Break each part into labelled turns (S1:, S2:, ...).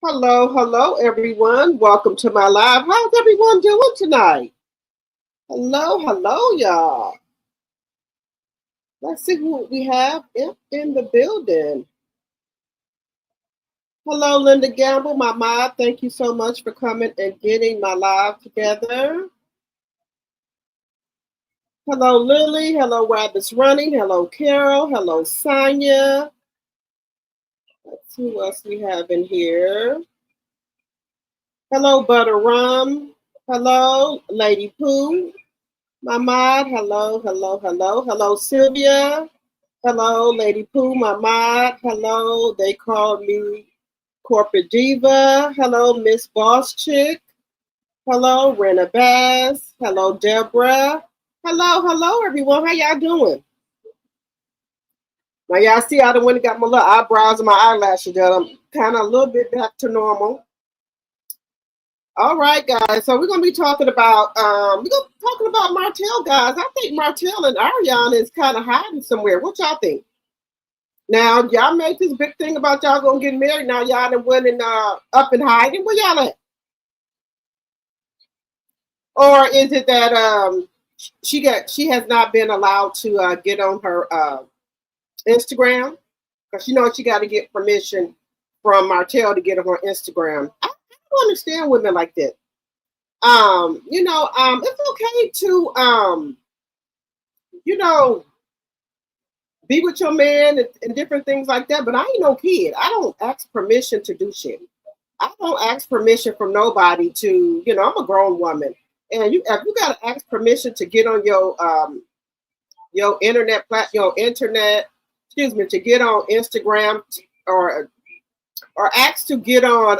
S1: Hello, everyone. Welcome to my live. How's everyone doing tonight? Hello, y'all. Let's see who we have in the building. Hello, Linda Gamble, my mod. Thank you so much for coming and getting my live together. Hello, Lily. Hello, Rabbits Running. Hello, Carol. Hello, Sonia. Let's see who else we have in here. Hello, Butter Rum. Hello, Lady Pooh. My mod. Hello, Sylvia. Hello, Lady Pooh, my mod. Hello, they call me Corporate Diva. Hello, Miss Boss Chick. Hello, Rena Bass. Hello, Deborah. Hello, everyone. How y'all doing? Now, y'all see I done went and got my little eyebrows and my eyelashes done. I'm kind of a little bit back to normal. All right, guys. So we're gonna be talking about Martell, guys. I think Martell and Ariani is kind of hiding somewhere. What y'all think? Now y'all make this big thing about y'all gonna get married. Now y'all done went and up and hiding. Where y'all at? Or is it that she has not been allowed to get on her Instagram because she got to get permission from Martell to get on her Instagram. I don't understand women like that. It's okay to be with your man and different things like that, but I ain't no kid. I don't ask permission to do shit. I don't ask permission from nobody to, I'm a grown woman. And if you gotta ask permission to get on your internet, to get on Instagram or ask to get on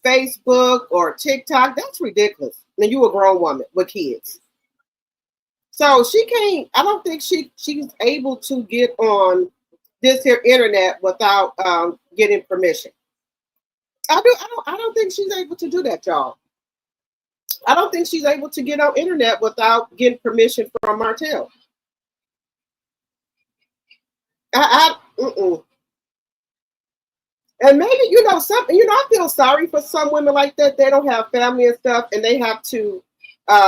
S1: Facebook or TikTok, that's ridiculous. And you a grown woman with kids. So she can't, I don't think she's able to get on this here internet without getting permission. I don't think she's able to do that, y'all. I don't think she's able to get on internet without getting permission from Martell. Mm-mm. And maybe, I feel sorry for some women like that. They don't have family and stuff, and they have to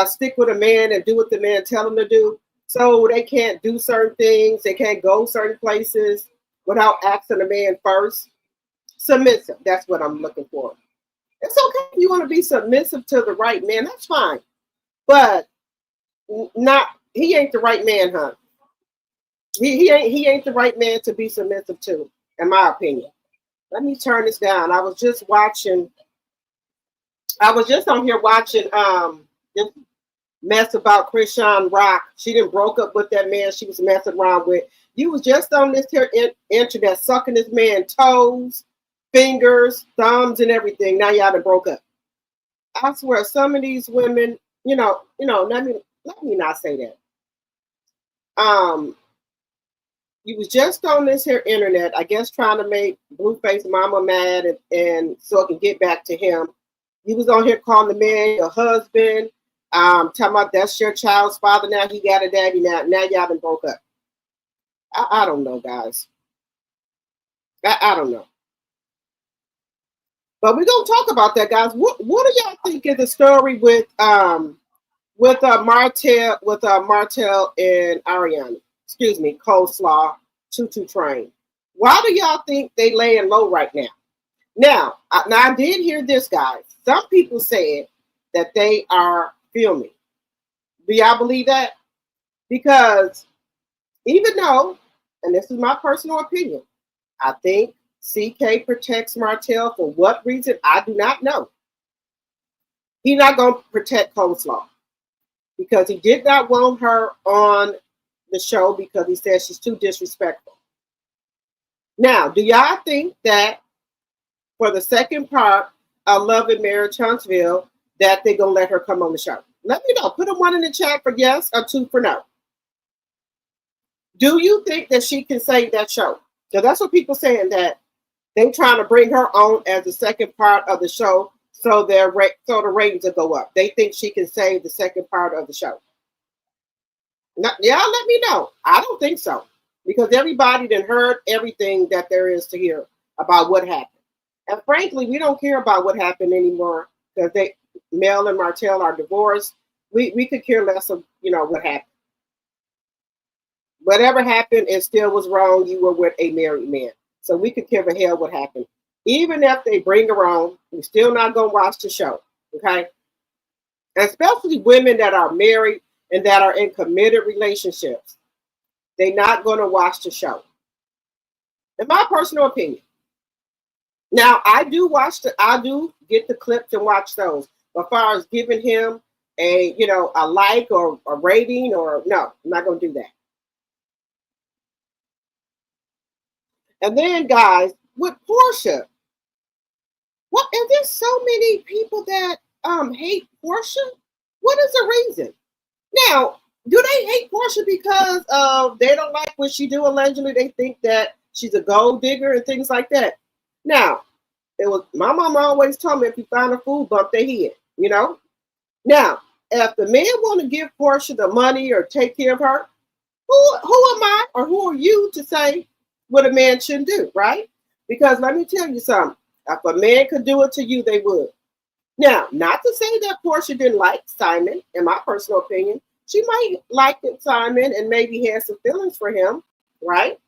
S1: stick with a man and do what the man tell them to do. So they can't do certain things. They can't go certain places without asking the man first. Submissive. That's what I'm looking for. It's okay if you want to be submissive to the right man. That's fine. But he ain't the right man, huh? He ain't the right man to be submissive to, in my opinion. Let me turn this down. I was just on here watching this mess about Krishan Rock. She didn't broke up with that man she was messing around with. You was just on this here internet sucking this man toes, fingers, thumbs, and everything. Now y'all done broke up. I swear, some of these women, let me not say that. You was just on this here internet, I guess, trying to make Blueface Mama mad and so it can get back to him. You was on here calling the man your husband, talking about that's your child's father. Now he got a daddy. Now y'all done broke up. I don't know, guys. I don't know. But we're gonna talk about that, guys. What do y'all think is the story with Martell and Ariani? Excuse me, Coleslaw, Choo Train. Why do y'all think they laying low right now? Now I did hear this, guys. Some people said that they are filming. Do y'all believe that? Because even though, and this is my personal opinion, I think CK protects Martell for what reason, I do not know. He's not going to protect Coleslaw because he did not want her on the show because he said she's too disrespectful. Now, do y'all think that for the second part of Love and Marriage Huntsville that they're going to let her come on the show? Let me know. Put a 1 in the chat for yes or 2 for no. Do you think that she can save that show? So that's what people saying, that they're trying to bring her on as the second part of the show so the ratings will go up. They think she can save the second part of the show. Now, y'all let me know. I don't think so. Because everybody done heard everything that there is to hear about what happened. And frankly, we don't care about what happened anymore because Mel and Martell are divorced. We could care less of what happened. Whatever happened, it still was wrong. You were with a married man, so we could care the hell what happened. Even if they bring her on, we're still not gonna watch the show. Okay, especially women that are married and that are in committed relationships, they're not gonna watch the show. In my personal opinion. Now I do get the clips and watch those. But as far as giving him a like or a rating or no, I'm not gonna do that. And then guys, with Porsha, what and there's so many people that hate Porsha. What is the reason? Now, do they hate Porsha because they don't like what she do allegedly? They think that she's a gold digger and things like that. Now, it was my mom always told me if you find a fool, bump their head. Now, if the man want to give Porsha the money or take care of her, who am I or who are you to say what a man shouldn't do, right? Because let me tell you something. If a man could do it to you, they would. Now, not to say that Porsha didn't like Simon, in my personal opinion. She might like Simon and maybe had some feelings for him, right?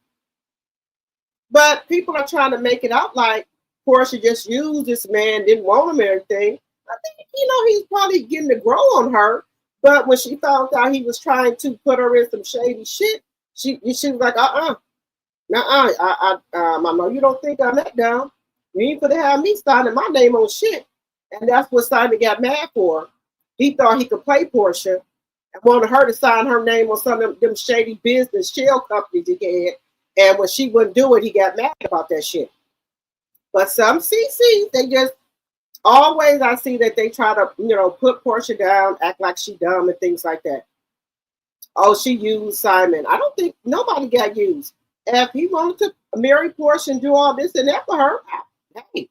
S1: But people are trying to make it out like Porsha just used this man, didn't want him or anything. I think, he's probably getting to grow on her. But when she found out he was trying to put her in some shady shit, she was like, I know you don't think I'm that down. You ain't gonna have me signing my name on shit. And that's what Simon got mad for. He thought he could play Porsha and wanted her to sign her name on some of them shady business shell companies he had. And when she wouldn't do it, he got mad about that shit. But some CCs, they just always I see that they try to, put Porsha down, act like she dumb and things like that. Oh, she used Simon. I don't think nobody got used. If he wanted to marry Porsha and do all this and that for her, hey.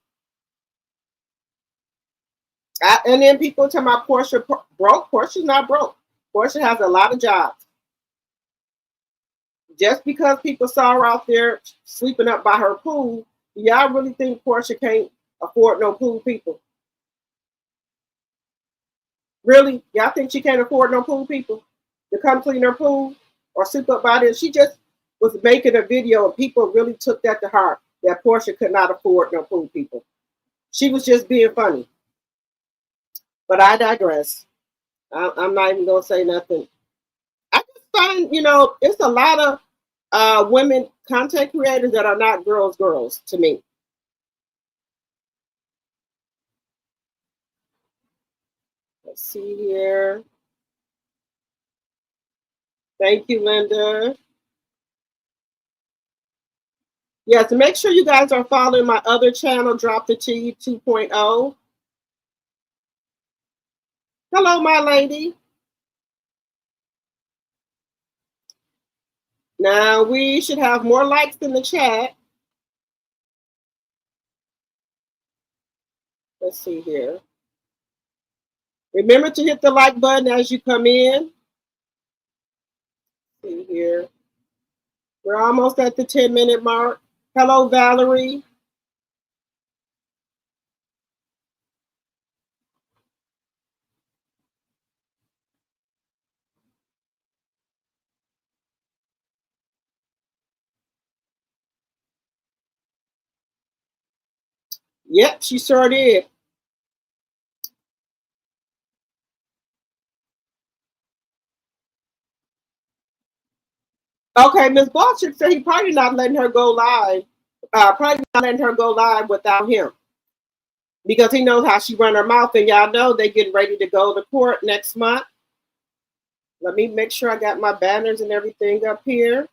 S1: And then people talking about Porsha broke. Porsha's not broke. Porsha has a lot of jobs. Just because people saw her out there sweeping up by her pool, y'all really think Porsha can't afford no pool people? Really? Y'all think she can't afford no pool people to come clean her pool or sweep up by there? She just was making a video and people really took that to heart that Porsha could not afford no pool people. She was just being funny. But I digress. I'm not even going to say nothing. I just find, it's a lot of women content creators that are not girls to me. Let's see here. Thank you, Linda. Yes, make sure you guys are following my other channel, Drop the T 2.0. Hello, my lady. Now we should have more likes in the chat. Let's see here. Remember to hit the like button as you come in. Let's see here. We're almost at the 10-minute mark. Hello, Valerie. Yep, she sure did. Okay, Miss Balchuk said he probably not letting her go live. Probably not letting her go live without him. Because he knows how she run her mouth, and y'all know they getting ready to go to court next month. Let me make sure I got my banners and everything up here.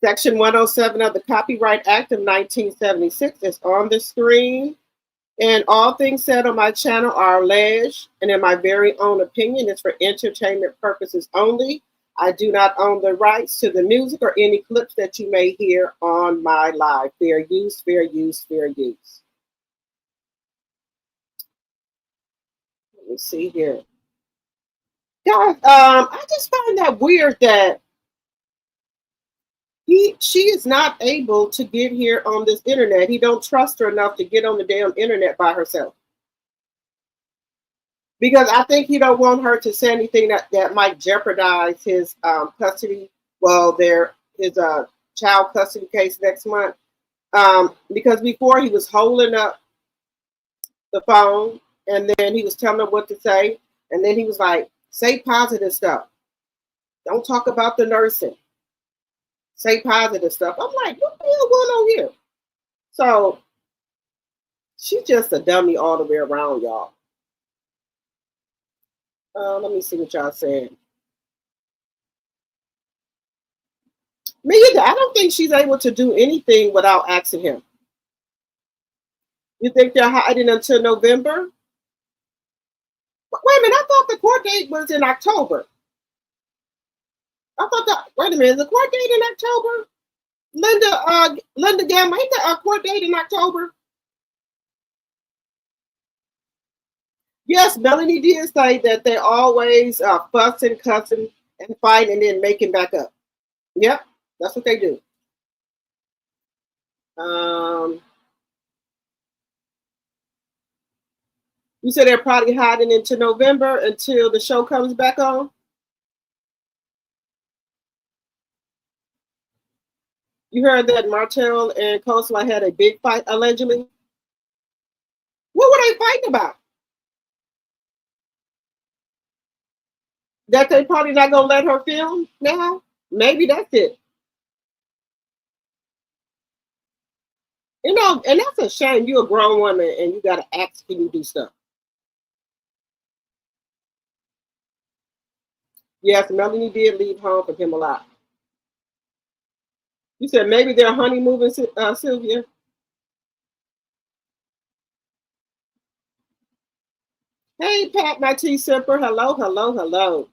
S1: Section 107 of the Copyright Act of 1976 is on the screen. And all things said on my channel are alleged, and in my very own opinion, is for entertainment purposes only. I do not own the rights to the music or any clips that you may hear on my live. Fair use, fair use, fair use. Let me see here. Guys, I just find that weird that, She is not able to get here on this internet. He don't trust her enough to get on the damn internet by herself. Because I think he don't want her to say anything that might jeopardize his custody. Well, his child custody case next month. Because before he was holding up the phone and then he was telling her what to say, and then he was like, say positive stuff. Don't talk about the nursing. Say positive stuff. I'm like, what the hell going on here? So she's just a dummy all the way around, y'all. Let me see what y'all saying. Me either. I don't think she's able to do anything without asking him. You think they're hiding until November? Wait a minute, I thought the court date was in October. Wait a minute, is the court date in October? Linda Gamma, ain't the court date in October? Yes, Melanie did say that they always fussing, cussing, and fighting, and then making back up. Yep, that's what they do. You said they're probably hiding into November until the show comes back on? You heard that Martell and Coleslaw had a big fight, allegedly? What were they fighting about? That they probably not going to let her film now? Maybe that's it. You know, and that's a shame. You're a grown woman and you got to ask, can you do stuff? Yes, Melanie did leave home from him a lot. You said maybe they're honeymoon, Sylvia. Hey, Pat, my tea sipper. Hello, hello, hello.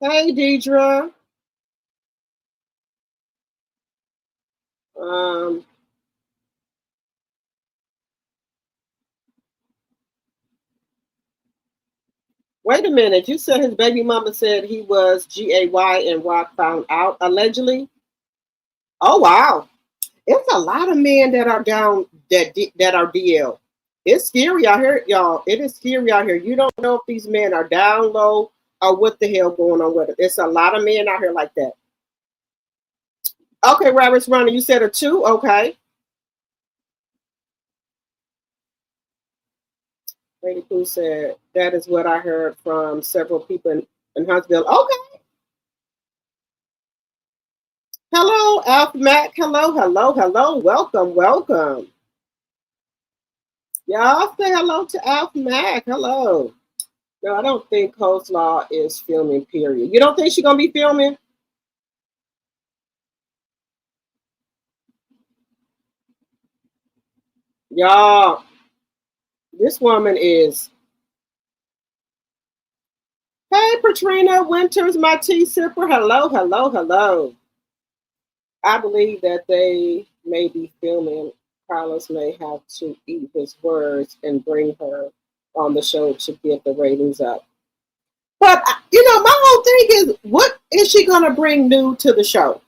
S1: Hey, Deidre. Wait a minute. You said his baby mama said he was GAY and Rock found out, allegedly? Oh, wow. It's a lot of men that are down that are DL. It's scary out here, y'all. It is scary out here. You don't know if these men are down low or what the hell going on with it. It's a lot of men out here like that. Okay, Robert's running. You said a 2? Okay. Lady Pooh said, that is what I heard from several people in Huntsville. Okay. Hello, Alf Mac. Hello, hello, hello. Welcome, welcome. Y'all say hello to Alf Mac. Hello. No, I don't think Coleslaw is filming, period. You don't think she's going to be filming? Y'all, this woman is... Hey, Patrina Winters, my tea sipper. Hello, hello, hello. I believe that they may be filming. Carlos may have to eat his words and bring her on the show to get the ratings up. But, you know, my whole thing is, what is she going to bring new to the show?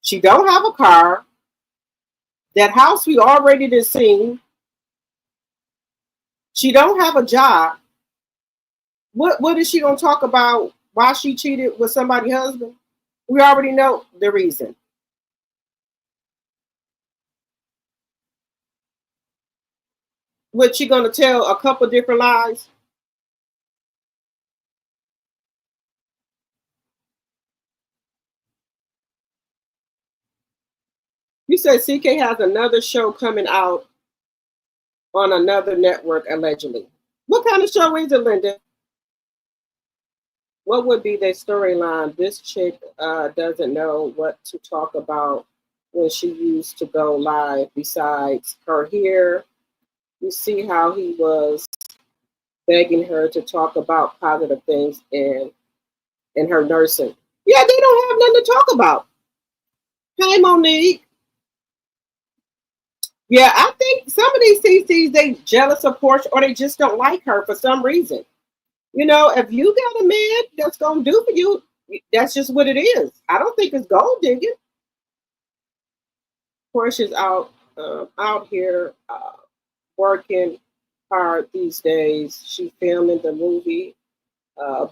S1: She don't have a car. That house we already did seen. She don't have a job. What is she going to talk about? Why she cheated with somebody's husband? We already know the reason. What, she going to tell a couple different lies? You said CK has another show coming out on another network, allegedly. What kind of show is it, Linda? What would be their storyline? This chick doesn't know what to talk about when she used to go live. Besides her here, you see how he was begging her to talk about positive things in her nursing. Yeah, they don't have nothing to talk about. Hey, Monique. Yeah, I think some of these CCs, they jealous of Porsha or they just don't like her for some reason. You know, if you got a man that's going to do for you, that's just what it is. I don't think it's gold digging. Portia's out here working hard these days. She's filming the movie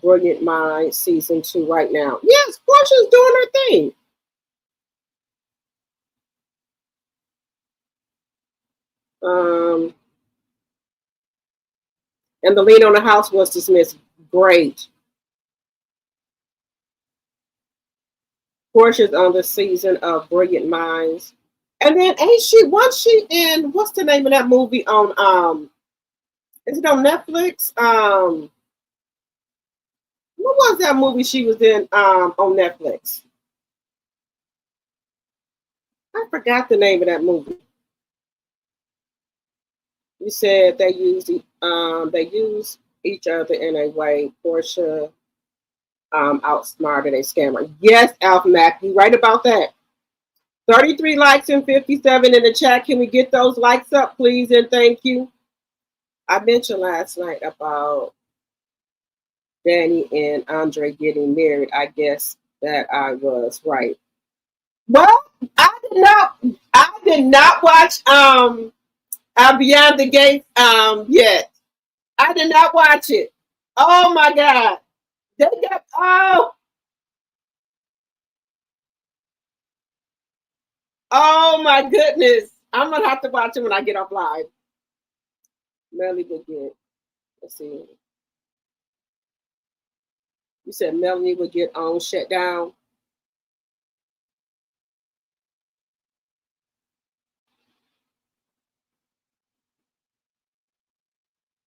S1: Brilliant Mind season 2 right now. Yes, Portia's doing her thing. And the lien on the house was dismissed. Great. Portia's on the season of Brilliant Minds. And then ain't she was she in what's the name of that movie on is it on Netflix? What was that movie she was in on Netflix? I forgot the name of that movie. You said they use each other in a way. Porsha outsmarted a scammer. Yes, Alpha Mac, you right about that. 33 likes and 57 in the chat. Can we get those likes up, please? And thank you. I mentioned last night about Danny and Andre getting married. I guess that I was right. Well, I did not watch Beyond the Gates yet. I did not watch it. Oh my God. They got oh my goodness. I'm gonna have to watch it when I get off live. Melanie would get, let's see. You said Melanie would get on shut down.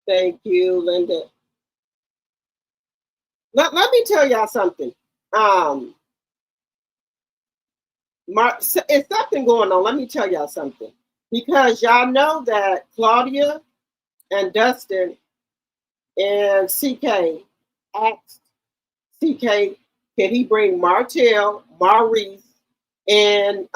S1: Thank you, Linda. Let me tell y'all something. It's something going on. Let me tell y'all something. Because y'all know that Claudia and Dustin and CK asked CK, can he bring Martell, Maurice, and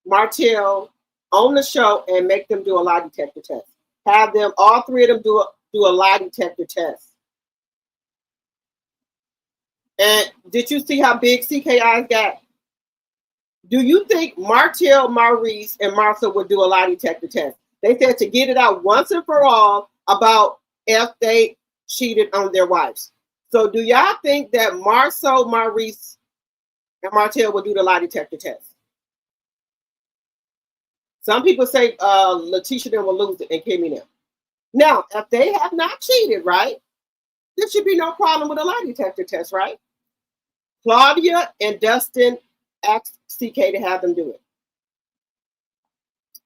S1: Martell on the show and make them do a lie detector test? Have them, all three of them, do a lie detector test. And did you see how big CK eyes got? Do you think Martell, Maurice, and Martha would do a lie detector test? They said to get it out once and for all about if they cheated on their wives. So do y'all think that Marceau, Maurice, and Martell will do the lie detector test? Some people say Letitia then will lose it and Kimmy them. Now, if they have not cheated, right, there should be no problem with a lie detector test, right? Claudia and Dustin asked CK to have them do it.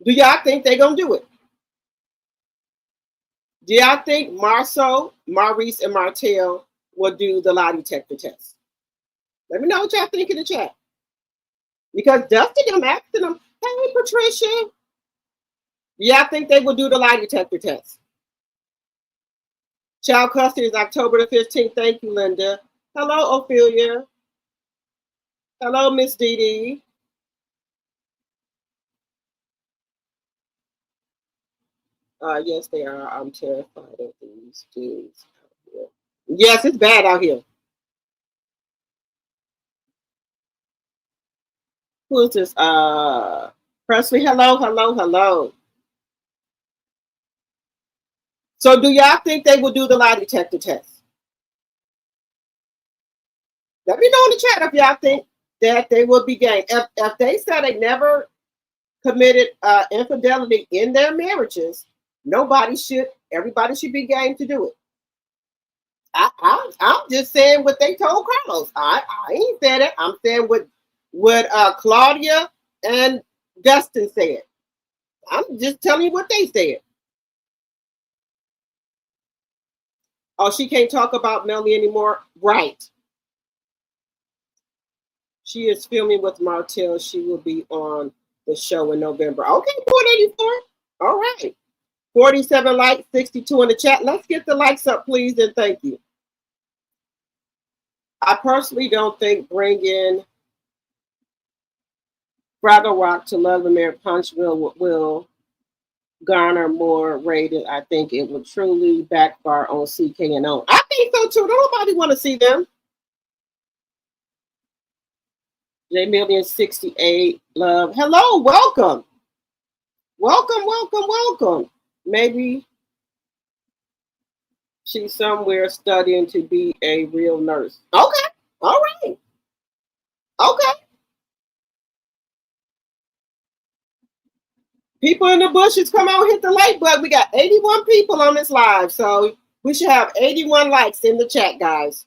S1: Do y'all think they're going to do it? Do y'all think Marceau, Maurice, and Martell will do the lie detector test? Let me know what y'all think in the chat. Because Dustin, I'm asking them, hey, Patricia, do y'all think they will do the lie detector test? Child custody is October the 15th. Thank you, Linda. Hello, Ophelia. Hello, Miss Dee Dee. Yes, they are. I'm terrified of these dudes out here. Yes, it's bad out here. Who is this? Presley. Hello, hello, hello. So do y'all think they will do the lie detector test? Let me know in the chat if y'all think that they will be game. If they said they never committed infidelity in their marriages, everybody should be game to do it. I'm just saying what they told Carlos. I ain't said it. I'm saying what Claudia and Dustin said. I'm just telling you what they said. Oh, she can't talk about Melanie anymore? Right. She is filming with Martell. She will be on the show in November. Okay, 484. All right. 47 likes, 62 in the chat. Let's get the likes up, please, and thank you. I personally don't think bringing Fraggle Rock to Love and Marriage Punchville will garner more rated. I think it will truly backfire on CK and O. I think so too. Don't nobody want to see them. J Million 68 love. Hello, welcome. Welcome. Maybe she's somewhere studying to be a real nurse. Okay. All right. Okay. People in the bushes, come on, hit the like button. We got 81 people on this live, so we should have 81 likes in the chat, guys.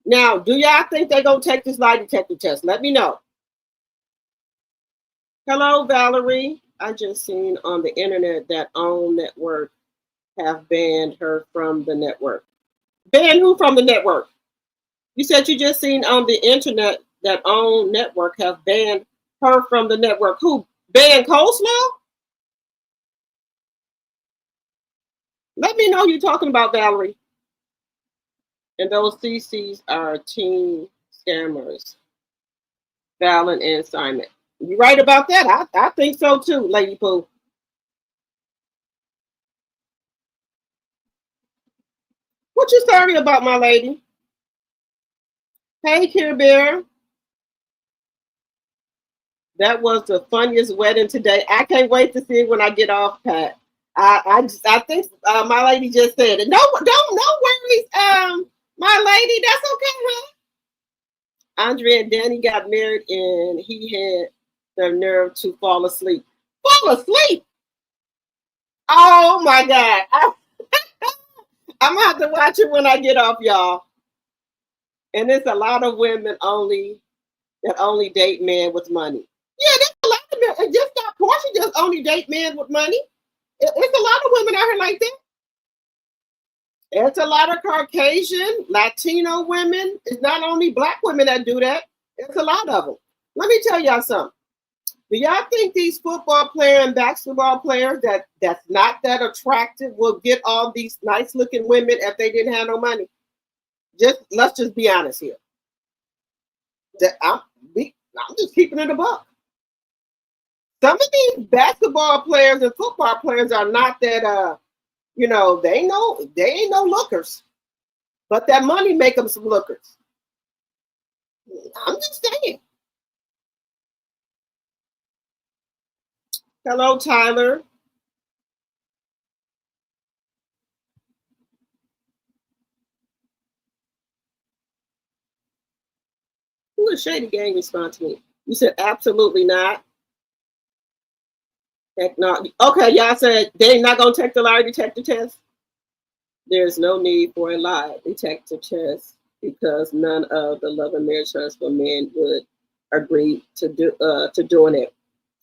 S1: Now, do y'all think they're going to take this lie detector test? Let me know. Hello, Valerie. I just seen on the internet that OWN Network have banned her from the network. Banned who from the network? You said you just seen on the internet that OWN Network have banned her from the network. Who? Banned Coleslaw? Let me know you're talking about, Valerie. And those CCs are teen scammers, Fallon and Simon. You right about that? I think so too, Lady Pooh. What you sorry about, my lady? Hey, Care Bear. That was the funniest wedding today. I can't wait to see it when I get off, Pat. I think my lady just said it. No worries, my lady. That's okay, huh? Andre and Danny got married, and he had the nerve to fall asleep. Fall asleep? Oh my God! I'm gonna have to watch it when I get off, y'all. And there's a lot of women that only date men with money. Yeah, there's a lot of men. Just not Porsha just only date men with money. It's a lot of women out here like that. It's a lot of Caucasian, Latino women. It's not only black women that do that. It's a lot of them. Let me tell y'all something. Do y'all think these football players and basketball players that's not that attractive will get all these nice looking women if they didn't have no money? Let's just be honest here. I'm just keeping it a buck. Some of these basketball players and football players are not that they ain't no lookers. But that money make them some lookers. I'm just saying. Hello, Tyler. Who is Shady Gang respond to me? You said absolutely not. Heck no. Okay, y'all said they're not gonna take the lie detector test. There's no need for a lie detector test because none of the love and marriage trusts for men would agree to doing it.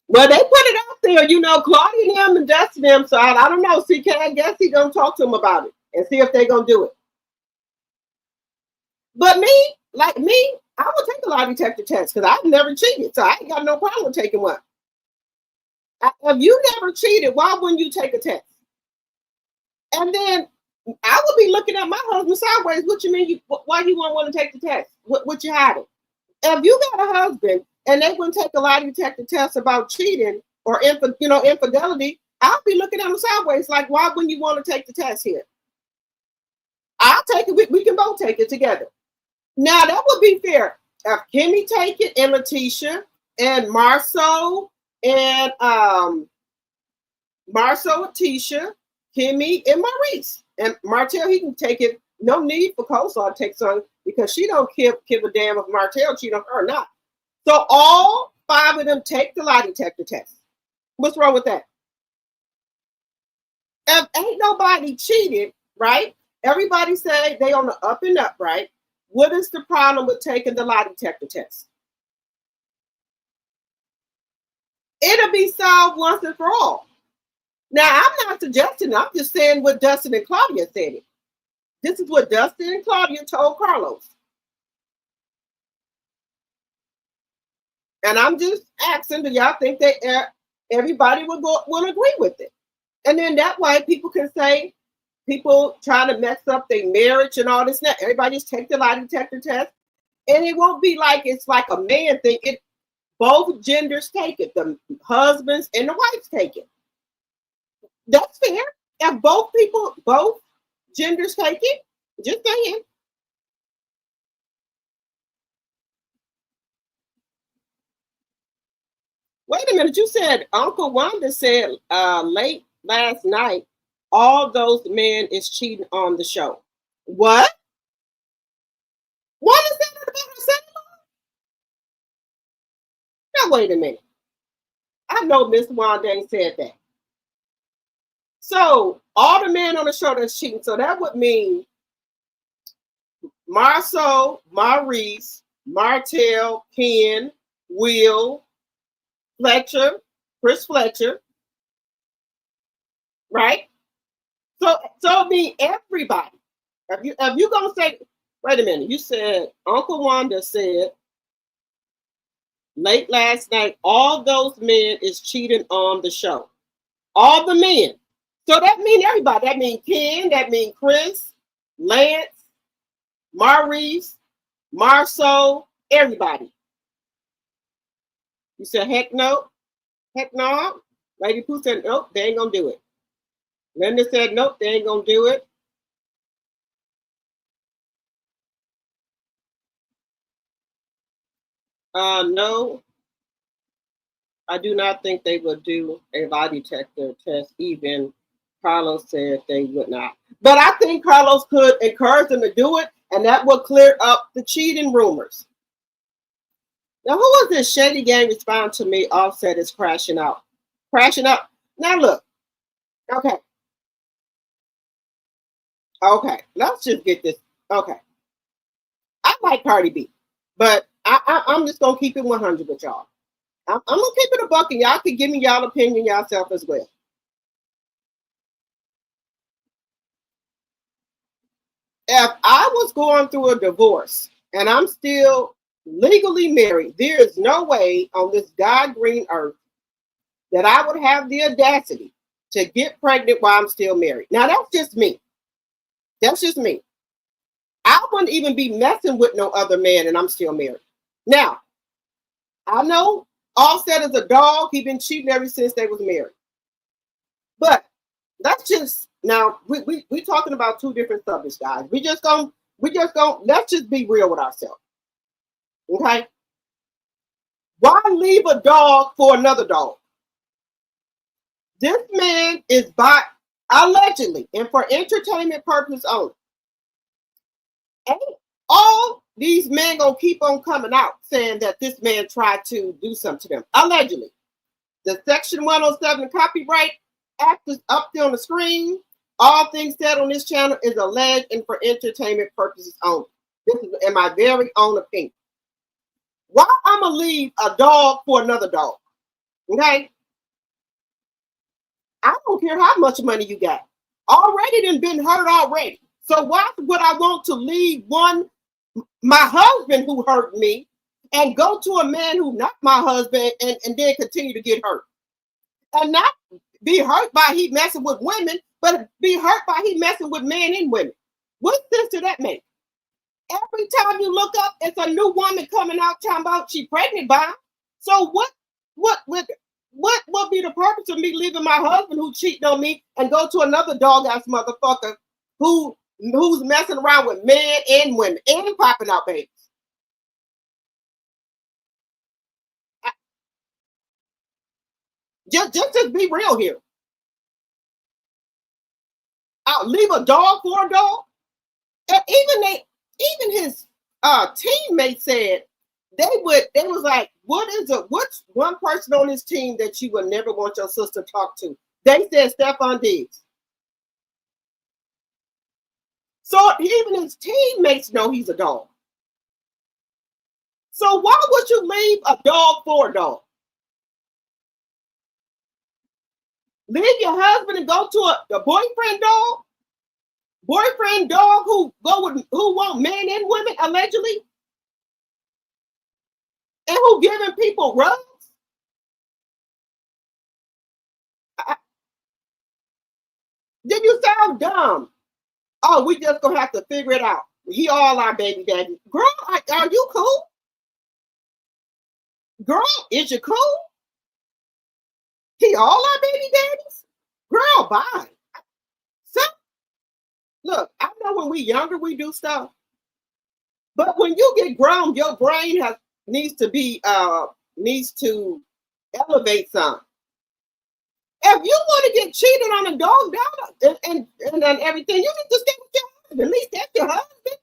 S1: Well, they put it out there, Claudia and them and Dustin them. So I don't know. CK, I guess he's gonna talk to them about it and see if they're gonna do it. But me, I would take a lie detector test because I've never cheated, so I ain't got no problem taking one. If you never cheated, why wouldn't you take a test? And then I would be looking at my husband sideways. What you mean? Why you won't want to take the test? What you hiding? If you got a husband and they wouldn't take a lie detector test about cheating or infidelity, I'll be looking at them sideways. Like, why wouldn't you want to take the test here? I'll take it. We can both take it together. Now that would be fair. If Kimmy take it and Letitia and Marceau and Tisha, Kimmy and Maurice and Martell, he can take it. No need for Coleslaw to take some because she don't give a damn if Martell cheat on her or not. So all 5 of them take the lie detector test. What's wrong with that? If ain't nobody cheated, right? Everybody say they on the up and up, right? What is the problem with taking the lie detector test? It'll be solved once and for all. Now, I'm not suggesting, I'm just saying what Dustin and Claudia said it. This is what Dustin and Claudia told Carlos. And I'm just asking, do y'all think that everybody will agree with it? And then that way people can say, people trying to mess up their marriage and all this. Now, everybody just take the lie detector test. And it won't be like it's like a man thing. Both genders take it. The husbands and the wives take it. That's fair. If both genders take it, just saying. Wait a minute. You said Uncle Wanda said late last night all those men is cheating on the show. What? What is that about her saying? Now wait a minute. I know Miss Wanda ain't said that. So all the men on the show that's cheating. So that would mean Marceau, Maurice, Martell, Ken, Will, Fletcher, Chris Fletcher, right? So it mean everybody. If you gonna say, wait a minute, you said Uncle Wanda said late last night all those men is cheating on the show. All the men. So that mean everybody. That mean Ken, that mean Chris, Lance, Maurice, Marceau, everybody. You said heck no, heck no. Lady Pooh said nope, they ain't gonna do it. Linda said nope, they ain't gonna do it. No, I do not think they would do a lie detector test. Even Carlos said they would not. But I think Carlos could encourage them to do it, and that would clear up the cheating rumors. Now, who was this shady gang respond to me? Offset is crashing out. Crashing out. Now, look. Okay. Okay. Let's just get this. Okay. I like Cardi B, but I'm just going to keep it 100 with y'all. I'm going to keep it a buck, and y'all can give me y'all opinion yourself as well. If I was going through a divorce and I'm still legally married, there is no way on this God green earth that I would have the audacity to get pregnant while I'm still married. Now, that's just me. That's just me. I wouldn't even be messing with no other man and I'm still married. Now, I know Offset is a dog. He's been cheating ever since they was married. But that's just now we talking about two different subjects, guys. Let's just be real with ourselves. Okay? Why leave a dog for another dog? This man is by allegedly and for entertainment purposes only. And all these men gonna keep on coming out saying that this man tried to do something to them. Allegedly. The Section 107 copyright act is up there on the screen. All things said on this channel is alleged and for entertainment purposes only. This is in my very own opinion. Why I'm gonna leave a dog for another dog? Okay? I don't care how much money you got. Already done been hurt already. So why would I want to leave my husband who hurt me and go to a man who not my husband and then continue to get hurt? And not be hurt by he messing with women, but be hurt by he messing with men and women. What sense does that make? Every time you look up, it's a new woman coming out talking about she pregnant by him. So what would be the purpose of me leaving my husband who cheated on me and go to another dog ass motherfucker who's messing around with men and women and popping out babies? Just to be real here. I'll leave a dog for a dog. And even his teammates said they was like, what's one person on his team that you would never want your sister to talk to? They said Stefon Diggs. So even his teammates know he's a dog. So why would you leave a dog for a dog? Leave your husband and go to a boyfriend dog? Boyfriend dog who want men and women allegedly? And who giving people rubs? Then you sound dumb. Oh, we just gonna have to figure it out. He all our baby daddy. Girl, are you cool? Girl, is you cool? He all our baby daddies? Girl, bye. So, look, I know when we younger we do stuff, but when you get grown, your brain needs to elevate some. If you want to get cheated on a dog dollar and everything, you need to stay with your husband. At least that's your husband.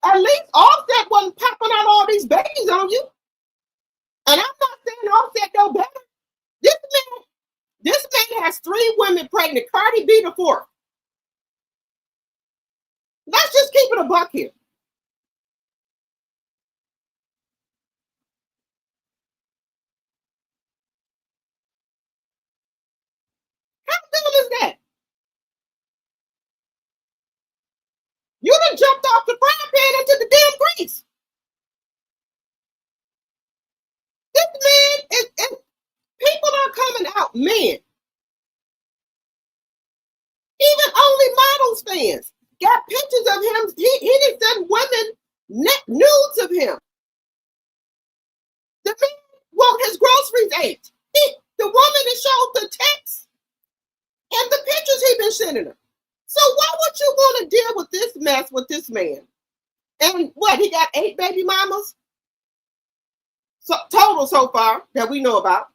S1: At least Offset wasn't popping out all these babies on you. And I'm not saying Offset no better. This man has 3 women pregnant. Cardi B the 4th. Let's just keep it a buck here. How dumb is that? You done jumped off the frying pan into the damn grease. This man is people are coming out, man. Even only models fans got pictures of him. He didn't send women nudes of him. The man want his groceries ate. The woman that showed the text and the pictures he been sending her. So why would you want to deal with this mess with this man? And what, he got 8 baby mamas? So total so far that we know about.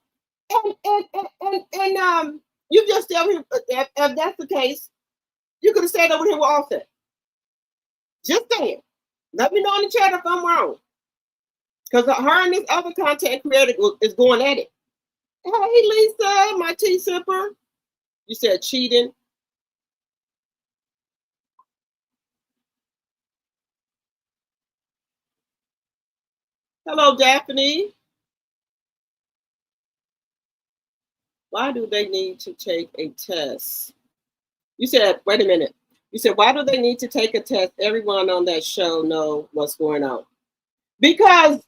S1: And you just tell him if that's the case, you could have stayed over here with Offset. Just saying. Let me know in the chat if I'm wrong. Because her and this other content creator is going at it. Hey, Lisa, my tea sipper. You said cheating. Hello, Daphne. Why do they need to take a test? You said, wait a minute. You said, why do they need to take a test? Everyone on that show know what's going on. Because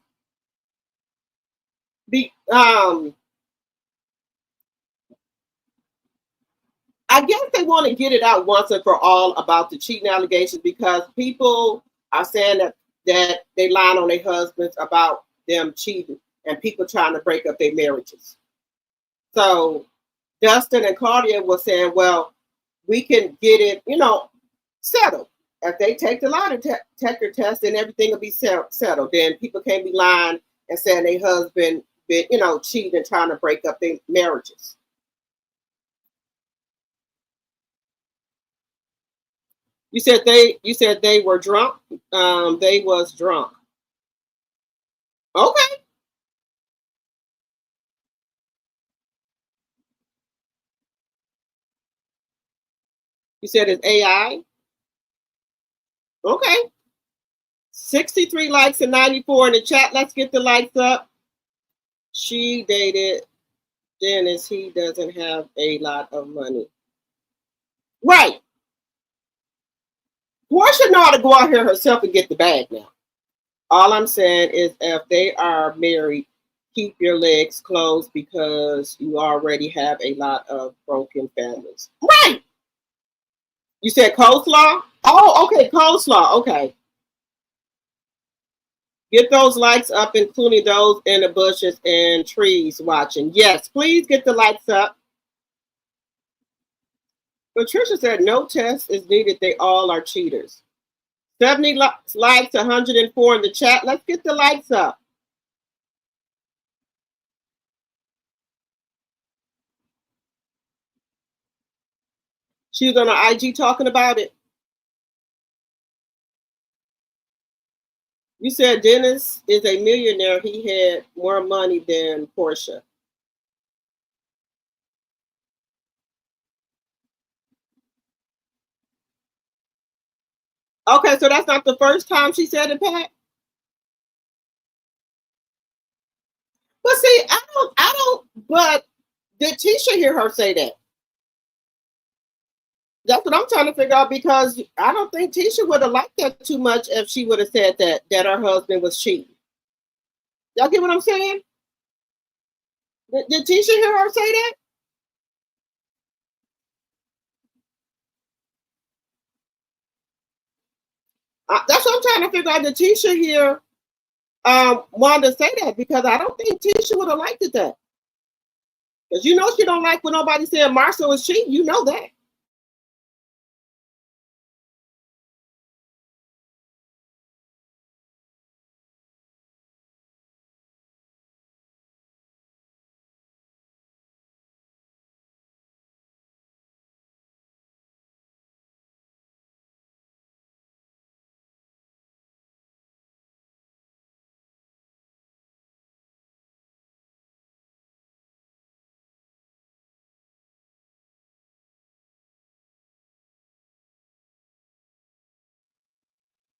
S1: I guess they want to get it out once and for all about the cheating allegations, because people are saying that they lying on their husbands about them cheating and people trying to break up their marriages. So Dustin and Claudia were saying, well, we can get it, settled. If they take the lie detector test, then everything will be settled. Then people can't be lying and saying their husband been, cheating and trying to break up their marriages. You said they were drunk. They was drunk. Okay. You said it's AI. Okay. 63 likes and 94 in the chat. Let's get the likes up. She dated Dennis. He doesn't have a lot of money. Right. Porsha know how to go out here herself and get the bag now. All I'm saying is if they are married, keep your legs closed because you already have a lot of broken families. Right. You said coleslaw? Oh, okay, coleslaw. Okay. Get those likes up, including those in the bushes and trees watching. Yes, please get the likes up. Patricia said no test is needed. They all are cheaters. 70 likes, 104 in the chat. Let's get the likes up. She was on her IG talking about it. You said Dennis is a millionaire. He had more money than Porsha. Okay, so that's not the first time she said it, Pat. But see, I don't. But did Tisha hear her say that? That's what I'm trying to figure out, because I don't think Tisha would have liked that too much if she would have said that her husband was cheating. Y'all get what I'm saying? Did Tisha hear her say that? That's what I'm trying to figure out. Did Tisha hear wanted to say that? Because I don't think Tisha would have liked it that. Because she don't like when nobody said Marcel was cheating. You know that.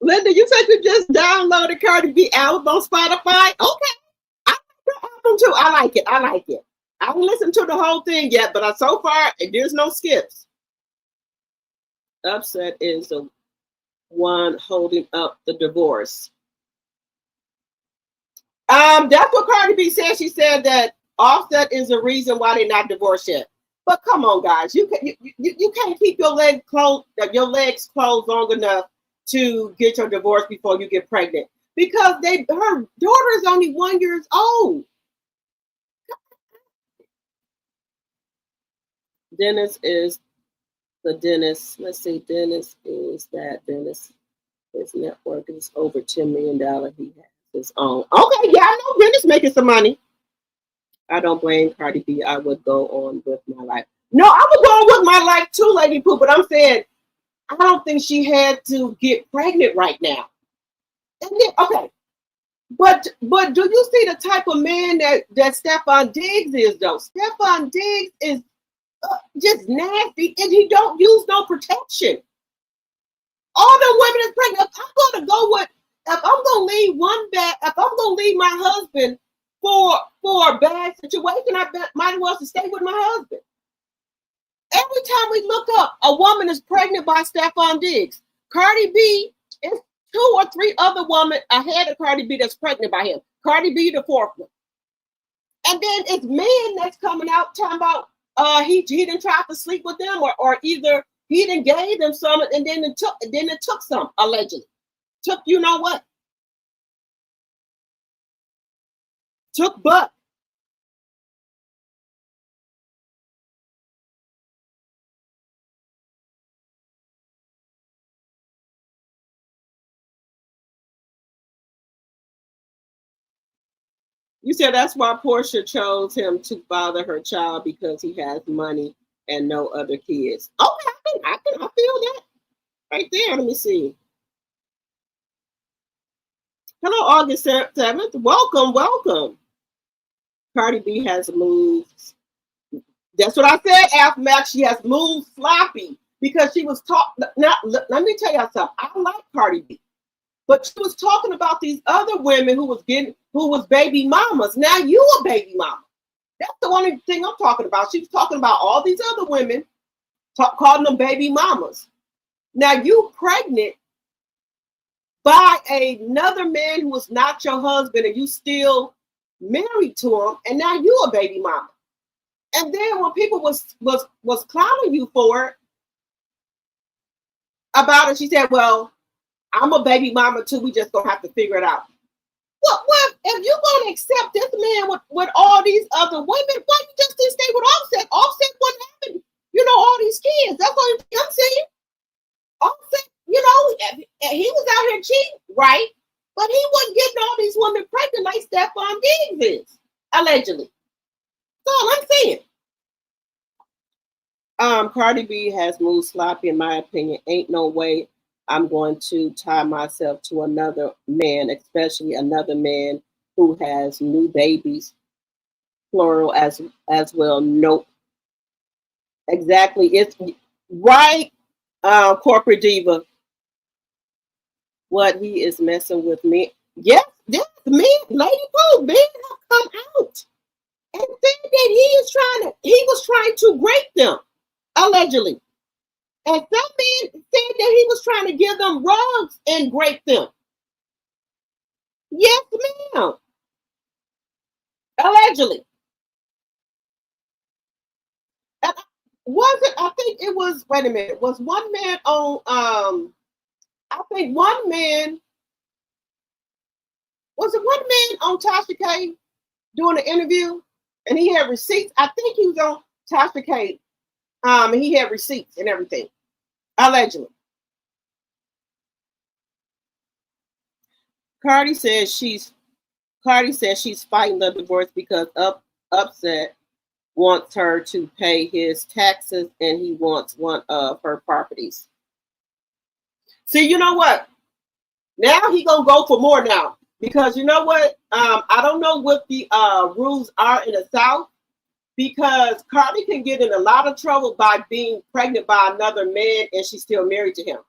S1: Linda, you said you just downloaded Cardi B album on Spotify? Okay. I like the album too. I like it. I like it. I haven't listened to the whole thing yet, but so far, there's no skips. Offset is the one holding up the divorce. That's what Cardi B said. She said that Offset is the reason why they're not divorced yet. But come on, guys, you can't keep your legs closed long enough to get your divorce before you get pregnant, because her daughter is only 1 year old. Dennis is the Dennis. Let's see, Dennis is that Dennis. His network is over $10 million. He has his own. Okay, yeah, I know Dennis making some money. I don't blame Cardi B. I would go on with my life. No, I would go on with my life too, Lady Pooh. But I'm saying I don't think she had to get pregnant right now. And then, okay, but do you see the type of man that Stefon Diggs is though? Stefon Diggs is just nasty, and he don't use no protection. All the women is pregnant. If I'm gonna leave my husband for a bad situation, I might as well stay with my husband. Every time we look up, a woman is pregnant by Stefon Diggs. Cardi B is 2 or 3 other women ahead of Cardi B that's pregnant by him. Cardi B the 4th one. And then it's men that's coming out talking about he didn't try to sleep with them, or either he didn't gave them some and then it took some, allegedly. Took you know what? Took butt. You said that's why Porsha chose him to father her child, because he has money and no other kids. Okay, I feel that right there. Let me see. Hello, August 7th. Welcome. Cardi B has moved. That's what I said, Afmax. She has moved sloppy because she was talking. Let me tell you something. I like Cardi B, but she was talking about these other women who was baby mamas. Now you a baby mama. That's the only thing I'm talking about. She was talking about all these other women, calling them baby mamas. Now you pregnant by another man who was not your husband, and you still married to him, and now you a baby mama. And then when people was clowning you for it about it, she said, "Well, I'm a baby mama too. We just gonna have to figure it out." Well, if you're gonna accept this man with all these other women, why you just didn't stay with Offset? Offset wasn't having, all these kids. That's what I'm saying. Offset, he was out here cheating, right? But he wasn't getting all these women pregnant like Stefon Diggs is, allegedly. That's all I'm saying. Cardi B has moved sloppy, in my opinion. Ain't no way I'm going to tie myself to another man, especially another man who has new babies, plural as well. Nope. Exactly. It's right, corporate diva. What, he is messing with me? Yes, this man, Lady Pooh, man, have come out and said that he was trying to break them, allegedly. And some men said that he was trying to give them rugs and grape them. Yes, ma'am. Allegedly. I think it was, wait a minute, was one man on, I think one man, was it one man on Tasha K doing an interview? And he had receipts. I think he was on Tasha K. And he had receipts and everything. Allegedly. Cardi says she's fighting the divorce because Offset wants her to pay his taxes and he wants one of her properties. See, you know what? Now he gonna go for more now, because you know what? I don't know what the rules are in the South, because Cardi can get in a lot of trouble by being pregnant by another man and she's still married to him.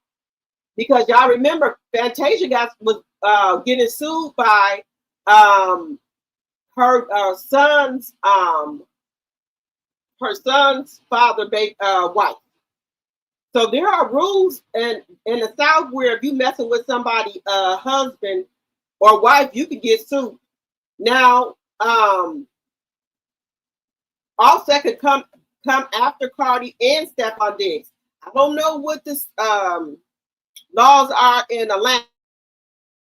S1: because y'all remember Fantasia was getting sued by her son's father, wife. So there are rules in the South where if you messing with somebody, husband or wife, you could get sued. Now, Offset could come after Cardi and Stefon Diggs. I don't know what the laws are in Atlanta.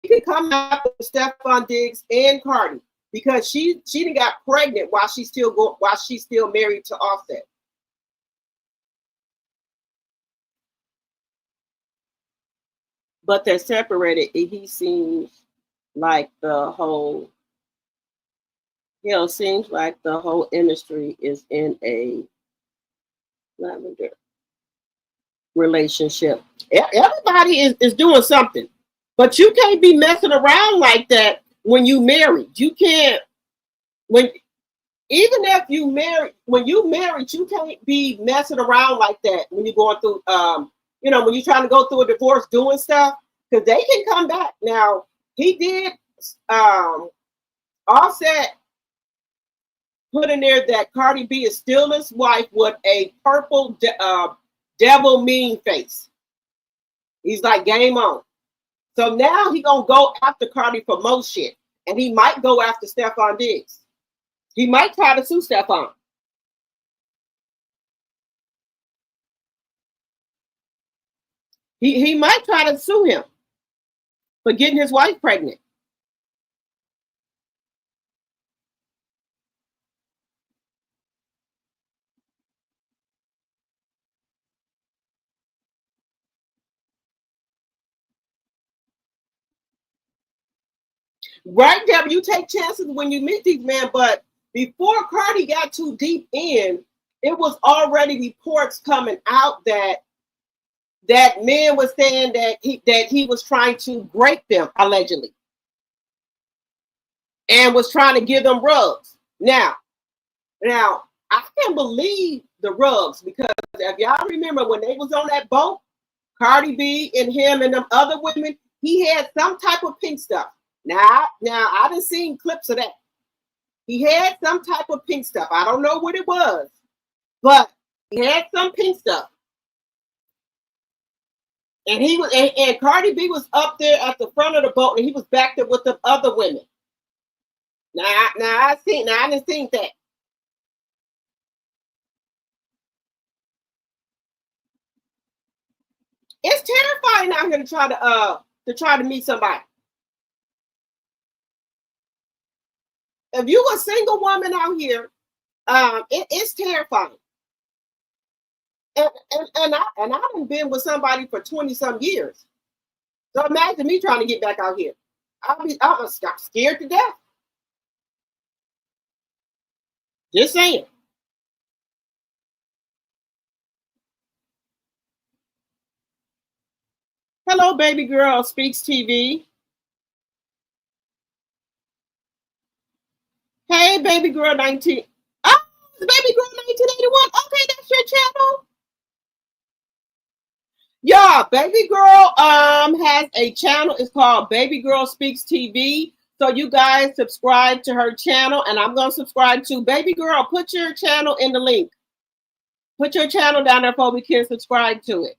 S1: He could come after Stefon Diggs and Cardi because she done got pregnant while she's still married to Offset. But they're separated. He seems like the whole industry is in a lavender relationship. Everybody is doing something, but you can't be messing around like that when you married. You can't when you married, you can't be messing around like that when you're going through when you're trying to go through a divorce doing stuff, because they can come back. Now he did Offset put in there that Cardi B is still his wife with a purple devil mean face. He's like, game on. So now he gonna go after Cardi for more shit, and he might go after Stefon Diggs. He might try to sue Stefon. He might try to sue him for getting his wife pregnant. Right, Deborah, you take chances when you meet these men, but before Cardi got too deep in, it was already reports coming out that man was saying that he was trying to break them, allegedly, and was trying to give them rugs. Now I can't believe the rugs, because if y'all remember when they was on that boat, Cardi B and him and them other women, he had some type of pink stuff. Now I done seen clips of that. He had some type of pink stuff. I don't know what it was, but he had some pink stuff. And and Cardi B was up there at the front of the boat, and he was back there with the other women. Now I didn't see that. It's terrifying out here to try to meet somebody. If you a single woman out here, it's terrifying. And I haven't been with somebody for 20 some years. So imagine me trying to get back out here. I'm scared to death. Just saying. Hello, baby girl speaks TV. Hey, baby girl 19. Oh, baby girl 1981. Okay, that's your channel. Yeah, baby girl has a channel. It's called Baby Girl Speaks TV. So you guys subscribe to her channel, and I'm gonna subscribe to baby girl. Put your channel in the link. Put your channel down there so we can subscribe to it.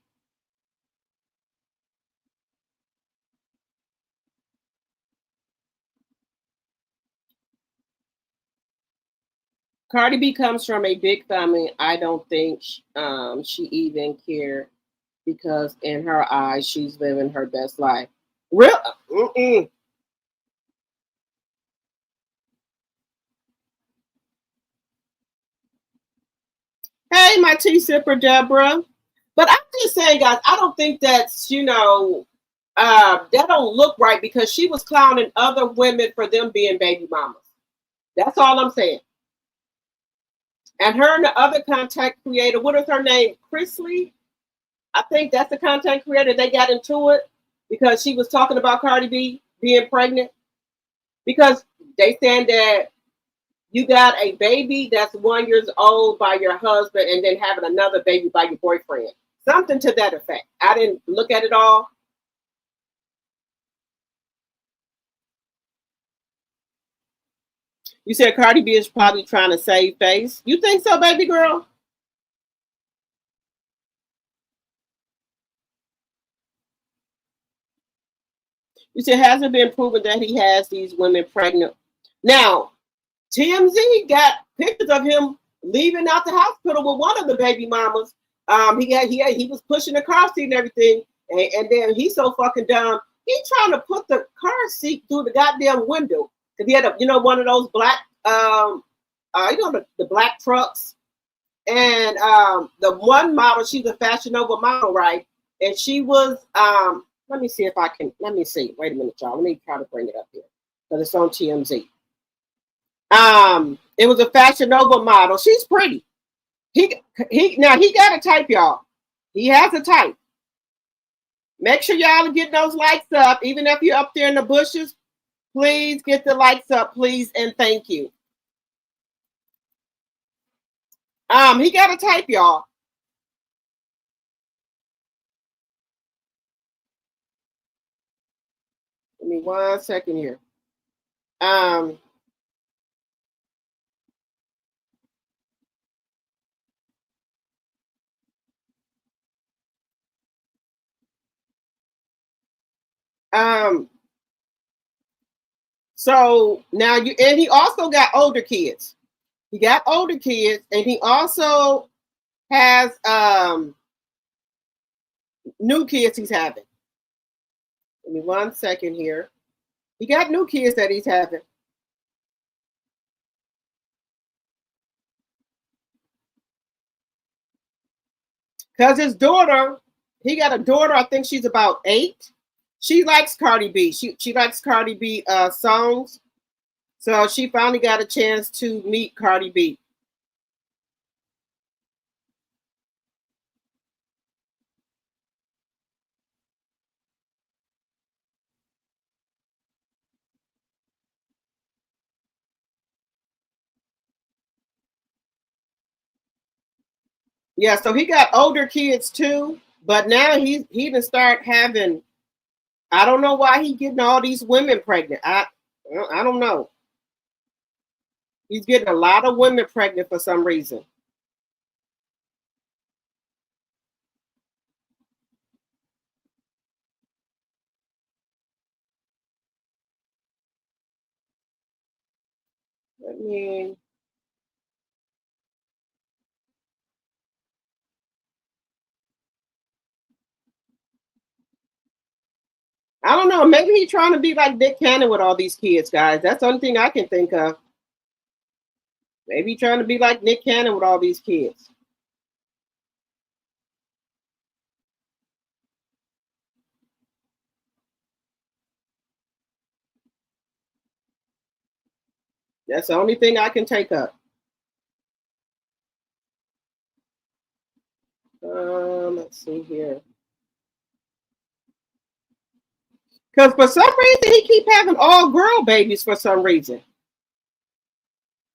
S1: Cardi B comes from a big family. I don't think she even cared, because in her eyes, she's living her best life. Real? Mm-mm. Hey, my tea sipper, Deborah. But I'm just saying, guys, I don't think that's, that don't look right, because she was clowning other women for them being baby mamas. That's all I'm saying. And her and the other content creator, what is her name? Chrisley? I think that's the content creator. They got into it because she was talking about Cardi B being pregnant. Because they saying that you got a baby that's 1 year old by your husband, and then having another baby by your boyfriend. Something to that effect. I didn't look at it all, You said Cardi B is probably trying to save face. You think so, baby girl? You said hasn't been proven that he has these women pregnant. Now, TMZ got pictures of him leaving out the hospital with one of the baby mamas. He was pushing the car seat and everything, and then he's so fucking dumb. He trying to put the car seat through the goddamn window because he had one of those black the black trucks, and the one model, she's a Fashion Nova model, right? And she was let me see. Wait a minute, y'all. Let me try to bring it up here because it's on TMZ. It was a Fashion Nova model. She's pretty. He got a type, y'all. He has a type. Make sure y'all are getting those likes up, even if you're up there in the bushes. Please get the likes up, please, and thank you. He got a type, y'all. Give me 1 second here. So now and he also got older kids. He got older kids, and he also has new kids he's having. Give me 1 second here. He got new kids that he's having. Because his daughter, he got a daughter, I think she's about 8. She likes Cardi B. She likes Cardi B songs. So she finally got a chance to meet Cardi B. Yeah, so he got older kids too, but now he done start having. I don't know why he getting all these women pregnant. I don't know. He's getting a lot of women pregnant for some reason. I mean, I don't know. Maybe he's trying to be like Nick Cannon with all these kids, guys. That's the only thing I can think of. Maybe trying to be like Nick Cannon with all these kids. That's the only thing I can take up. Let's see here. Because for some reason he keep having all girl babies for some reason.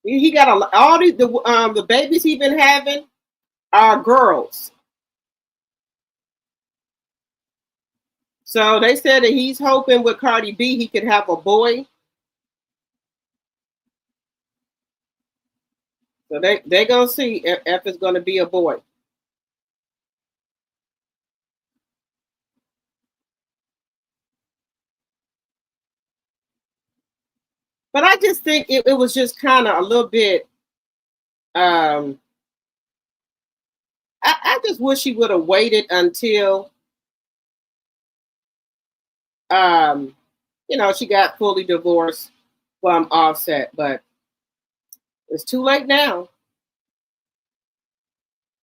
S1: He got all the babies he been having are girls. So they said that he's hoping with Cardi B he could have a boy. So they gonna see if it's gonna be a boy. But I just think it was just kind of a little bit. I just wish he would have waited until she got fully divorced from Offset, but it's too late now.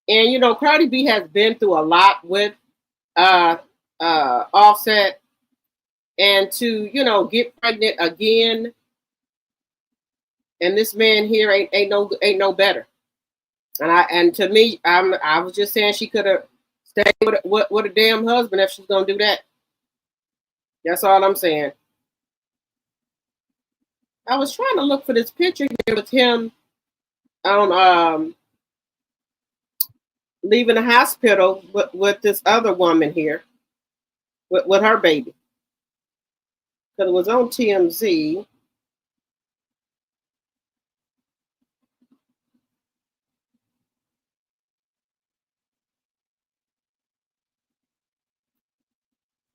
S1: And Cardi B has been through a lot with Offset, and to get pregnant again, and this man here ain't no better. And to me, I was just saying she could have stayed with a damn husband if she's gonna do that. That's all I'm saying. I was trying to look for this picture here with him on leaving the hospital with this other woman here with her baby. Because it was on TMZ.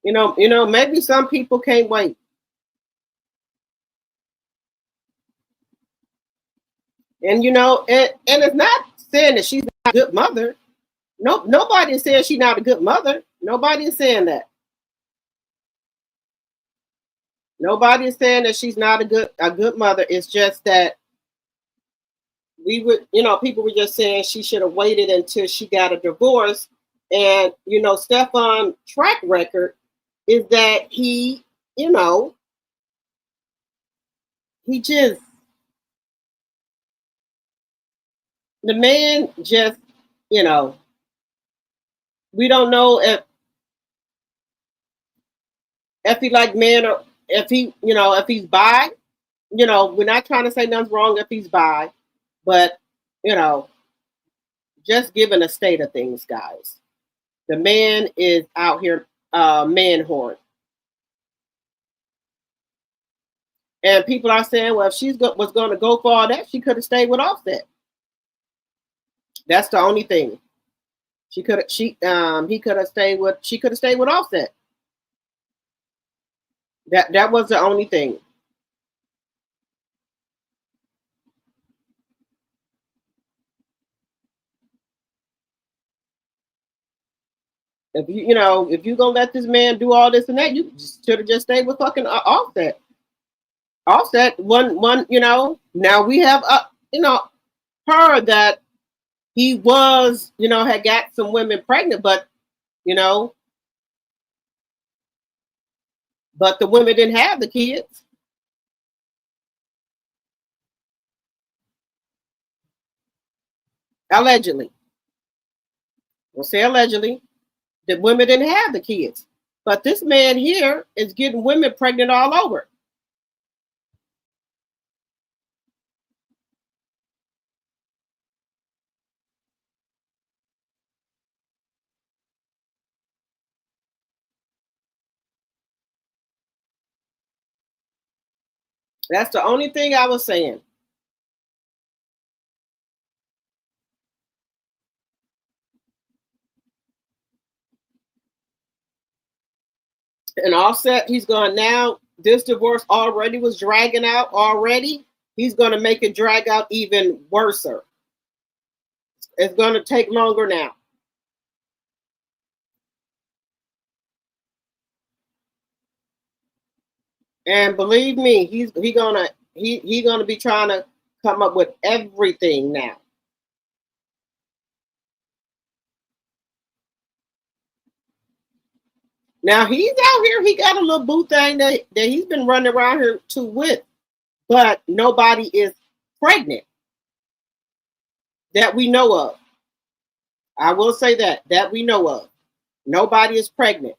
S1: Maybe some people can't wait. And it's not saying that she's not a good mother. No, nobody is saying she's not a good mother. Nobody is saying that. Nobody is saying that she's not a good mother. It's just that people were just saying she should have waited until she got a divorce. And Stefon track record is that he just the man just we don't know if he like men or if he if he's bi. We're not trying to say nothing's wrong if he's bi, but just given a state of things, guys. The man is out here man whoring. And people are saying, well, if she was going to go for all that, she could have stayed with Offset. That's the only thing. He could have stayed with Offset. That was the only thing. If you gonna let this man do all this and that, you should have just stayed with fucking Offset. Offset one. Now we have heard that he was had got some women pregnant, but but the women didn't have the kids. Allegedly, we'll say allegedly. The women didn't have the kids. But this man here is getting women pregnant all over. That's the only thing I was saying. And Offset, he's going now. This divorce already was dragging out already. He's going to make it drag out even worse. It's going to take longer now. And believe me, he's gonna be trying to come up with everything now. Now he's out here. He got a little boo thing that he's been running around here too with, but nobody is pregnant that we know of. I will say that we know of. Nobody is pregnant.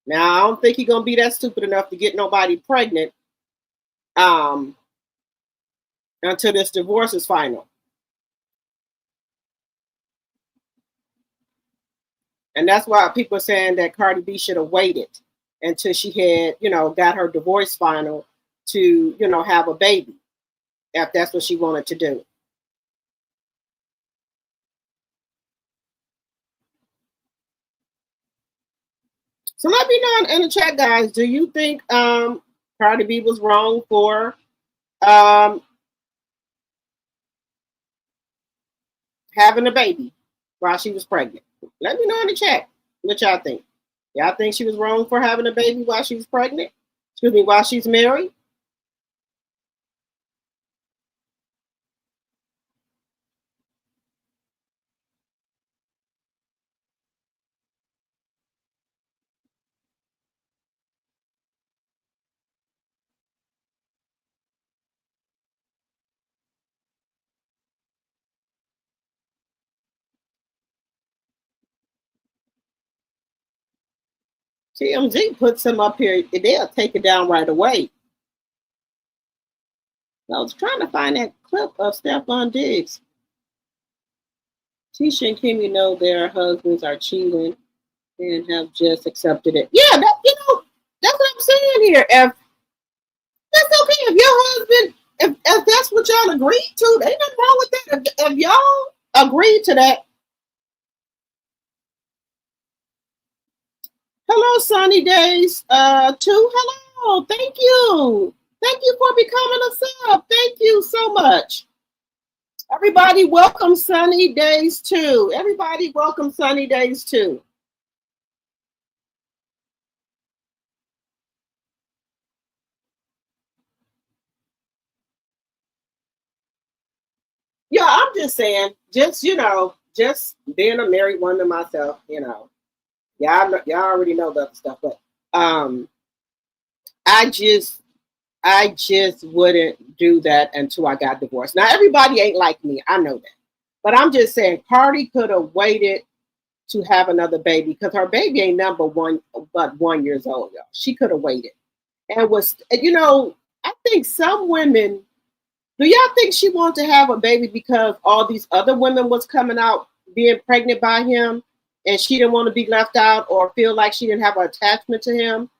S1: Now I don't think he's gonna be that stupid enough to get nobody pregnant until this divorce is final. And that's why people are saying that Cardi B should have waited until she had, got her divorce final to, have a baby, if that's what she wanted to do. So let me know in the chat, guys. Do you think Cardi B was wrong for having a baby while she was pregnant? Let me know in the chat what y'all think. Y'all think she was wrong for having a baby while she was pregnant? Excuse me, while she's married? TMZ puts him up here, they'll take it down right away. I was trying to find that clip of Stefon Diggs. Tisha and Kimmy know their husbands are cheating and have just accepted it. Yeah, that's what I'm saying here. If that's okay, if your husband, if that's what y'all agreed to, ain't nothing wrong with that. If y'all agreed to that, Hello, Sunny Days. Two. Hello. Thank you. Thank you for becoming a sub. Thank you so much. Everybody, welcome Sunny Days 2. Everybody, welcome Sunny Days 2. Yeah, I'm just saying, just being a married woman myself. Y'all already know the other stuff, but um, I just wouldn't do that until I got divorced. Now everybody ain't like me, I know that, but I'm just saying, Cardi could have waited to have another baby because her baby ain't number one, but 1 years old, y'all. She could have waited and I think some women. Do y'all think she wanted to have a baby because all these other women was coming out being pregnant by him and she didn't want to be left out or feel like she didn't have an attachment to him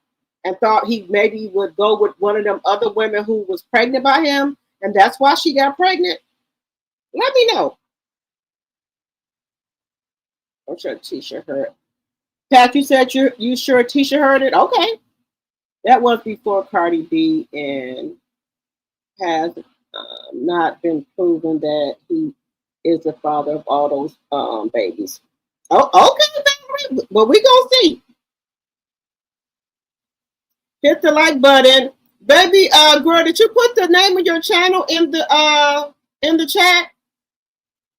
S1: and thought he maybe would go with one of them other women who was pregnant by him and that's why she got pregnant? Let me know. I'm sure Tisha heard. Pat, you said you sure Tisha heard it? Okay. That was before Cardi B and has not been proven that he is the father of all those babies. Oh, okay, baby. Well, we gonna see. Hit the like button, baby. Girl, did you put the name of your channel in the chat?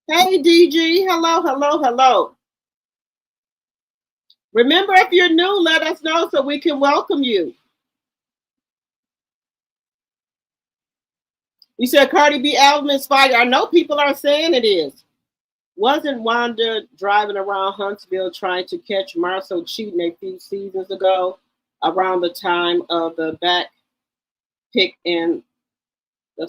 S1: Hey, DG. Hello, hello, hello. Remember, if you're new, let us know so we can welcome you. You said Cardi B album is fire. I know people are saying it is. Wasn't Wanda driving around Huntsville trying to catch Marcel cheating a few seasons ago around the time of the back pick in the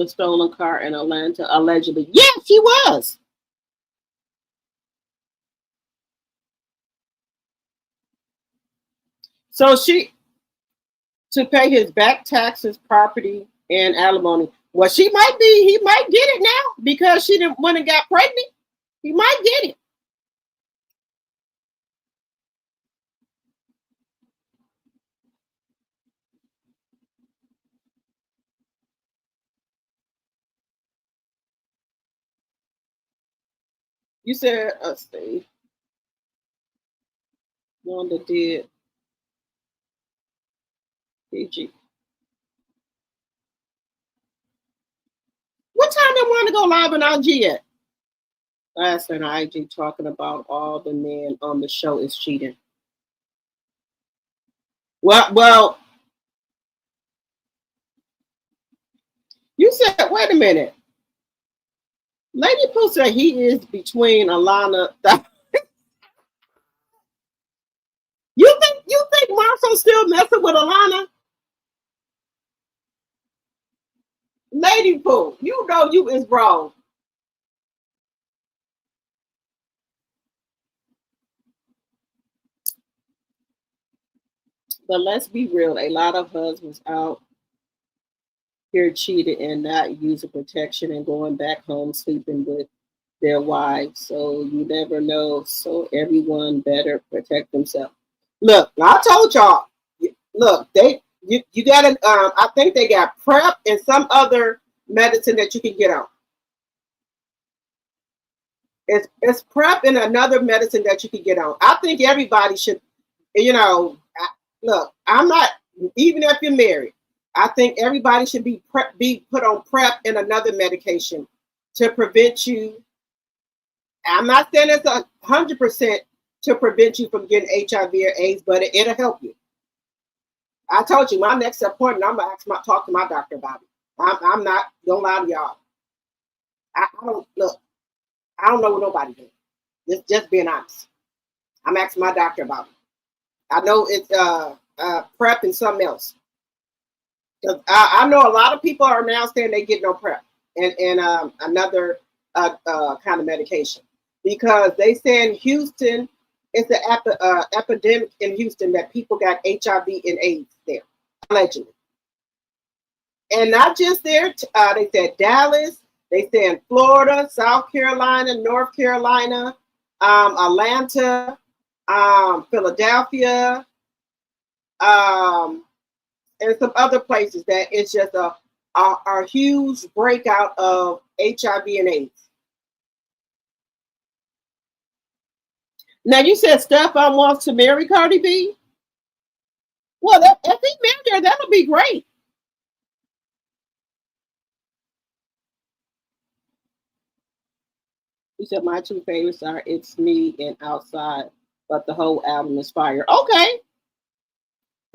S1: stolen car in Atlanta, allegedly? Yes, she was. So to pay his back taxes, property, and alimony. Well, he might get it now because she didn't when and got pregnant. He might get it. You said, let's see, Wanda did PG. What time did Wanda go live on IG at? Last night on IG talking about all the men on the show is cheating. Well, you said, wait a minute. Lady Pooh said he is between Alana. You think Marcel's still messing with Alana? Lady Pooh, you know you is wrong. But let's be real, a lot of husbands out here cheated and not using protection and going back home sleeping with their wives. So you never know. So everyone better protect themselves. Look, I told y'all. Look, you got to. I think they got PrEP and some other medicine that you can get on. It's PrEP and another medicine that you can get on. I think everybody should. Look, I'm not. Even if you're married, I think everybody should be put on PrEP and another medication to prevent you. I'm not saying it's 100% to prevent you from getting HIV or AIDS, but it'll help you. I told you my next appointment, I'm gonna talk to my doctor about it. I'm not gonna lie to y'all. I don't look. I don't know what nobody does. Just being honest. I'm asking my doctor about it. I know it's PrEP and something else. I know a lot of people are now saying they get no PrEP and another kind of medication because they say in Houston it's an epidemic in Houston that people got HIV and AIDS there allegedly, and not just there. They said Dallas, they said Florida, South Carolina, North Carolina, Atlanta. Philadelphia, um, and some other places that it's just a huge breakout of HIV and AIDS. Now you said Stefon wants to marry Cardi B. Well, if he married her, that'll be great. He said my two favorites are "It's Me" and "Outside," but the whole album is fire. Okay.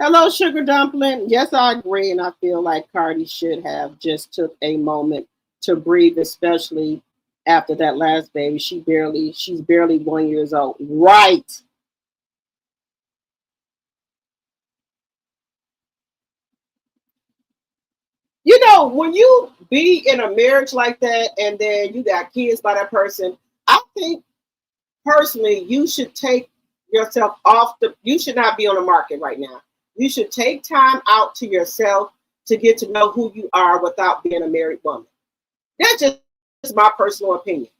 S1: Hello, Sugar Dumpling. Yes, I agree, and I feel like Cardi should have just took a moment to breathe, especially after that last baby. She's barely 1 year old. Right. You know, when you be in a marriage like that and then you got kids by that person, I think personally you should take yourself off you should not be on the market right now. You should take time out to yourself to get to know who you are without being a married woman. That's just my personal opinion.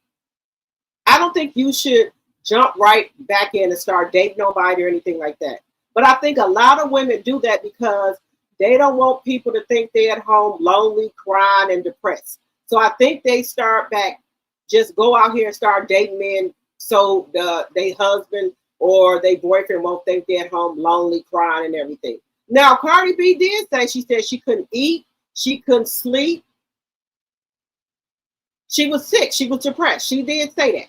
S1: I don't think you should jump right back in and start dating nobody or anything like that. But I think a lot of women do that because they don't want people to think they're at home lonely, crying, and depressed. So I think they start back, just go out here and start dating men so they husband or they boyfriend won't think they're at home lonely, crying, and everything. Now, Cardi B did say she said she couldn't eat, she couldn't sleep, she was sick, she was depressed. She did say that.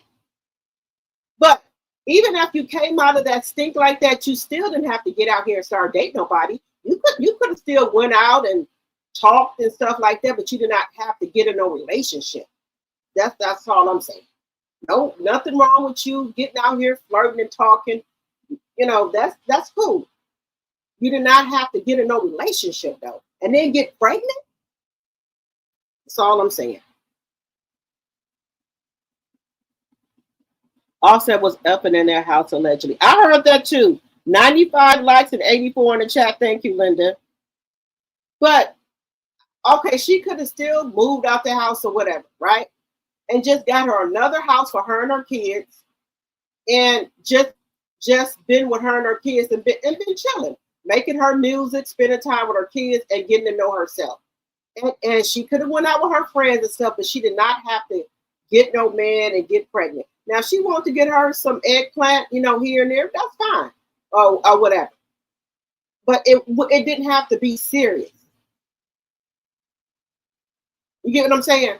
S1: But even after you came out of that stink like that, you still didn't have to get out here and start dating nobody. You could have still went out and talked and stuff like that, but you did not have to get in no relationship. That's all I'm saying. No, nothing wrong with you getting out here flirting and talking. You know, that's cool. You did not have to get in no relationship though. And then get pregnant. That's all I'm saying. Offset was upping in their house allegedly. I heard that too. 95 likes and 84 in the chat. Thank you, Linda. But okay, she could have still moved out the house or whatever, right? And just got her another house for her and her kids, and just been with her and her kids and been chilling, making her music, spending time with her kids, and getting to know herself. And she could have went out with her friends and stuff, but she did not have to get no man and get pregnant. Now, if she wanted to get her some eggplant, here and there, that's fine, or whatever. But it didn't have to be serious. You get what I'm saying?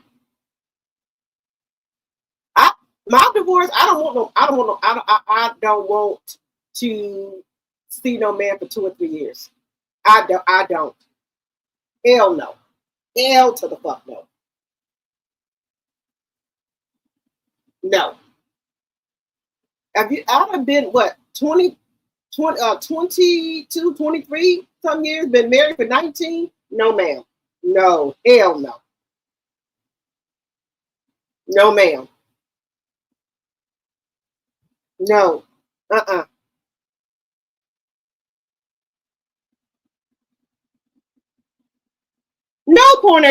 S1: I My divorce, I don't want no, I don't want no, I don't want to see no man for 2 or 3 years. I don't. Hell no. Hell to the fuck no. No. I've been what 22, 23 some years, been married for 19. No, ma'am. No, hell no. No, ma'am. No. Uh-uh. No porn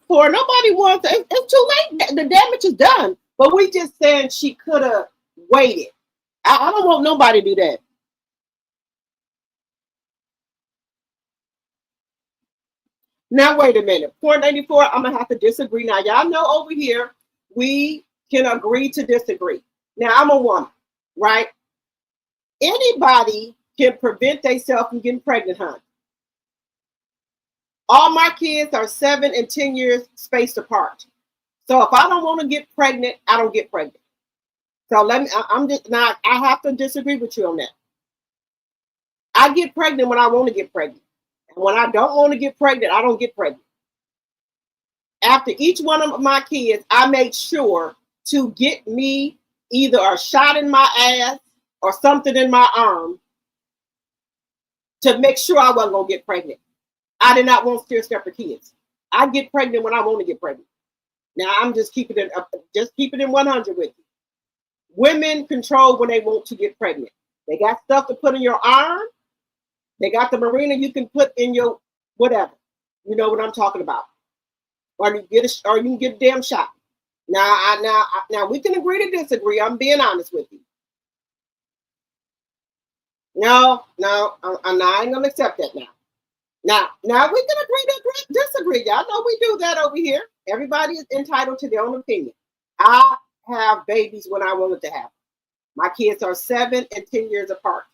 S1: for nobody wants it. It's too late. The damage is done. But we just saying she could have waited. I don't want nobody to do that. Now wait a minute. Point 84, I'm gonna have to disagree. Now, y'all know over here we can agree to disagree. Now I'm a woman, right? Anybody can prevent themselves from getting pregnant, huh? All my kids are 7 and 10 years spaced apart. So if I don't want to get pregnant, I don't get pregnant. So I'm just now I have to disagree with you on that. I get pregnant when I want to get pregnant. And when I don't want to get pregnant, I don't get pregnant. After each one of my kids, I make sure to get me either a shot in my ass or something in my arm to make sure I wasn't going to get pregnant. I did not want to step for kids. I get pregnant when I want to get pregnant. Now I'm just keeping it 100 with you. Women control when they want to get pregnant. They got stuff to put in your arm. They got the marina you can put in your whatever. You know what I'm talking about. Or you can get a damn shot. Now we can agree to disagree. I'm being honest with you. No, no, I'm not. I ain't gonna accept that now. Now we can agree to disagree. Y'all know we do that over here. Everybody is entitled to their own opinion. I have babies when I wanted to have them. My kids are 7 and 10 years apart.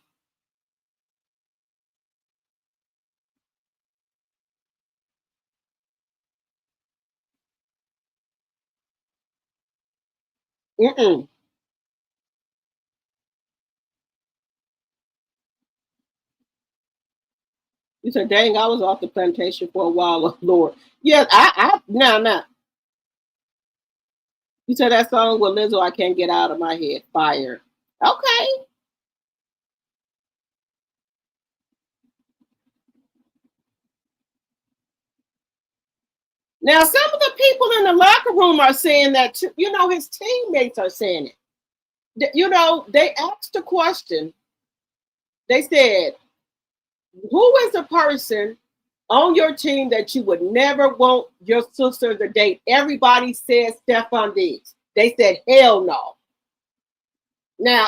S1: Mm-mm. You said, dang, I was off the plantation for a while, oh, Lord. Yes, no. You said that song with Lizzo, I can't get out of my head. Fire. Okay. Now, some of the people in the locker room are saying that, too. You know, his teammates are saying it. You know, they asked a question. They said, who is a person on your team that you would never want your sister to date? Everybody said Stefon Diggs. They said, hell no. Now,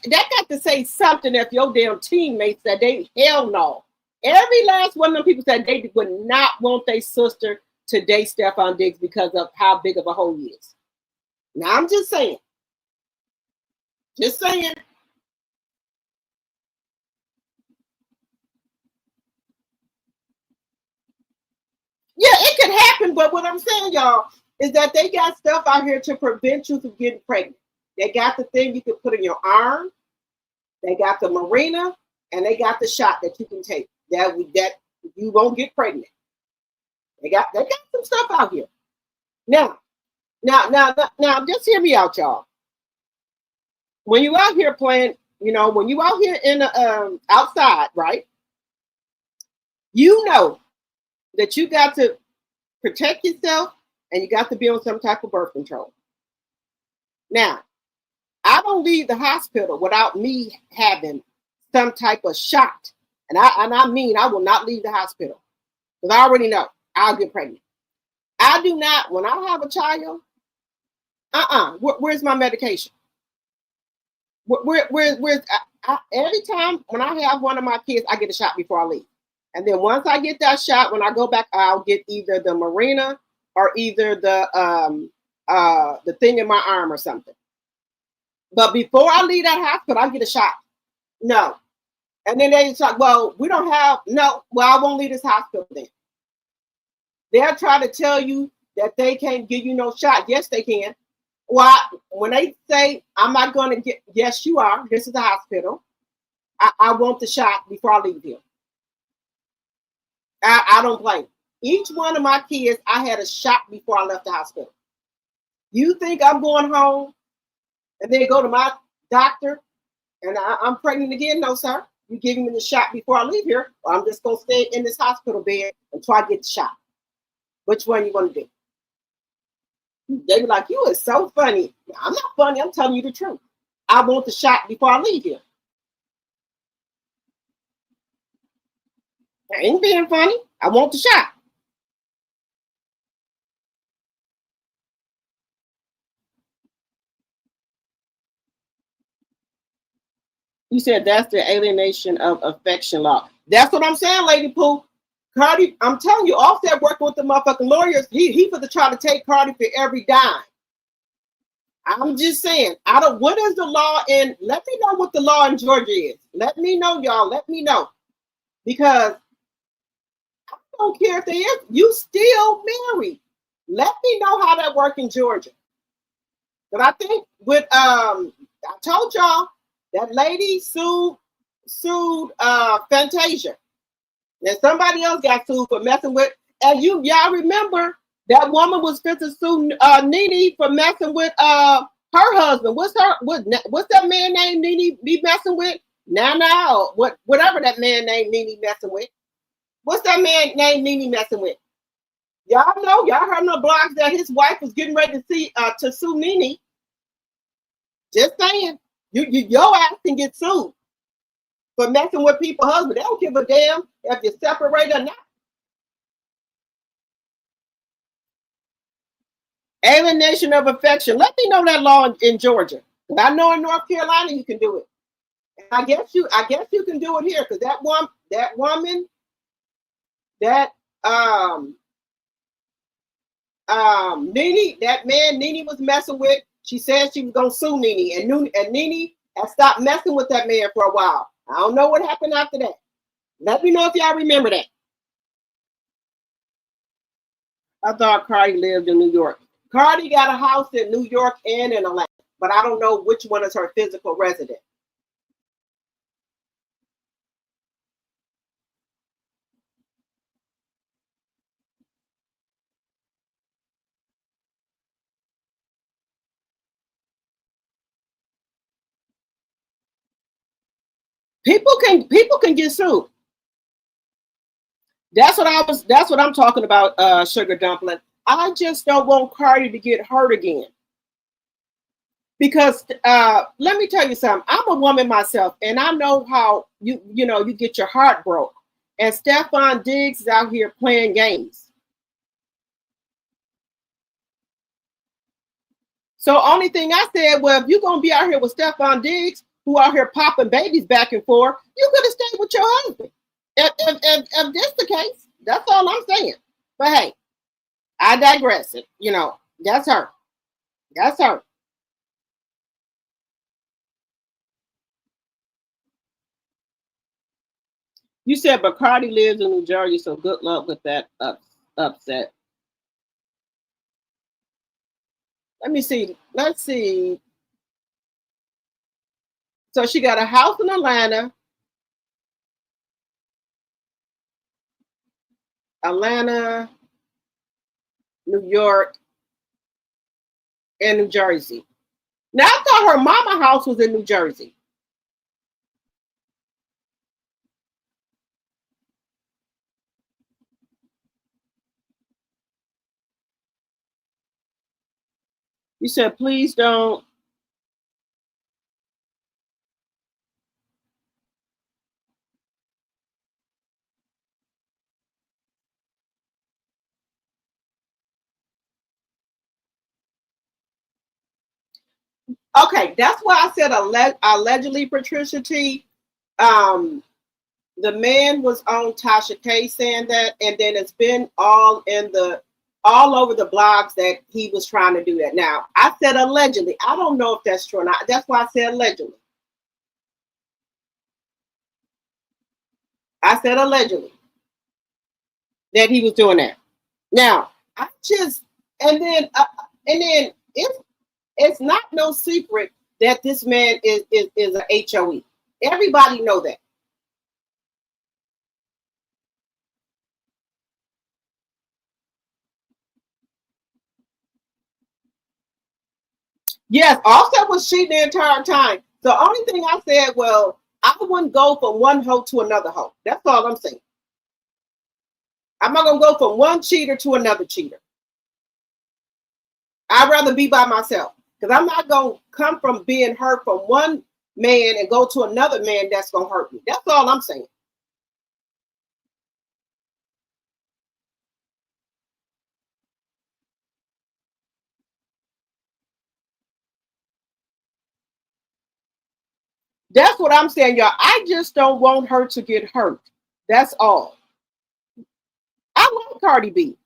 S1: that got to say something if your damn teammates said they hell no. Every last one of them people said they would not want their sister to date Stefon Diggs because of how big of a hole he is. Now, I'm just saying. Just saying. Yeah, it could happen, but what I'm saying, y'all, is that they got stuff out here to prevent you from getting pregnant. They got the thing you can put in your arm. They got the marina, and they got the shot that you can take that you won't get pregnant. They got some stuff out here. Now, now, just hear me out, y'all. When you out here playing, you know, when you out here in the outside, right? You know that you got to protect yourself, and you got to be on some type of birth control. Now, I don't leave the hospital without me having some type of shot. And I mean I will not leave the hospital. Because I already know I'll get pregnant. I do not, when I have a child, where's my medication? Where's every time when I have one of my kids, I get a shot before I leave. And then once I get that shot, when I go back, I'll get either the marina or either the thing in my arm or something. But before I leave that hospital, I get a shot. No. And then they talk, well, we don't have, no, well, I won't leave this hospital then. They'll try to tell you that they can't give you no shot. Yes, they can. Well, when they say, I'm not going to get, yes, you are. This is the hospital. I want the shot before I leave here. I don't blame. Each one of my kids, I had a shot before I left the hospital. You think I'm going home and then go to my doctor and I'm pregnant again? No, sir. You're giving me the shot before I leave here, or I'm just going to stay in this hospital bed until I get the shot. Which one you want to do? They be like, you are so funny. I'm not funny. I'm telling you the truth. I want the shot before I leave here. I ain't being funny. I want the shot. You said that's the alienation of affection law. That's what I'm saying, Lady Pooh. Cardi, I'm telling you, Offset working with the motherfucking lawyers. He for the try to take Cardi for every dime. I'm just saying, what is the law in, let me know what the law in Georgia is. Let me know, y'all. Let me know. Because I don't care if they is, you still married. Let me know how that works in Georgia. But I think with I told y'all that lady sued Fantasia. And somebody else got sued for messing with, and y'all remember that woman was fit to sue Nene for messing with her husband. What's that man named Nene be messing with? Nana or whatever that man named Nene messing with. What's that man named Nene messing with? Y'all know, y'all heard on the blogs that his wife was getting ready to sue Nene. Just saying, your ass can get sued for messing with people's husbands. They don't give a damn if you're separated or not. Alienation of affection. Let me know that law in Georgia. I know in North Carolina you can do it. I guess you can do it here because that woman, that Nene, that man Nene was messing with. She said she was gonna sue Nene, and Nene had stopped messing with that man for a while. I don't know what happened after that. Let me know if y'all remember that. I thought Cardi lived in New York. Cardi got a house in New York and in Atlanta, but I don't know which one is her physical residence. People can get sued. That's what I'm talking about, Sugar Dumpling. I just don't want Cardi to get hurt again. Because let me tell you something. I'm a woman myself, and I know how you get your heart broke. And Stefon Diggs is out here playing games. So only thing I said, well, if you're gonna be out here with Stefon Diggs, who out here popping babies back and forth, you could have stayed with your husband. If this the case, that's all I'm saying. But hey, I digress. That's her. That's her. You said Bacardi lives in New Jersey, so good luck with that upset. Let me see. Let's see. So she got a house in Atlanta, New York, and New Jersey. Now I thought her mama house was in New Jersey. You said, please don't. Okay, that's why I said allegedly Patricia T. The man was on Tasha K saying that, and then it's been all over the blogs that he was trying to do that. Now, I said allegedly. I don't know if that's true or not. That's why I said allegedly. I said allegedly that he was doing that. Now, I just and then it's not no secret that this man is a HOE. Everybody know that. Yes, Offset was cheating the entire time. The only thing I said, well, I wouldn't go from one hoe to another hoe. That's all I'm saying. I'm not gonna go from one cheater to another cheater. I'd rather be by myself because I'm not gonna come from being hurt from one man and go to another man that's gonna hurt me. That's all I'm saying. That's what I'm saying, y'all. I just don't want her to get hurt. That's all. I love Cardi B.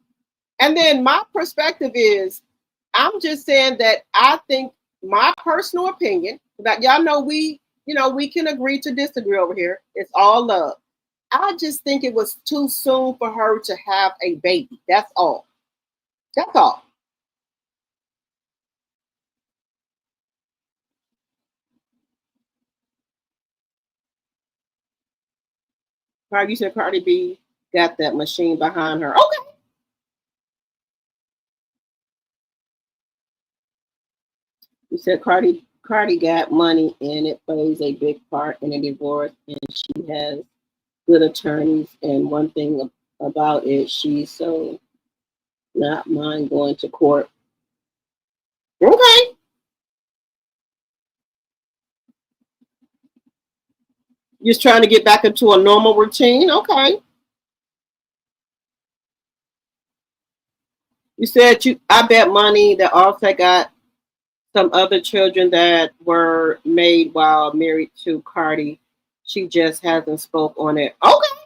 S1: And then my perspective is, I'm just saying that I think my personal opinion, that y'all know we can agree to disagree over here. It's all love. I just think it was too soon for her to have a baby. That's all. That's all. You said Cardi B got that machine behind her. Okay. You said Cardi got money and it plays a big part in a divorce, and she has good attorneys. And one thing about it, she's so not mind going to court. Okay. Just trying to get back into a normal routine. Okay. You said I bet money that Offset got some other children that were made while married to Cardi. She just hasn't spoke on it. Okay,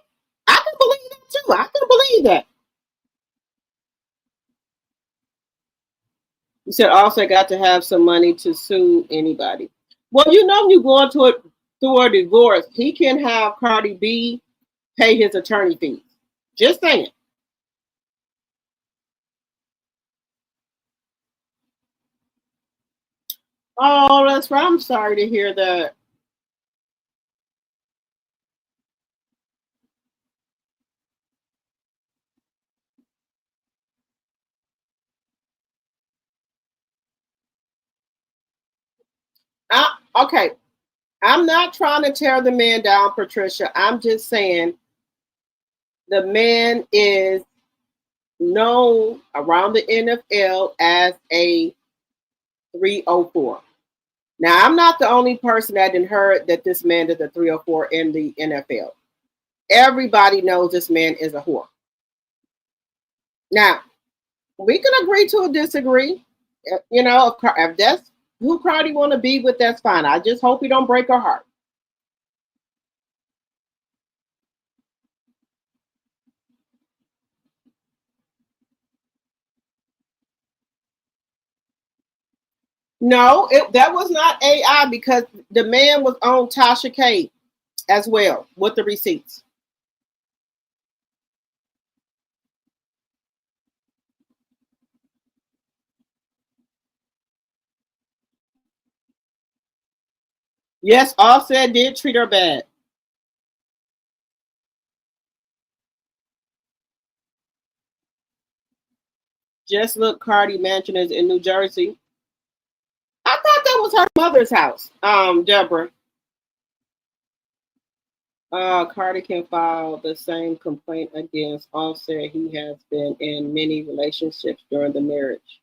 S1: I can believe that too. I can believe that. You said also got to have some money to sue anybody. Well, you know, you going to it through a divorce, he can have Cardi B pay his attorney fees. Just saying. Oh, that's right. I'm sorry to hear that. Okay, I'm not trying to tear the man down, Patricia. I'm just saying the man is known around the NFL as a 304. Now, I'm not the only person that didn't heard that this man is a 304 in the NFL. Everybody knows this man is a whore. Now, we can agree to disagree. You know, if that's who Cardi want to be with, that's fine. I just hope he don't break her heart. No, that was not AI because the man was on Tasha K as well with the receipts. Yes, Offset did treat her bad. Just look, Cardi Mansion is in New Jersey. I thought that was her mother's house. Deborah. Cardi can file the same complaint against Offset. He has been in many relationships during the marriage.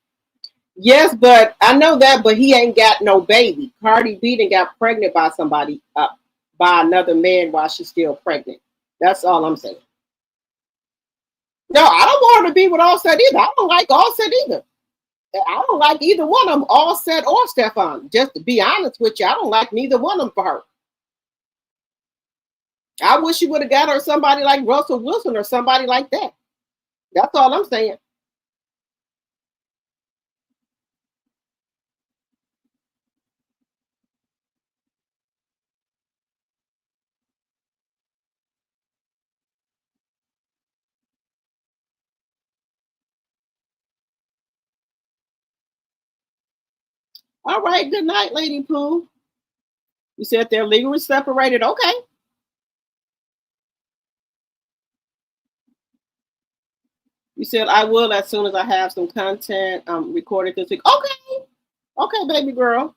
S1: Yes, but I know that, but he ain't got no baby. Cardi B done got pregnant by somebody, by another man while she's still pregnant. That's all I'm saying. No, I don't want her to be with Offset either. I don't like Offset either. I don't like either one of them, Offset or Stefon. Just to be honest with you, I don't like neither one of them for her. I wish she would have got her somebody like Russell Wilson or somebody like that. That's all I'm saying. All right, good night, Lady Pooh. You said they're legally separated. Okay. You said I will as soon as I have some content recorded this week. Okay. Okay, baby girl.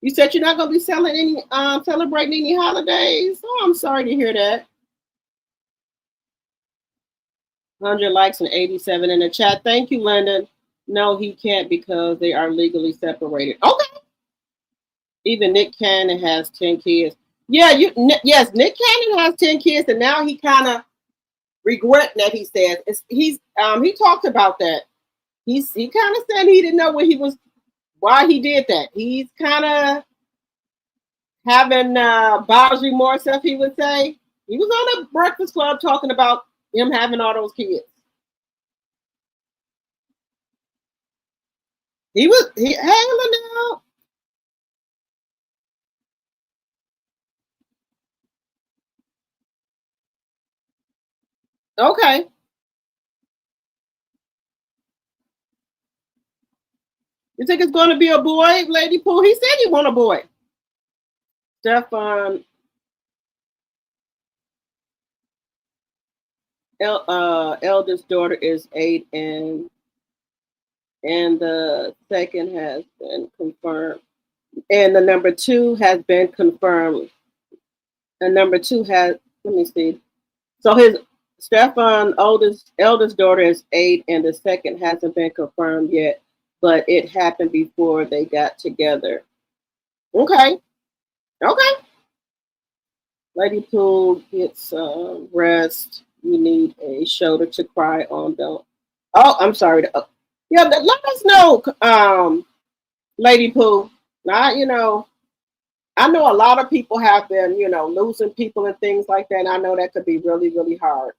S1: You said you're not gonna be selling any celebrating any holidays. Oh, I'm sorry to hear that. 100 likes and 87 in the chat. Thank you, Lyndon. No, he can't because they are legally separated. Okay. Even Nick Cannon has 10 kids. Yeah, yes, Nick Cannon has 10 kids, and now he kind of regret that he says he talked about that. He kind of said he didn't know why he did that. He's kind of having buyer's remorse, if he would say. He was on the Breakfast Club talking about him having all those kids. He hanging now. Okay. You think it's going to be a boy, Lady Pooh? He said he want a boy. Stefon eldest daughter is 8, and the second has been confirmed, and the number 2 has been confirmed. And number 2 has, let me see. So his Stefon eldest daughter is 8, and the second hasn't been confirmed yet, but it happened before they got together. Okay. Okay. Lady Pool gets rest. You need a shoulder to cry on. Don't. Oh, I'm sorry. Yeah, let us know, Lady Pooh. Now, I know a lot of people have been, losing people and things like that. And I know that could be really, really hard.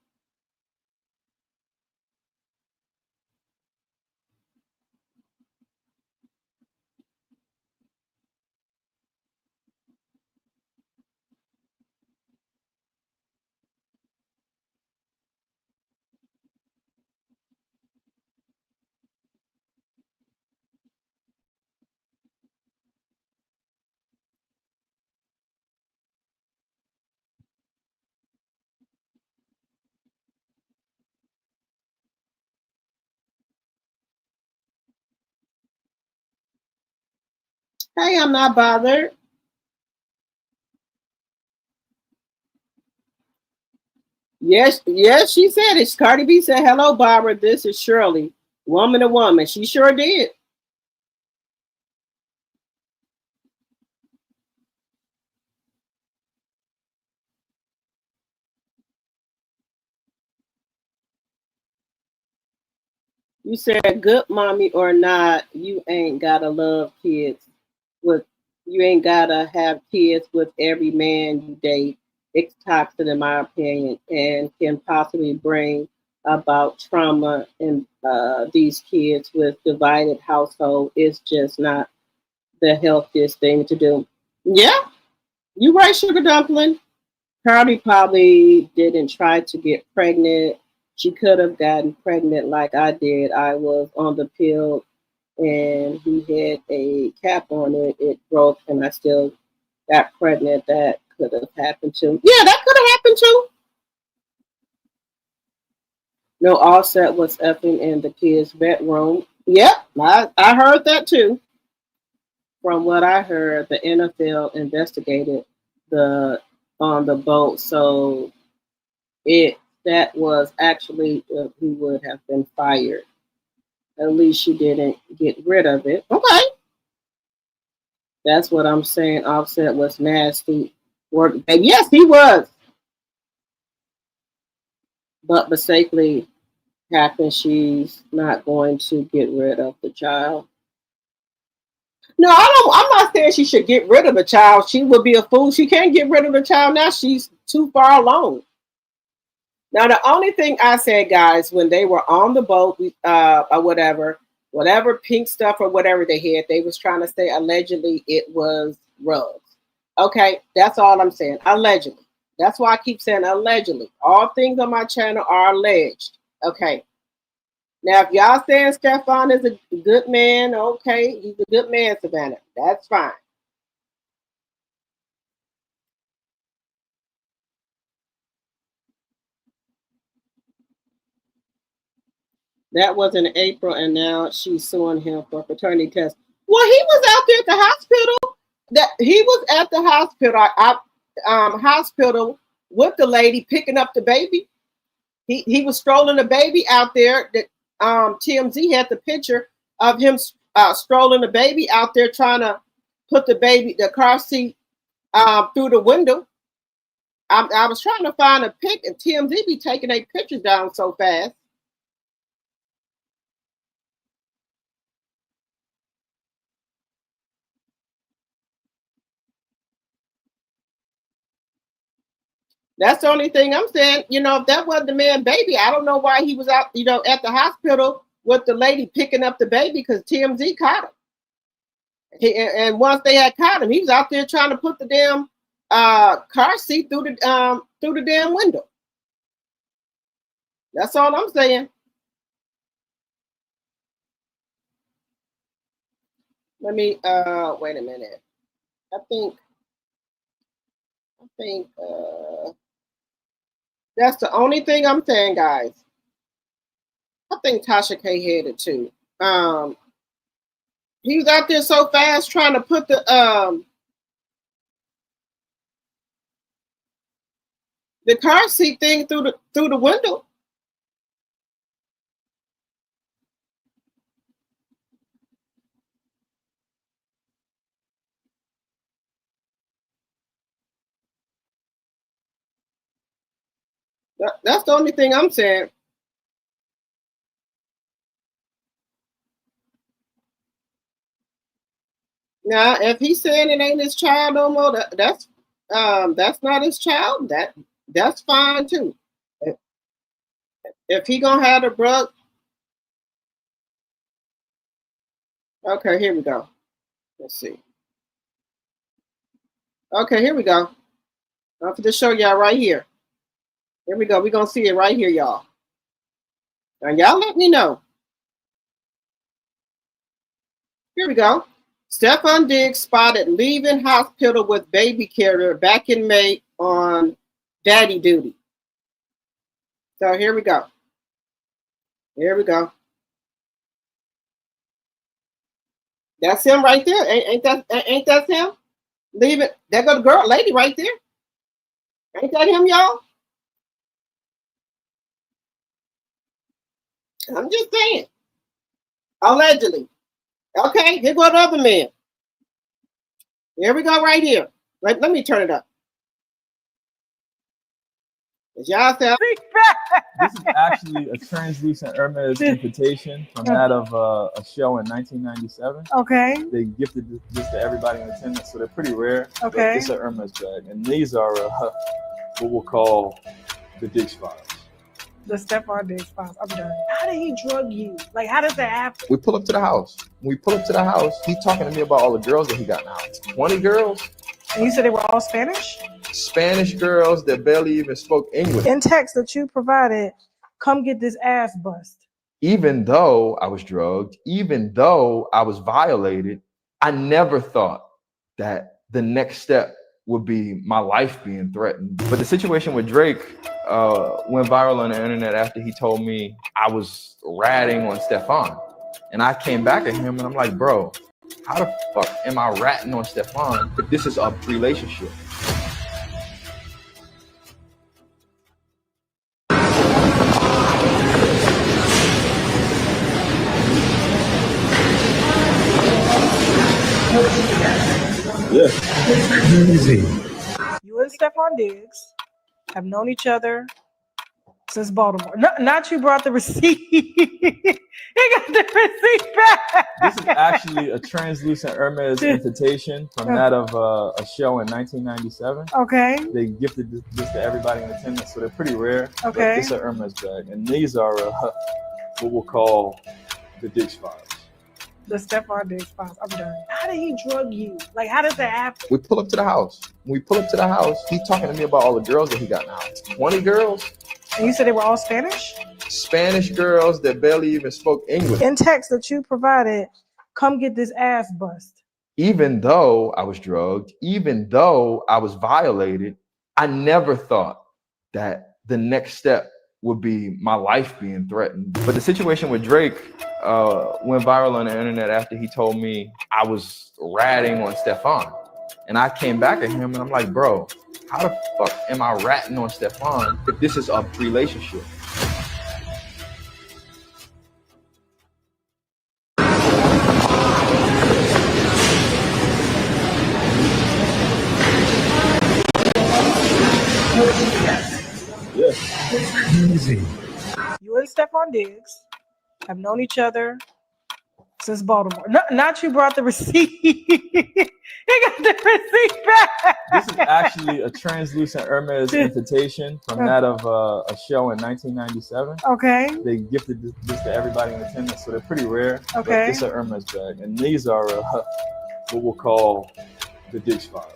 S1: Hey, I'm not bothered. Yes, yes, she said it. Cardi B said, "Hello, Barbara. This is Shirley, woman to woman." She sure did. You said, "Good mommy or not, you ain't gotta love kids with. You ain't gotta have kids with every man you date. It's toxic, in my opinion, and can possibly bring about trauma in these kids with divided household. It's just not the healthiest thing to do." Yeah, you right, sugar dumpling. Cardi probably didn't try to get pregnant. She could have gotten pregnant like I did. I was on the pill and he had a cap on it. It broke and I still got pregnant. That could have happened too. Yeah, that could have happened too. No, Offset was effing in the kids' bedroom. Yep, I heard that too. From what I heard, the NFL investigated the on the boat, so it that was actually he would have been fired. At least she didn't get rid of it. Okay, that's what I'm saying. Offset was nasty work. And yes, he was, but basically happened. She's not going to get rid of the child. No, I don't. I'm not saying she should get rid of the child. She would be a fool. She can't get rid of the child now. She's too far along. Now, the only thing I said, guys, when they were on the boat, or whatever pink stuff or whatever they had, they was trying to say allegedly it was rugs. Okay, that's all I'm saying. Allegedly. That's why I keep saying allegedly. All things on my channel are alleged. Okay. Now, if y'all saying Stefon is a good man, okay, he's a good man, Savannah. That's fine. That was in April, and now she's suing him for paternity test. Well, he was out there at the hospital. That he was at the hospital with the lady picking up the baby. He was strolling the baby out there. That TMZ had the picture of him strolling the baby out there, trying to put the car seat through the window. I was trying to find a pic, and TMZ be taking their pictures down so fast. That's the only thing I'm saying. If that wasn't the man baby, I don't know why he was out, at the hospital with the lady picking up the baby because TMZ caught him. And once they had caught him, he was out there trying to put the damn car seat through the damn window. That's all I'm saying. Let me wait a minute. I think that's the only thing I'm saying, guys. I think Tasha K had it too. He was out there so fast trying to put the car seat thing through the window. That's the only thing I'm saying. Now, if he's saying it ain't his child no more, that's not his child. That's fine too. If he gonna have the brother, okay, here we go. Let's see. Okay, here we go. I'm going to show y'all right here. Here we go. We're gonna see it right here, y'all. Now, y'all let me know. Here we go. Stefon Diggs spotted leaving hospital with baby carrier back in May on daddy duty. So here we go. Here we go. That's him right there. Ain't that him? Leave it. There go the girl, lady right there. Ain't that him, y'all? I'm just saying. Allegedly. Okay, here go the other man. Here we go right here. Let me turn it up. Y'all say,
S2: this is actually a translucent Hermes invitation from that of a show in 1997.
S3: Okay.
S2: They gifted this to everybody in attendance, so they're pretty rare.
S3: Okay.
S2: It's a Hermes bag, and these are what we'll call the Diggs files.
S3: The Stefon Diggs files. I'm done. How did he drug you? Like, how does that happen?
S4: We pull up to the house. When we pull up to the house, he's talking to me about all the girls that he got now. 20 girls.
S3: And you said they were all Spanish?
S4: Spanish girls that barely even spoke English.
S3: In text that you provided, come get this ass bust.
S4: Even though I was drugged, even though I was violated, I never thought that the next step would be my life being threatened. But the situation with Drake went viral on the internet after he told me I was ratting on Stefon. And I came back at him and I'm like, bro, how the fuck am I ratting on Stefon if this is a relationship?
S2: Yeah.
S5: Easy.
S3: You and Stefon Diggs have known each other since Baltimore. Not you brought the receipt. He got the receipt back.
S2: This is actually a translucent Hermes invitation from that of a show in 1997.
S3: Okay.
S2: They gifted this to everybody in attendance, so they're pretty rare.
S3: Okay.
S2: It's a Hermes bag, and these are what we'll call the Diggs files.
S3: The Stefon Diggs files. I'm done. How did he drug you? Like, how does that happen?
S4: We pull up to the house. When we pull up to the house, he's talking to me about all the girls that he got now. 20 girls.
S3: And you said they were all Spanish?
S4: Spanish girls that barely even spoke English.
S3: In text that you provided, come get this ass bust.
S4: Even though I was drugged, even though I was violated, I never thought that the next step would be my life being threatened. But the situation with Drake went viral on the internet after he told me I was ratting on Stefon. And I came back at him and I'm like, bro, how the fuck am I ratting on Stefon if this is a relationship?
S2: Yeah.
S5: Easy.
S3: You and Stefon Diggs have known each other since Baltimore. Not you brought the receipt. He got the receipt back.
S2: This is actually a translucent Hermes invitation from that of a show in 1997.
S3: Okay.
S2: They gifted this to everybody in attendance, so they're pretty rare.
S3: Okay.
S2: It's a Hermes bag, and these are what we'll call the Diggs files.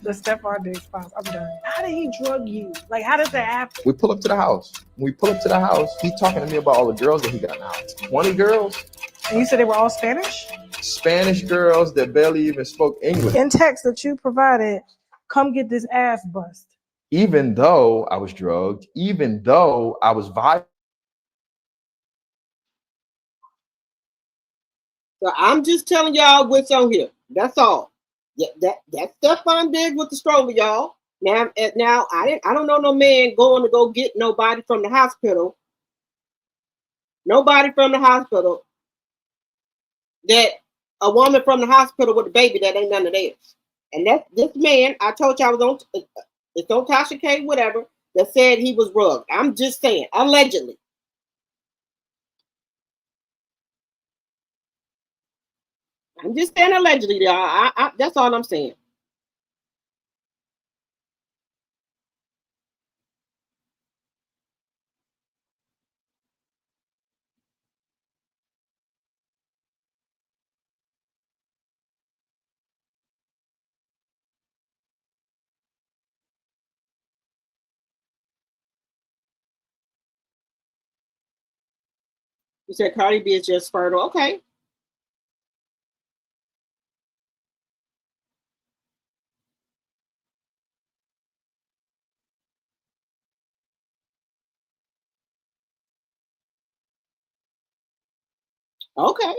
S3: The Stefon Diggs files. I'm done. How did he drug you? Like, how does that happen?
S4: We pull up to the house. When we pull up to the house, he's talking to me about all the girls that he got now. 20 girls.
S3: And you said they were all Spanish?
S4: Spanish girls that barely even spoke English.
S3: In text that you provided, come get this ass bust.
S4: Even though I was drugged, even though I was violated.
S1: so I'm just telling y'all what's on here. That's all. Yeah, that's Stefon Diggs with the stroller, y'all. Now I don't know no man going to go get nobody from the hospital. Nobody from the hospital. That a woman from the hospital with a baby that ain't none of theirs. And that's this man. I told you I was on. It's on Tasha K. Whatever. that said he was rugged. I'm just saying, allegedly. I'm just saying allegedly, y'all. That's all I'm saying. You said Cardi B is just fertile. Okay. Okay.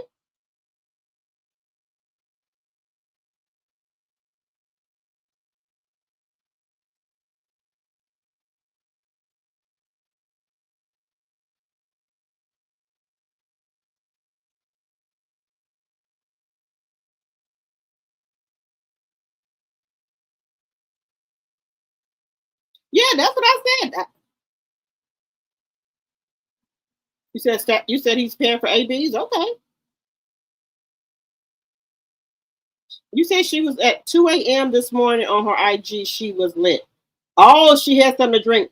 S1: Yeah, that's what I said. You said he's paying for ABs. Okay. You said she was at 2 a.m. this morning on her IG. She was lit. Oh, she had something to drink.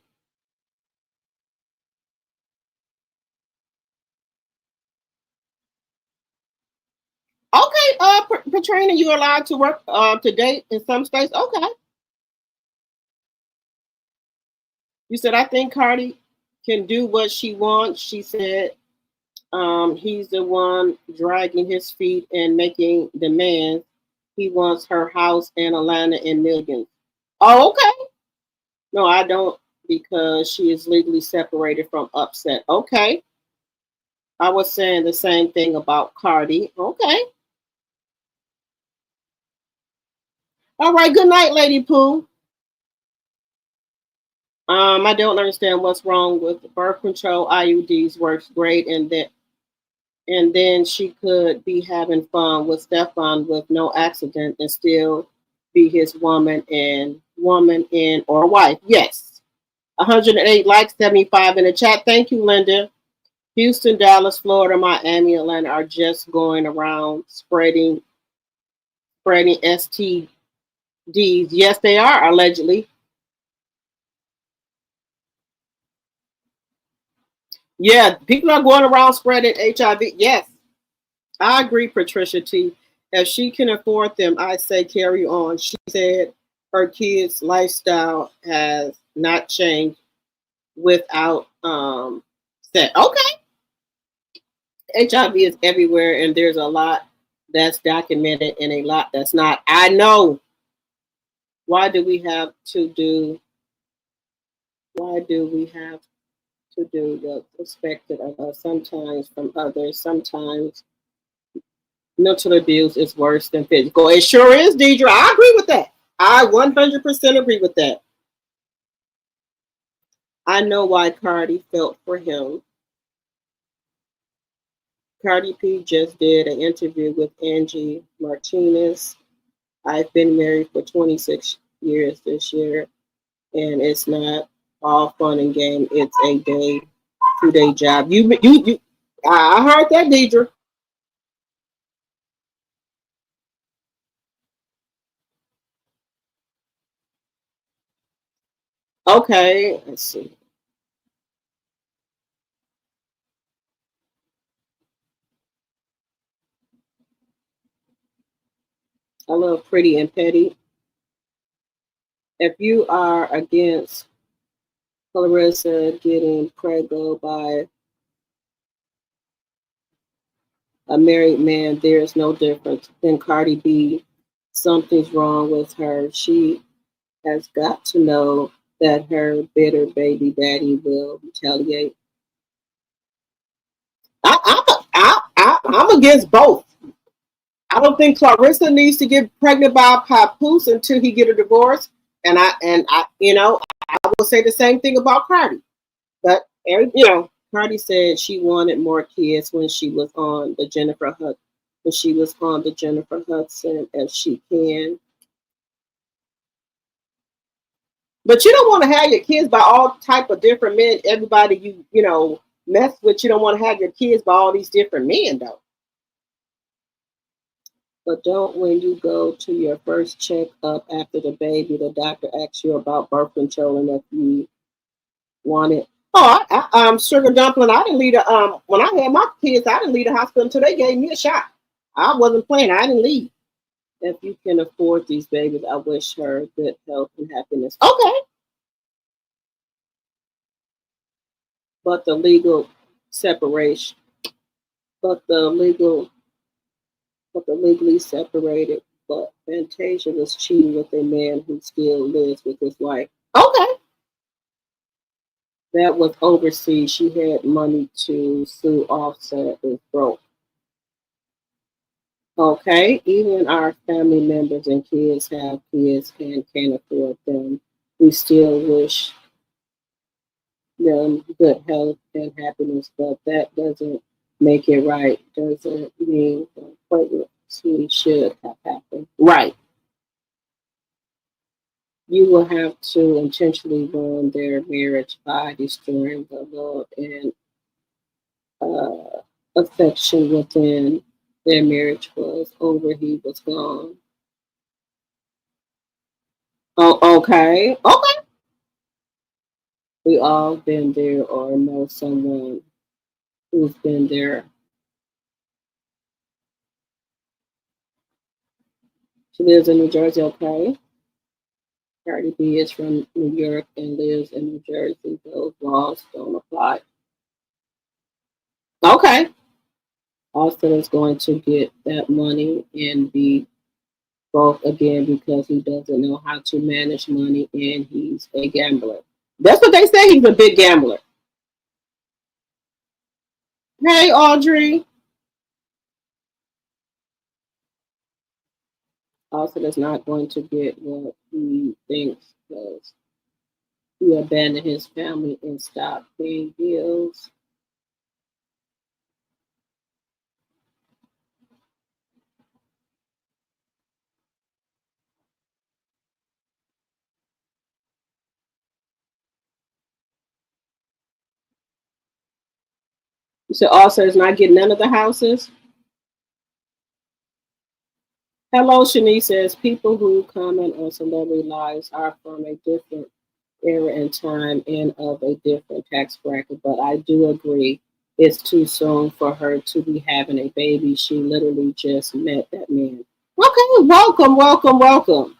S1: Okay, Patrina, you allowed to work to date in some states? Okay. You said I think Cardi can do what she wants. She said he's the one dragging his feet and making demands. He wants her house in Atlanta and millions. Oh, okay. No, I don't because she is legally separated from Upset. Okay. I was saying the same thing about Cardi. Okay. All right. Good night, Lady Pooh. I don't understand what's wrong with birth control. IUDs works great, and then she could be having fun with Stefon with no accident and still be his woman in or wife. Yes. 108 likes, 75 in the chat. Thank you, Linda. Houston, Dallas, Florida, Miami, Atlanta are just going around spreading STDs. Yes, they are, allegedly. Yeah, people are going around spreading HIV. Yes, I agree, Patricia T. If she can afford them, I say carry on. She said her kids' lifestyle has not changed without sex. Okay. HIV is everywhere, and there's a lot that's documented and a lot that's not. I know. Why do we have to do? Why do we have to do what's expected of us? Sometimes from others. Sometimes mental abuse is worse than physical. It sure is, Deidre. I agree with that. I 100% agree with that. I know why Cardi felt for him. Cardi P just did an interview with Angie Martinez. I've been married for 26 years this year, and it's not all fun and game. It's a day, 2-day job. I heard that, Deidre. Okay, let's see. A little pretty and petty. If you are against Clarissa getting pregnant by a married man, there is no difference than Cardi B. Something's wrong with her. She has got to know that her bitter baby daddy will retaliate. I'm against both. I don't think Clarissa needs to get pregnant by a papoose until he get a divorce. I will say the same thing about Cardi. But Cardi said she wanted more kids when she was on the Jennifer Hudson, if she can. But you don't want to have your kids by all type of different men. Everybody you know mess with, you don't want to have your kids by all these different men though. But don't when you go to your first checkup after the baby, the doctor asks you about birth control and if you want it. Oh, sugar dumpling. I didn't leave the when I had my kids, I didn't leave the hospital until they gave me a shot. I wasn't playing. I didn't leave. If you can afford these babies, I wish her good health and happiness. Okay. But the legal separation, but the legally separated. But Fantasia was cheating with a man who still lives with his wife. Okay. That was overseas. She had money to sue Offset is broke. Okay. Even our family members and kids have kids and can't afford them. We still wish them good health and happiness, but that doesn't make it right. Doesn't mean the pregnancy should have happened. Right. You will have to intentionally ruin their marriage by destroying the love and affection within their marriage was over. He was gone. Oh, okay. Okay. We all been there or know someone who's been there. She lives in New Jersey, okay? Cardi B is from New York and lives in New Jersey. Those laws don't apply. Okay. Austin is going to get that money and be broke again because he doesn't know how to manage money and he's a gambler. That's what they say. He's a big gambler. Hey, Audrey. Austin is not going to get what he thinks because he abandoned his family and stopped paying bills. You said Austin is not getting none of the houses. Hello, Shanice says people who comment on celebrity lives are from a different era and time and of a different tax bracket, but I do agree it's too soon for her to be having a baby. She literally just met that man. Okay, welcome, welcome, welcome.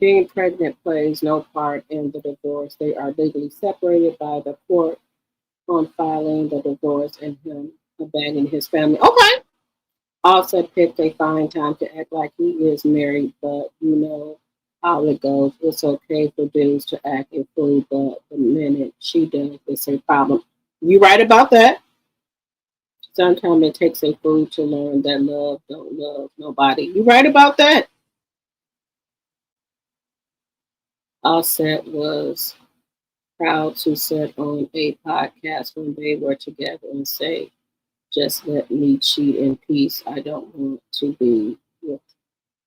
S1: Being pregnant plays no part in the divorce. They are legally separated by the court on filing the divorce and him abandoning his family. Okay. Also picked a fine time to act like he is married, but you know how it goes. It's okay for dudes to act a fool, but the minute she does, it's a problem. You right about that. Sometimes it takes a fool to learn that love don't love nobody. You right about that. Offset was proud to sit on a podcast when they were together and say, just let me cheat in peace. I don't want to be with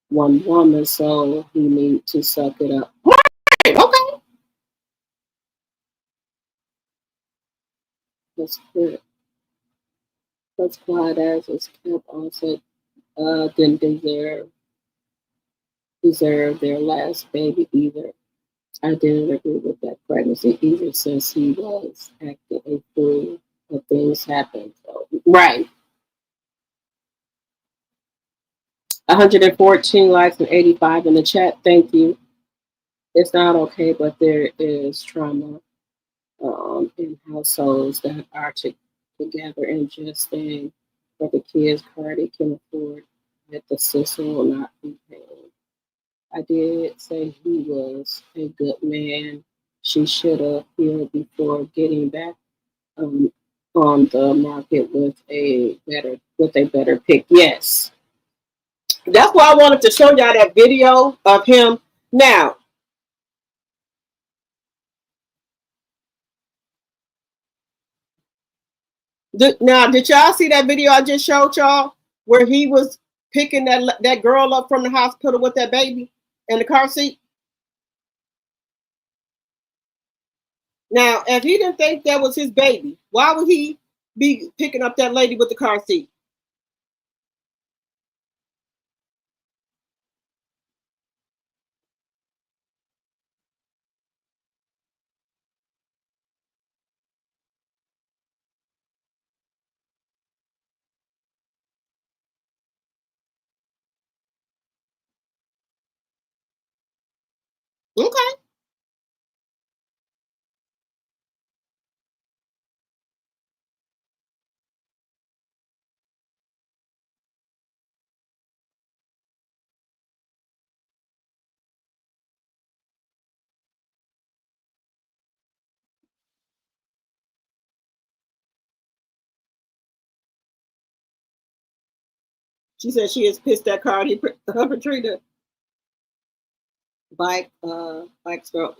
S1: one woman, so he need to suck it up. Right, okay. Let's quit. Let's quiet as it's kept on said didn't deserve their last baby either. I didn't agree with that pregnancy either since he was acting a fool when things happened. So, right. 114 likes and 85 in the chat. Thank you. It's not okay, but there is trauma in households that are together and just saying for the kids Cardi can afford that the system will not be paying. I did say he was a good man. She should have healed before getting back on the market with a better pick. Yes. That's why I wanted to show y'all that video of him. Now, did y'all see that video I just showed y'all where he was picking that girl up from the hospital with that baby? in the car seat? Now, if he didn't think that was his baby, why would he be picking up that lady with the car seat? Okay. She said she is pissed that Cardi perpetrator bike girl.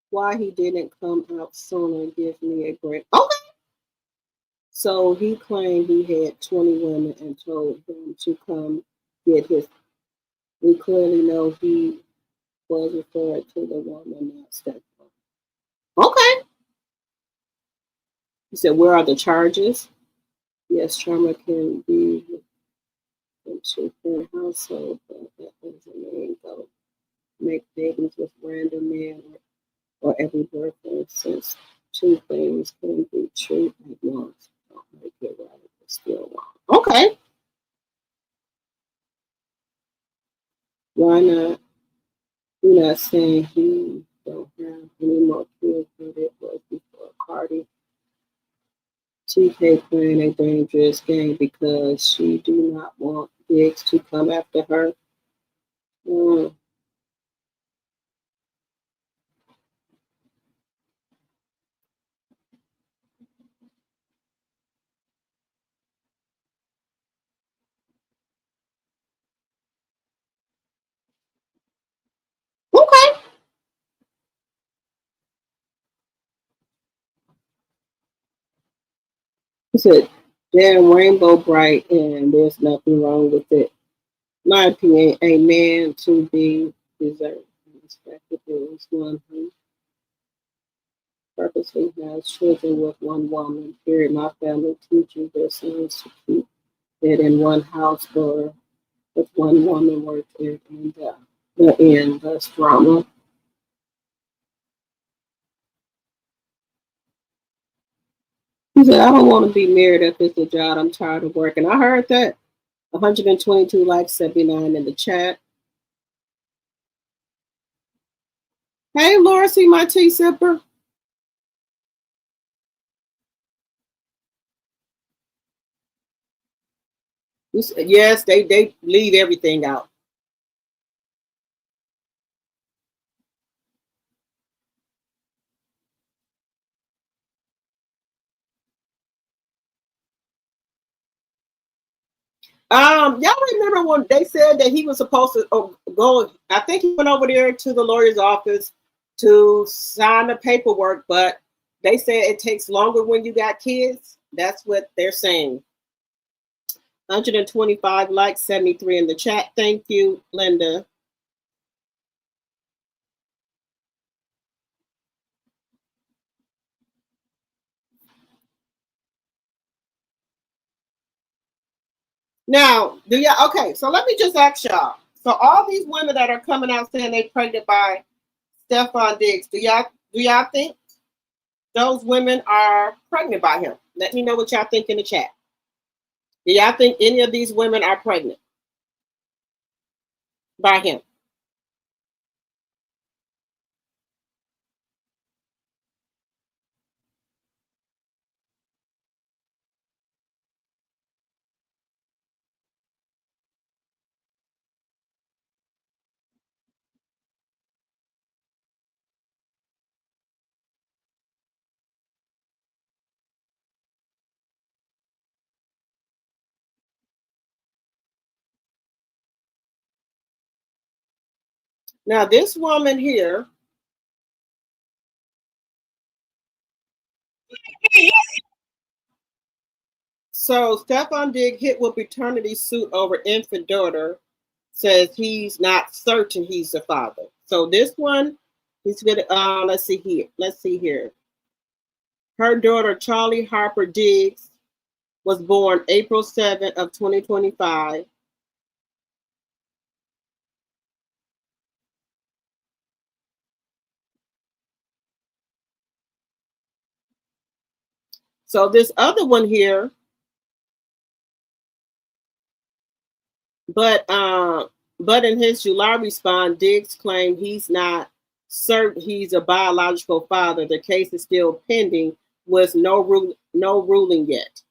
S1: Why he didn't come out sooner and give me a break. Okay. So he claimed he had 20 women and told him to come get his. We clearly know he was referred to the woman, not Stefon. Okay. He said, where are the charges? Yes, trauma can be in two-parent household, but that doesn't mean go make babies with random men or every birthday, since two things can be true at once. Don't make it right, it's still wrong. Okay. Why not? You're not saying he don't have any more kids than it was before Cardi. TK playing a dangerous game because she do not want Diggs to come after her. Mm. Okay. He said, damn rainbow bright, and there's nothing wrong with it. My opinion, a man to be deserved and respected is one who purposely has children with one woman. Period. My family teaches their sons to keep it in one house or with one woman working and the end, thus drama. He said, I don't want to be married if it's a job. I'm tired of working. I heard that. 122 likes, 79 in the chat. Hey, Laura, see my tea sipper? Yes, they leave everything out. Y'all remember when they said that he was supposed to go? I think he went over there to the lawyer's office to sign the paperwork, but they said it takes longer when you got kids. That's what they're saying. 125 likes, 73 in the chat. Thank you, Linda. Now, okay, so let me just ask y'all. So all these women that are coming out saying they pregnant by Stefon Diggs, do y'all think those women are pregnant by him? Let me know what y'all think in the chat. Do y'all think any of these women are pregnant by him? Now, this woman here. So Stefon Diggs hit with paternity suit over infant daughter. says he's not certain he's the father. So this one, he's gonna let's see here. Let's see here. Her daughter, Charlie Harper Diggs, was born April 7th of 2025. So this other one here, but in his July response, Diggs claimed he's not certain he's a biological father. The case is still pending with no ruling yet.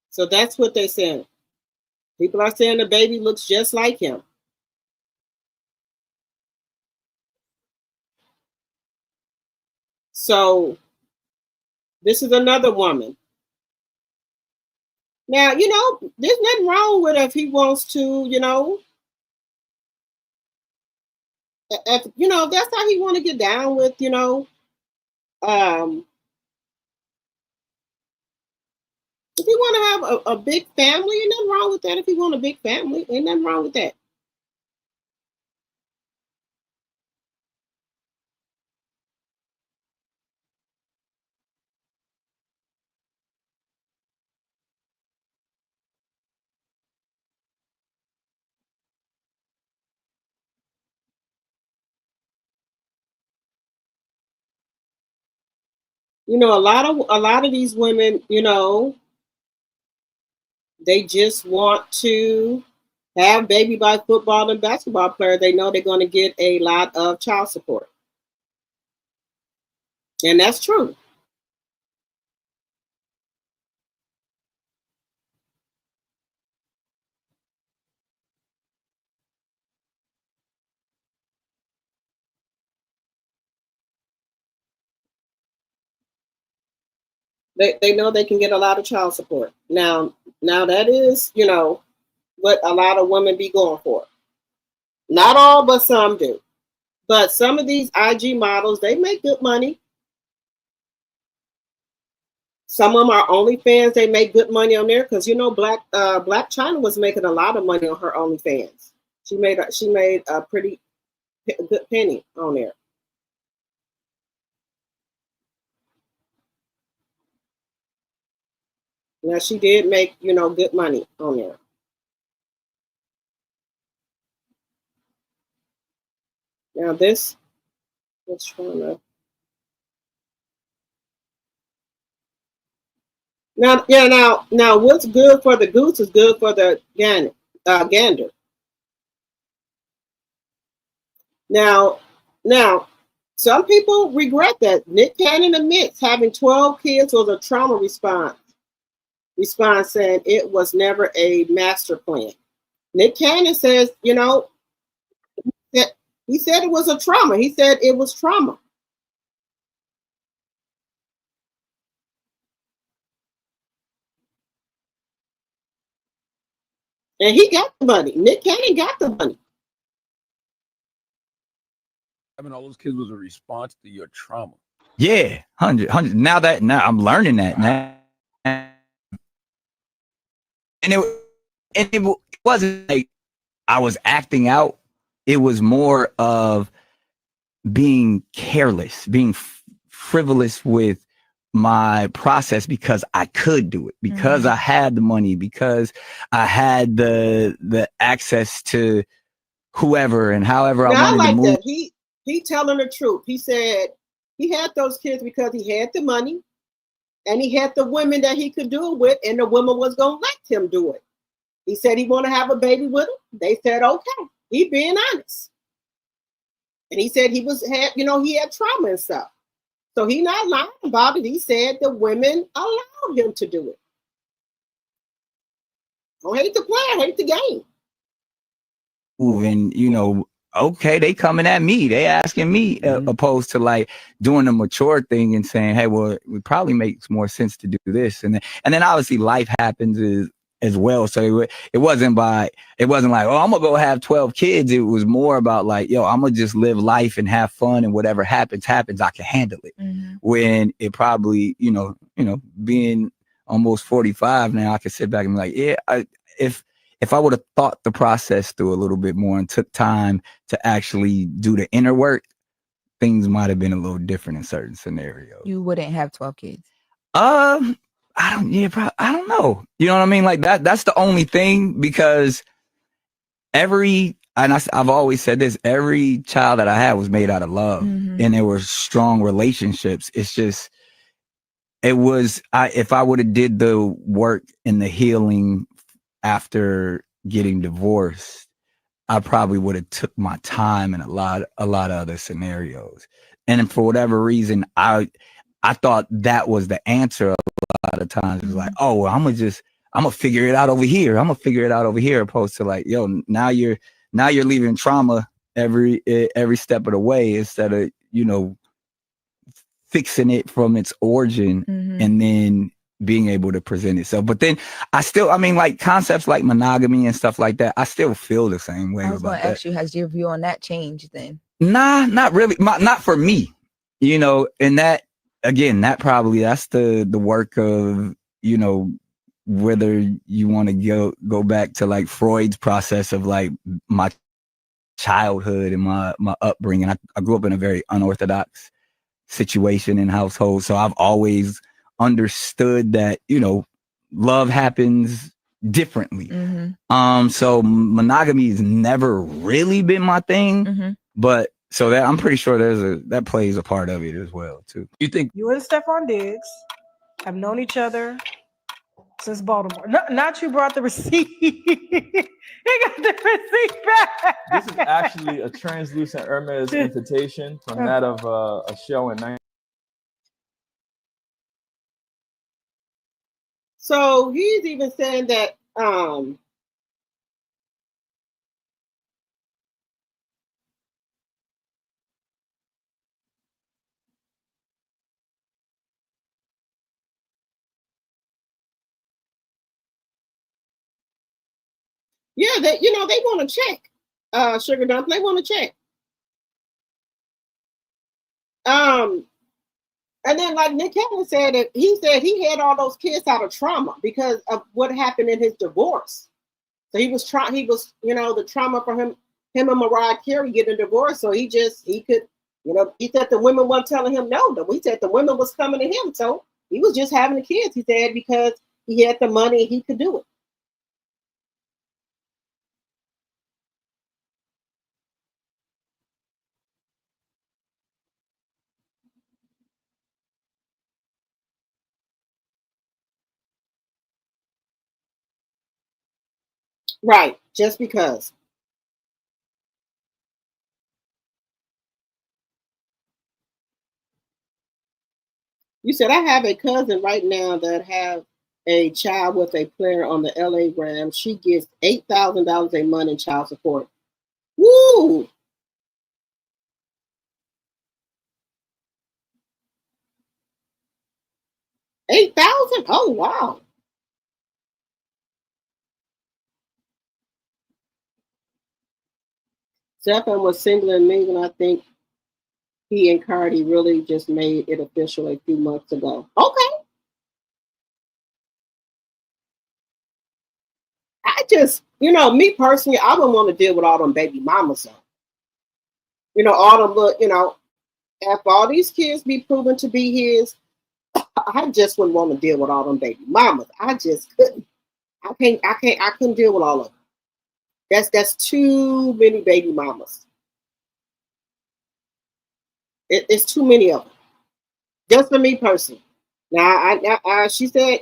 S1: So that's what they're saying. People are saying the baby looks just like him. So this is another woman. Now, you know, there's nothing wrong with if he wants to, you know, if that's how he want to get down with, if he want to have a big family, ain't nothing wrong with that. If he want a big family, ain't nothing wrong with that. You know, a lot of these women, you know, they just want to have baby by football and basketball players. They know they're going to get a lot of child support. And that's true. They know they can get a lot of child support. Now that is, you know, what a lot of women be going for. Not all, but some do. But some of these IG models, they make good money. Some of them are OnlyFans. They make good money on there because, you know, Black China was making a lot of money on her OnlyFans. She made a pretty good penny on there. Now she did make, you know, good money on there. Now this, let's try to. Now what's good for the goose is good for the gander. Now, some people regret that. Nick Cannon admits having 12 kids was a trauma response. Saying it was never a master plan. Nick Cannon says, you know, he said it was a trauma. He said it was trauma. And he got the money. Nick Cannon got the money.
S5: Having all those kids was a response to your trauma.
S6: Yeah, 100. Now I'm learning that now. And it wasn't like I was acting out. It was more of being careless, being frivolous with my process because I could do it, because I had the money, because I had the access to whoever and however I wanted to move.
S1: That. He telling the truth. He said he had those kids because he had the money and he had the women that he could do it with, and the woman was going to let him do it. He said he want to have a baby with him. They said, okay. He being honest. And he said he had trauma and stuff. So he not lying about it. He said the women allowed him to do it. Don't hate the player, hate the game.
S6: And, you know, okay, they coming at me. They asking me opposed to like doing a mature thing and saying, hey, well, it probably makes more sense to do this. And then obviously life happens as well. So it wasn't like, oh, I'm gonna go have 12 kids. It was more about like, yo, I'm gonna just live life and have fun, and whatever happens, I can handle it. When it probably, being almost 45 now, I can sit back and be like, yeah, if I would have thought the process through a little bit more and took time to actually do the inner work, things might have been a little different in certain scenarios.
S7: You wouldn't have 12 kids.
S6: I don't know. You know what I mean? Like that's the only thing, because I've always said this, every child that I had was made out of love, and there were strong relationships. It's just, if I would have did the work and the healing after getting divorced, I probably would have took my time in a lot of other scenarios. And for whatever reason, I thought that was the answer a lot of times. It's like, oh, well, I'm gonna figure it out over here. Opposed to like, yo, now you're leaving trauma every step of the way, instead of, fixing it from its origin and then being able to present itself. But then like concepts like monogamy and stuff like that, I still feel the same way.
S7: I was going to ask you, has your view on that changed then?
S6: Nah, not really. Not for me, and that, again, that's the work of, whether you want to go back to like Freud's process of like my childhood and my upbringing. I grew up in a very unorthodox situation and household, so I've always understood that love happens differently. So monogamy has never really been my thing, but so that I'm pretty sure that plays a part of it as well too.
S5: You think
S3: You and Stefon Diggs have known each other since Baltimore. Not you brought the receipt. He got the receipt back.
S2: This is actually a translucent Hermes invitation from that of a show in 19.
S1: So he's even saying that yeah, they want to check. Sugar Dump, they want to check. And then, like Nick Cannon said, he said he had all those kids out of trauma because of what happened in his divorce. So he was the trauma for him and Mariah Carey getting a divorce. So he could, he said the women weren't telling him no. He said the women was coming to him. So he was just having the kids, he said, because he had the money and he could do it. Right, just because. You said, I have a cousin right now that have a child with a player on the LA Rams. She gets $8,000 a month in child support. Woo! $8,000? Oh wow! Stefan was single and mingle. I think he and Cardi really just made it official a few months ago. Okay. I just, me personally, I wouldn't want to deal with all them baby mamas. All them little, after all these kids be proven to be his, I just wouldn't want to deal with all them baby mamas. I just couldn't. I couldn't deal with all of them. That's too many baby mamas. It's too many of them. Just for me personally. Now, she said,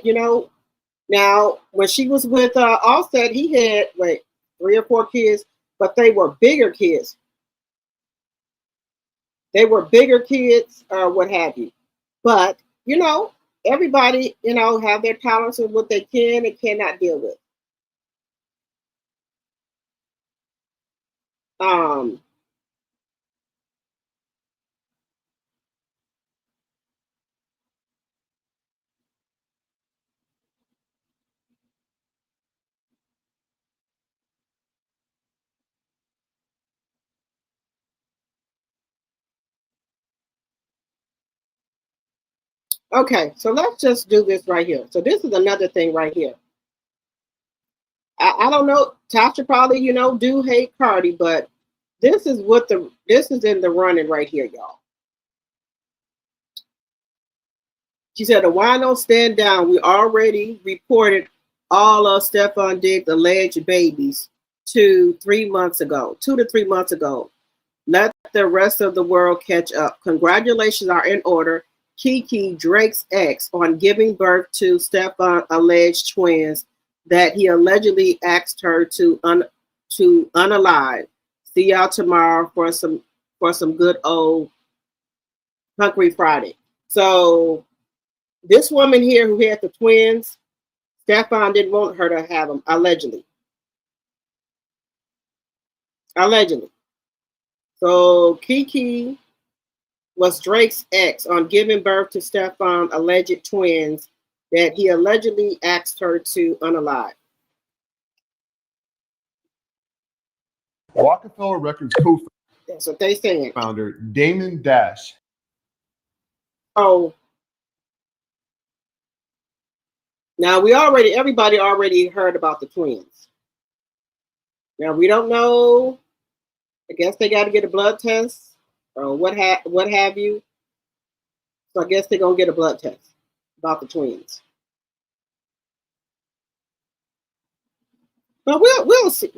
S1: now when she was with Offset, he had 3 or 4 kids, but they were bigger kids. They were bigger kids, or what have you. But everybody, have their tolerance of what they can and cannot deal with. Okay, so let's just do this right here. So this is another thing right here. I don't know. Tasha probably, do hate Cardi, but this is in the running right here, y'all. She said, the wino stand down. We already reported all of Stefon Diggs' alleged babies 2 to 3 months ago. Let the rest of the world catch up. Congratulations are in order. Kiki, Drake's ex, on giving birth to Stefon alleged twins that he allegedly asked her to unalive. See y'all tomorrow for some good old Hungry Friday. So this woman here who had the twins, Stefon didn't want her to have them, allegedly. Allegedly. So Kiki was Drake's ex on giving birth to Stefon alleged twins that he allegedly asked her to unalive.
S8: Rockefeller Records co-founder.
S1: That's what they saying.
S8: Founder Damon Dash.
S1: Oh, now everybody already heard about the twins. Now we don't know. I guess they got to get a blood test or what have you. So I guess they're gonna get a blood test about the twins. But we'll see.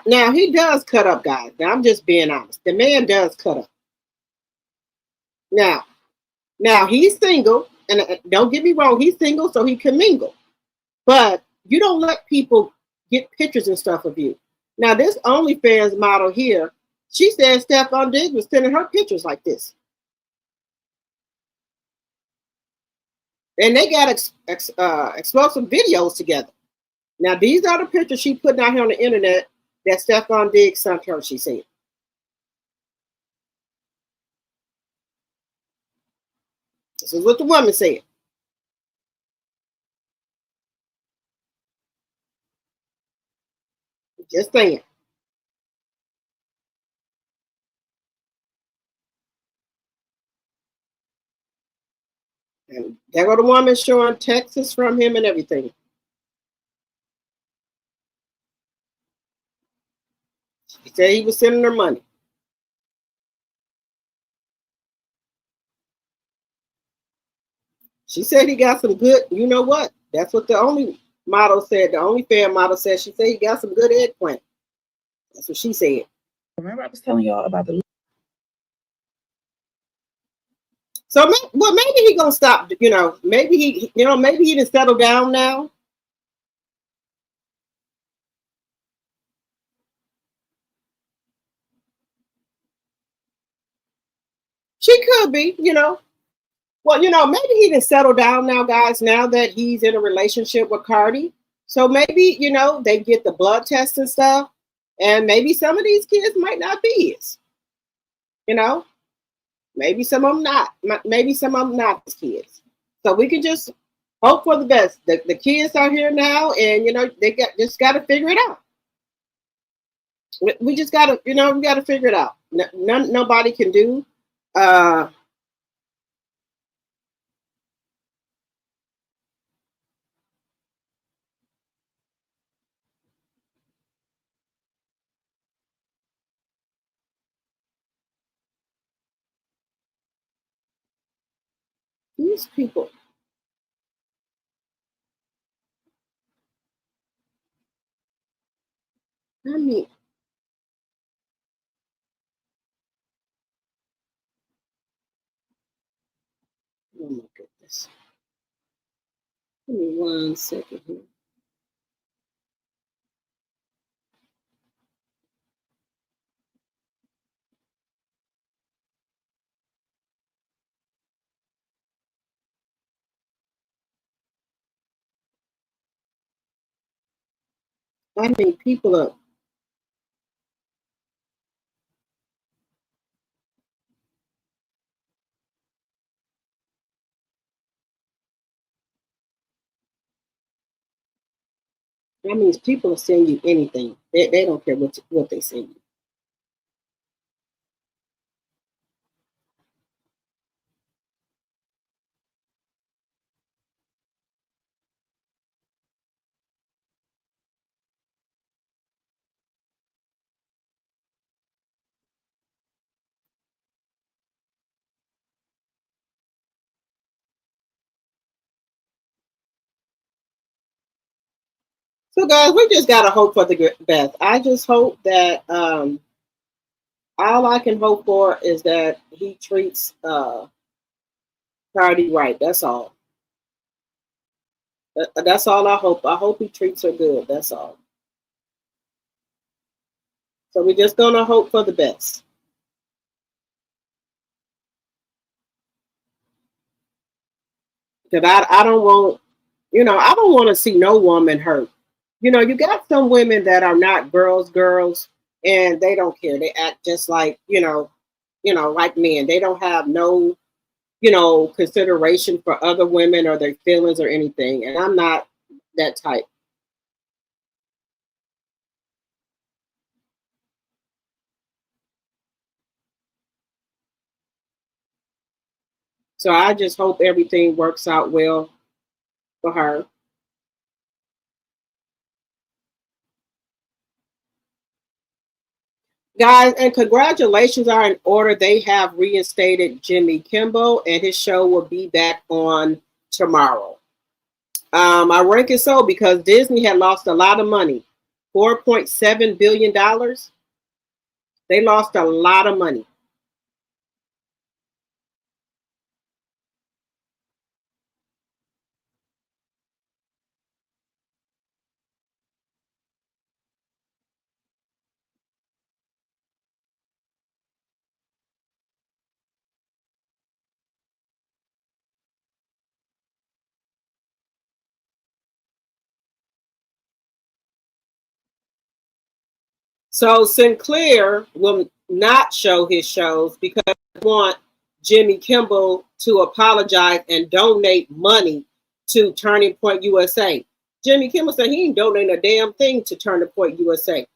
S1: Now he does cut up, guys. Now I'm just being honest. The man does cut up. Now he's single, and don't get me wrong, he's single, so he can mingle. But you don't let people get pictures and stuff of you. Now this OnlyFans model here, she said Stefon Diggs was sending her pictures like this, and they got explosive videos together. Now these are the pictures she putting out here on the internet that Stefon Diggs sent her. She said. This is what the woman said. Just saying. And there go the woman showing texts from him and everything. He said he was sending her money. She said he got some good, you know what? That's what the only model said. The only fan model said, she said he got some good eggplant. That's what she said.
S9: Remember I was telling y'all about the...
S1: So, maybe he gonna stop, maybe he didn't settle down now. She could be, Well, maybe he didn't settle down now, guys, now that he's in a relationship with Cardi. So maybe, they get the blood test and stuff. And maybe some of these kids might not be his. Maybe some of them not. Maybe some of them not his kids. So we can just hope for the best. The kids are here now, and, they just got to figure it out. We just got to, we got to figure it out. Nobody can do. These people. I mean, oh my goodness. Give me 1 second here. I mean, people are. That means people will send you anything. They don't care what they send you. So guys, we just gotta hope for the best. I just hope that all I can hope for is that he treats Cardi right. That's all. That's all I hope. I hope he treats her good. That's all. So we're just gonna hope for the best. Because I don't want, I don't want to see no woman hurt. You got some women that are not girls, and they don't care. They act just like, like men. They don't have no, consideration for other women or their feelings or anything. And I'm not that type. So I just hope everything works out well for her. Guys, and congratulations are in order. They have reinstated Jimmy Kimmel, and his show will be back on tomorrow. I rank it so because Disney had lost a lot of money, $4.7 billion. They lost a lot of money. So Sinclair will not show his shows because they want Jimmy Kimmel to apologize and donate money to Turning Point USA. Jimmy Kimmel said he ain't donating a damn thing to Turning Point USA.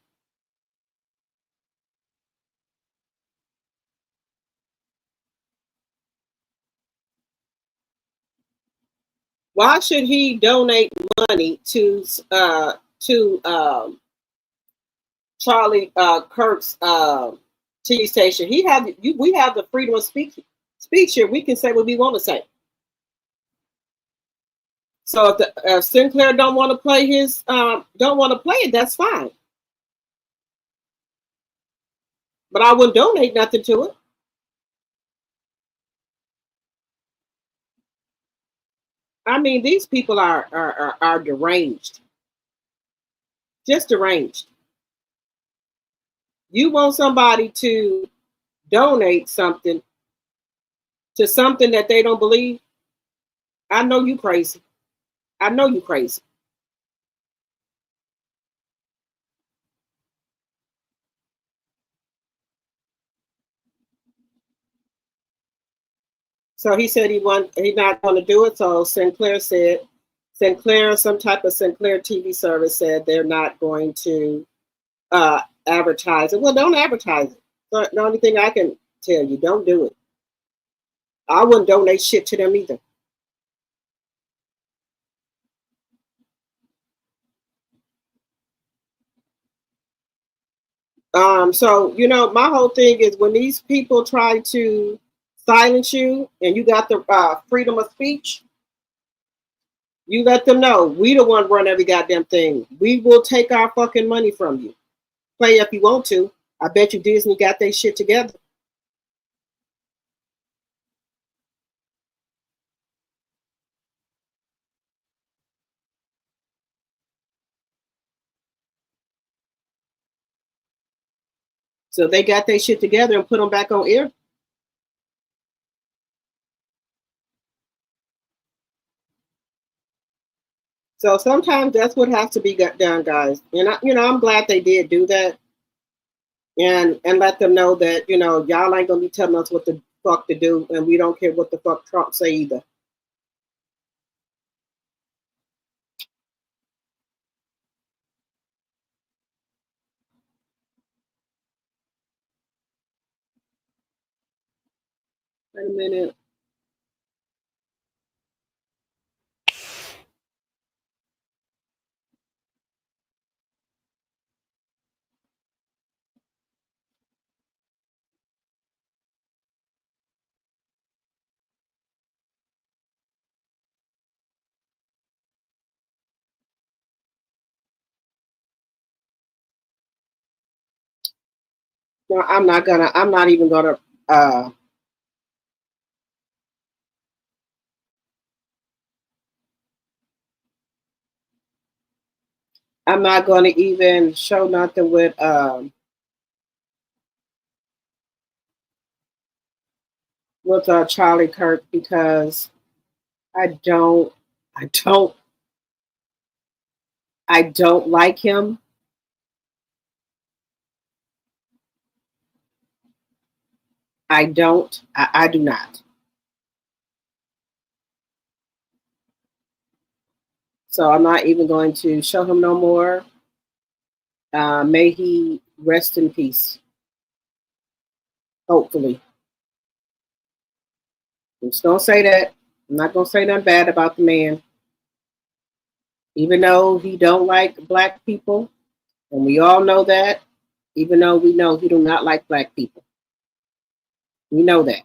S1: Why should he donate money to Charlie Kirk's TV station? We have the freedom of speech here. We can say what we want to say. So if Sinclair don't want to play it, that's fine. But I wouldn't donate nothing to it. I mean, these people are deranged. Just deranged. You want somebody to donate something to something that they don't believe? I know you crazy. I know you crazy. So he said he's not going to do it. So Sinclair, some type of Sinclair TV service said they're not going to advertise it. Well, don't advertise it. The only thing I can tell you, don't do it. I wouldn't donate shit to them either. So my whole thing is when these people try to silence you and you got the freedom of speech, you let them know we the one run every goddamn thing. We will take our fucking money from you. Play if you want to. I bet you Disney got their shit together. So they got their shit together and put them back on air. So sometimes that's what has to be done, guys. And I'm glad they did do that, and let them know that y'all ain't gonna be telling us what the fuck to do, and we don't care what the fuck Trump say either. Wait a minute. No, I'm not gonna. I'm not even gonna. I'm not gonna even show nothing with Charlie Kirk because I don't. I don't. I don't like him. I don't. I do not. So I'm not even going to show him no more. May he rest in peace. Hopefully. I'm just gonna say that. I'm not gonna say nothing bad about the man. Even though he don't like black people, and we all know that, even though we know he do not like black people. We know that.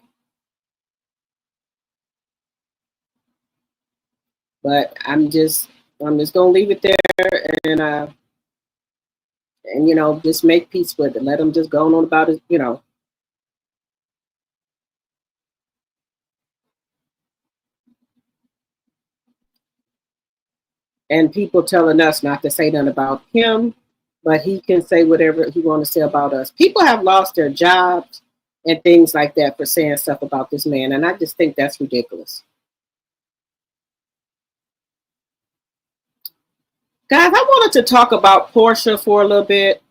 S1: But I'm just gonna leave it there and just make peace with it. Let him just go on about it. And people telling us not to say nothing about him, but he can say whatever he wants to say about us. People have lost their jobs and things like that for saying stuff about this man, and I just think that's ridiculous. Guys, I wanted to talk about Porsha for a little bit.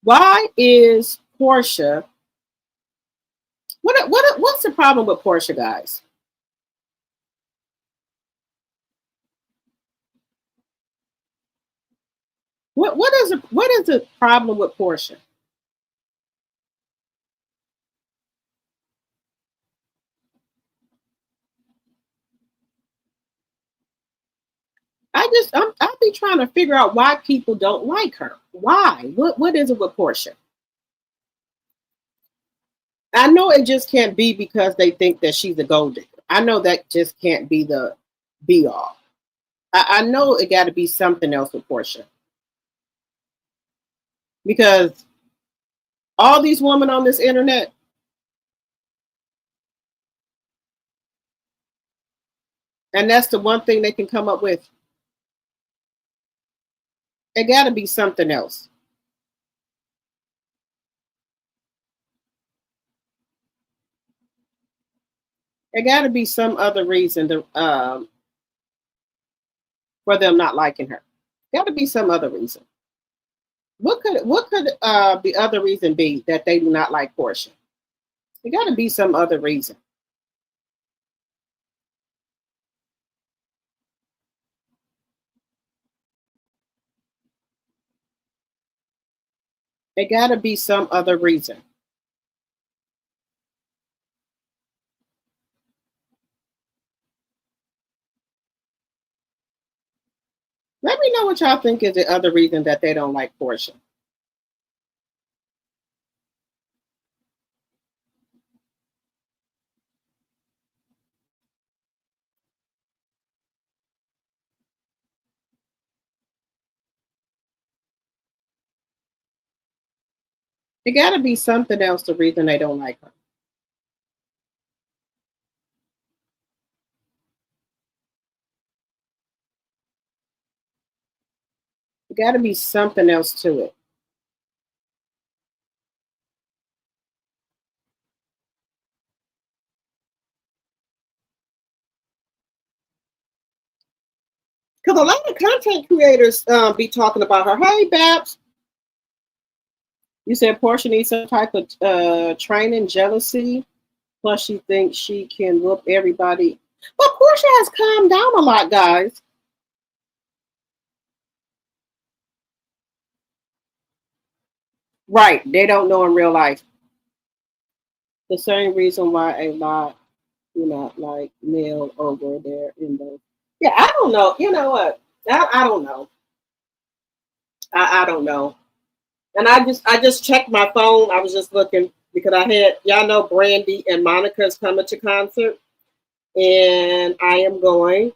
S1: Why is Porsha? What's the problem with Porsha, guys? What is the problem with Porsha? I'll be trying to figure out why people don't like her. Why? What is it with Porsha? I know it just can't be because they think that she's a gold digger. I know that just can't be the be all. I know it got to be something else with Porsha because all these women on this internet, and that's the one thing they can come up with. It got to be something else. It got to be some other reason for them not liking her. Got to be some other reason. What could the other reason be that they do not like Porsha? It got to be some other reason. It got to be some other reason. Let me know what y'all think is the other reason that they don't like Porsha. It got to be something else the reason they don't like her. It got to be something else to it. Because a lot of content creators be talking about her. Hey, Babs. You said Porsha needs some type of training, jealousy. Plus, she thinks she can whoop everybody. But Porsha has calmed down a lot, guys. Right. They don't know in real life. The same reason why a lot, like male over there in the. Yeah, I don't know. You know what? I don't know. I don't know. And I just checked my phone. I was just looking because I had y'all know Brandy and Monica's coming to concert, and I am going.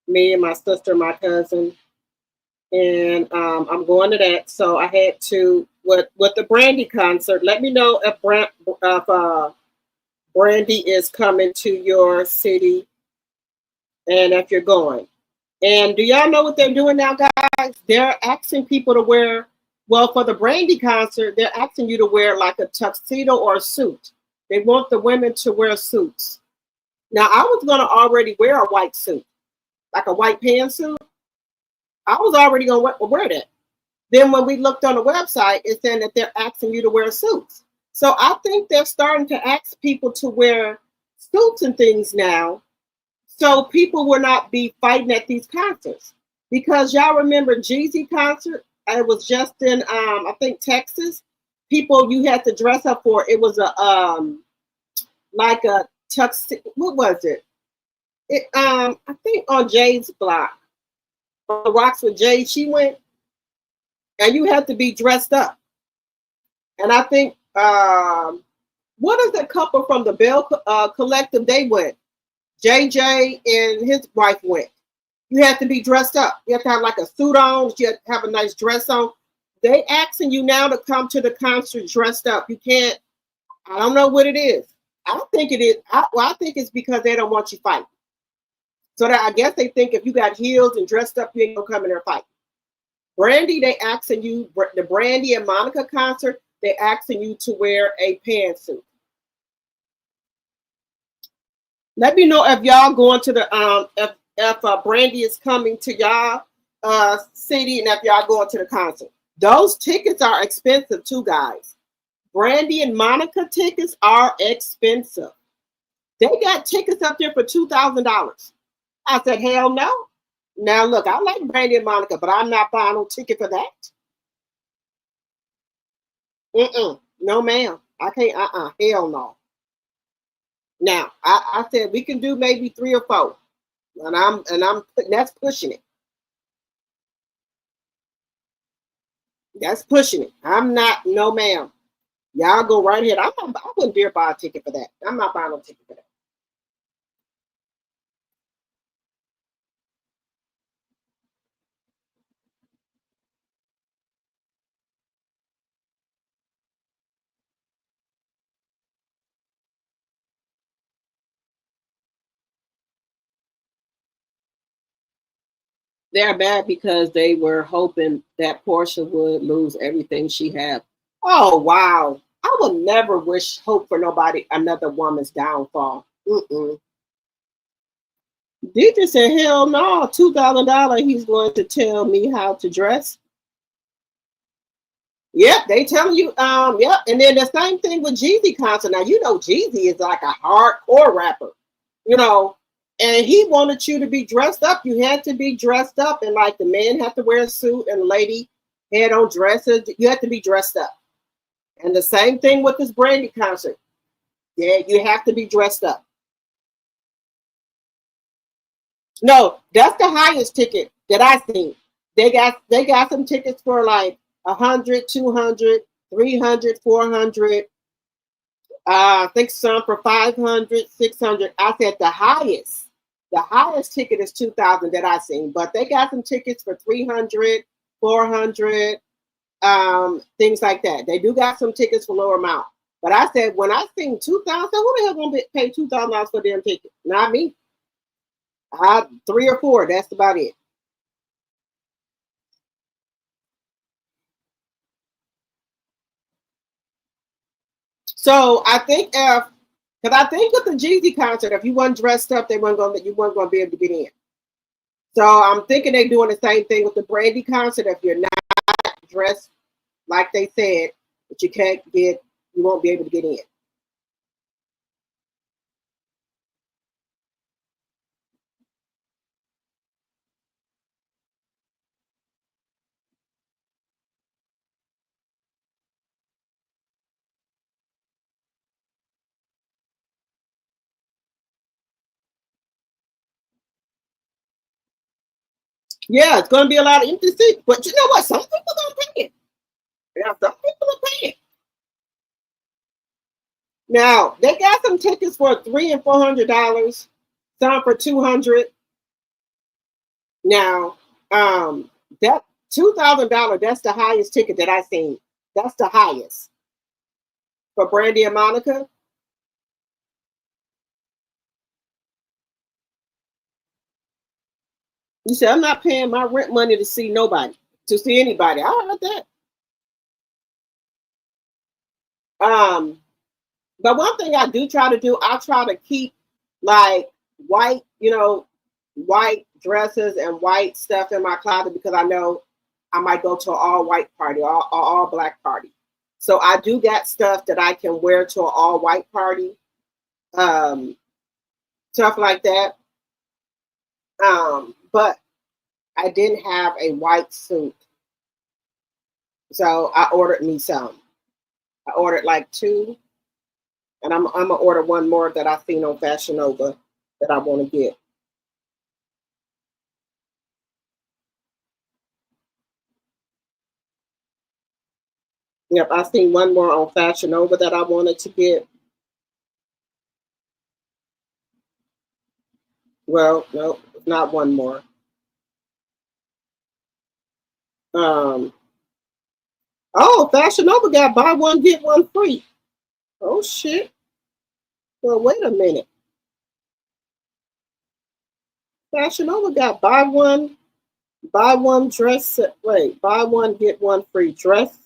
S1: Me and my sister, my cousin, and I'm going to that. So I had to with the Brandy concert. Let me know if Brandy is coming to your city and if you're going. And do y'all know what they're doing now, guys? They're asking people to wear. Well, for the Brandy concert, they're asking you to wear like a tuxedo or a suit. They want the women to wear suits. Now, I was gonna already wear a white suit, like a white pantsuit. I was already gonna wear that. Then when we looked on the website, it's saying that they're asking you to wear suits. So I think they're starting to ask people to wear suits and things now, so people will not be fighting at these concerts. Because y'all remember Jeezy concert? It was just in I think Texas. People you had to dress up for. It was a like a tuxedo. What was it? It I think on Jay's block, on the Rocks with Jay, she went, and you had to be dressed up. And I think what is the couple from the Bell Collective? They went. JJ and his wife went. You have to be dressed up. You have to have like a suit on. You have to have a nice dress on. They asking you now to come to the concert dressed up. You can't. I don't know what it is. I don't think it is. I think it's because they don't want you fighting. So that I guess they think if you got heels and dressed up, you ain't gonna come in there fight. Brandy, they asking you the Brandy and Monica concert. They asking you to wear a pantsuit. Let me know if y'all going to the if Brandy is coming to y'all city and if y'all going to the concert. Those tickets are expensive too, guys. Brandy and Monica tickets are expensive. They got tickets up there for $2,000. I said, hell no. Now look, I like Brandy and Monica, but I'm not buying no ticket for that. No, ma'am. I can't. Hell no. Now, I said we can do maybe 3 or 4, and I'm that's pushing it. That's pushing it. I'm not. No, ma'am. Y'all go right ahead. I wouldn't dare buy a ticket for that. I'm not buying no ticket for that. They're bad because they were hoping that Porsha would lose everything she had. Oh wow! I would never hope for nobody another woman's downfall. DJ said, "Hell no! $2,000. He's going to tell me how to dress." Yep, they telling you. Yep, and then the same thing with Jeezy concert. Now you know Jeezy is like a hardcore rapper, you know, and he wanted you to be dressed up. You had to be dressed up, and like the man had to wear a suit, and the lady had on dresses. You had to be dressed up. And the same thing with this Brandy concert. Yeah, you have to be dressed up. No, that's the highest ticket that I've seen. They got some tickets for like 100, 200, 300, 400. I think some for 500, 600. I said the highest ticket is 2,000 that I've seen, but they got some tickets for 300, 400, things like that. They do got some tickets for lower amount. But I said, when I seen 2,000, who the hell gonna pay $2,000 for them ticket? Not me. 3 or 4, that's about it. So I think because I think with the Jeezy concert, if you weren't dressed up, you weren't gonna be able to get in. So I'm thinking they're doing the same thing with the Brandy concert. If you're not dressed like they said, but you won't be able to get in. Yeah, it's going to be a lot of empty seats. But you know what? Some people are going to pay it. Yeah, some people are paying it. Now they got some tickets for $300 and $400. Some for $200. Now, that $2,000. That's the highest ticket that I've seen. That's the highest for Brandy and Monica. You said I'm not paying my rent money to see nobody, to see anybody. I heard that. But one thing I do try to do, I try to keep like white, white dresses and white stuff in my closet because I know I might go to an all white party or all black party. So I do got stuff that I can wear to an all white party, um, stuff like that. But I didn't have a white suit, so I ordered me some. I ordered like two, and I'm gonna order one more that I seen on Fashion Nova that I want to get. Yep, I seen one more on Fashion Nova that I wanted to get. Well, no, not one more. Um, oh, Fashion Nova got buy one get one free. Oh shit. Well, wait a minute. Fashion Nova got buy one dress set. Wait, buy one get one free dress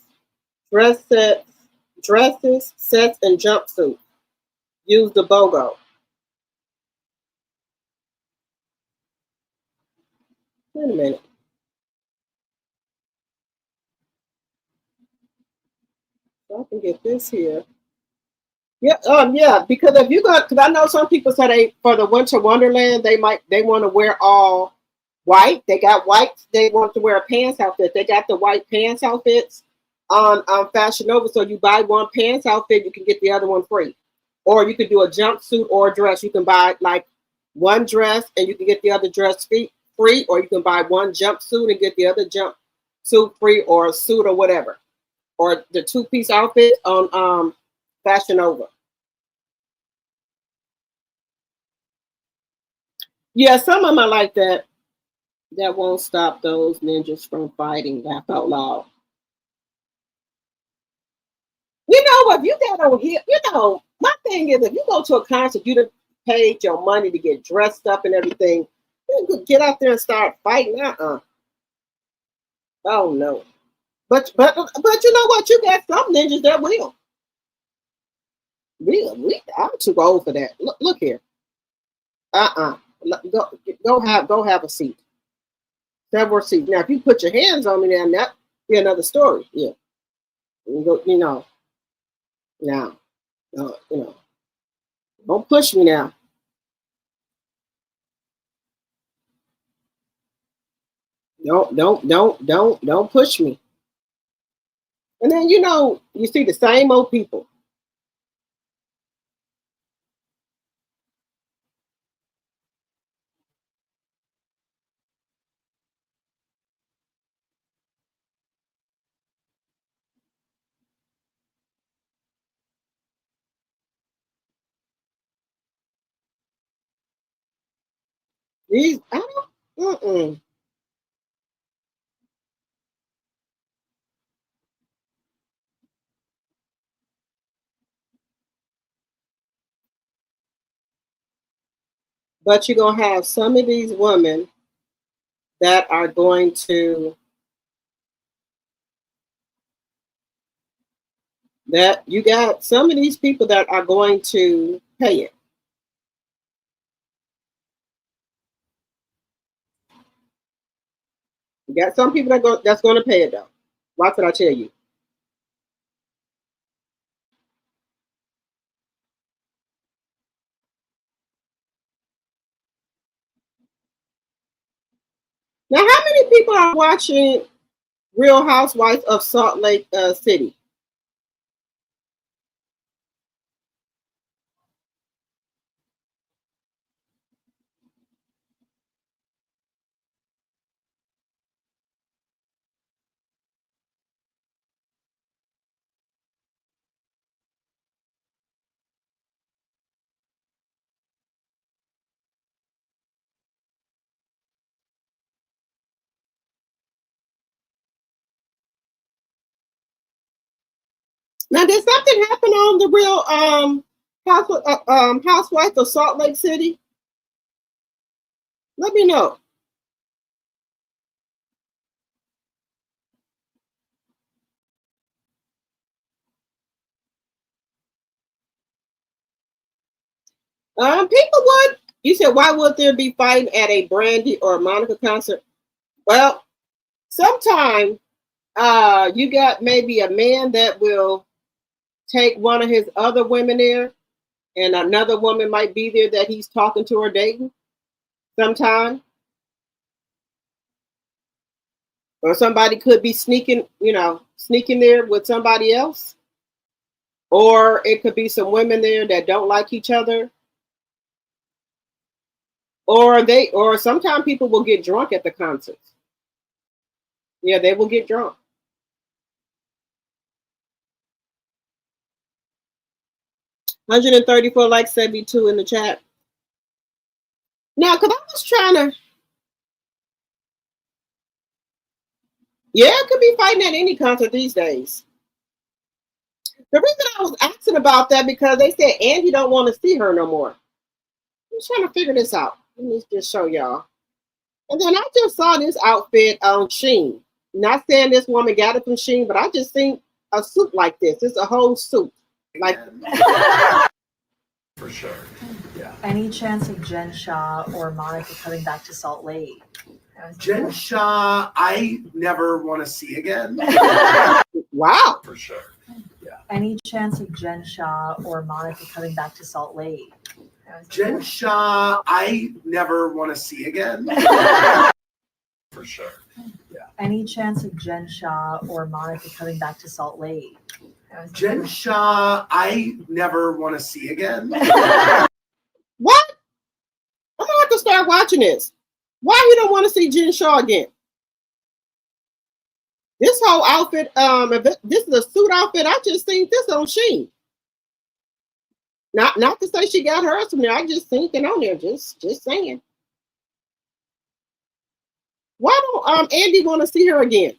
S1: sets, dresses, sets, and jumpsuits. Use the BOGO. Wait a minute. So I can get this here. Yeah, yeah. Because if you got, because I know some people say they for the Winter Wonderland they want to wear all white. They got white. They want to wear a pants outfit. They got the white pants outfits on Fashion Nova. So you buy one pants outfit, you can get the other one free. Or you could do a jumpsuit or a dress. You can buy like one dress and you can get the other dress free, or you can buy one jumpsuit and get the other jumpsuit free, or a suit or whatever, or the two-piece outfit on Fashion Nova. Yeah, some of them are like that. That won't stop those ninjas from fighting. Laugh out loud. You know what? You got on here. My thing is, if you go to a concert, you done paid your money to get dressed up and everything. You could get out there and start fighting. Oh no. But you know what? You got some ninjas that will. I'm too old for that. Look here. Go have a seat. Several seats. Now, if you put your hands on me, then that be another story. Yeah. Now, don't push me now. Don't push me. And then you see the same old people. These I don't. But you're gonna have some of these women that are going to that you got some of these people that are going to pay it. You got some people that's going to pay it though. Watch what I tell you. Now, how many people are watching Real Housewives of Salt Lake City? Now, did something happen on the real Housewife of Salt Lake City? Let me know. People would. You said, why would there be fighting at a Brandy or Monica concert? Well, sometime you got maybe a man that will take one of his other women there, and another woman might be there that he's talking to or dating sometime. Or somebody could be sneaking, sneaking there with somebody else. Or it could be some women there that don't like each other. Or sometimes people will get drunk at the concerts. Yeah, they will get drunk. $134 likes, 72 in the chat. Now, because I was trying to, yeah, it could be fighting at any concert these days. The reason I was asking about that because they said Andy don't want to see her no more. I'm trying to figure this out. Let me just show y'all. And then I just saw this outfit on Shein. Not saying this woman got it from Shein, but I just think a suit like this. It's a whole suit. Like
S10: For sure. Yeah.
S11: Any chance of Jen Shah or Monica coming back to Salt Lake?
S10: Jen Shah, I never want to see again.
S1: Wow.
S10: For sure. Yeah.
S11: Any chance of Jen Shah or Monica coming back to Salt Lake?
S10: Jen Shah, I never want to see again. For sure. Yeah.
S11: Any chance of Jen Shah or Monica coming back to Salt Lake?
S10: Jen Shah, I never want to see again.
S1: What? I'm gonna have to start watching this. Why you don't want to see Jen Shaw again? This whole outfit, if this is a suit outfit, I just think this on Shein. Not to say she got hers from there. I just think it on there. Just saying. Why don't Andy want to see her again?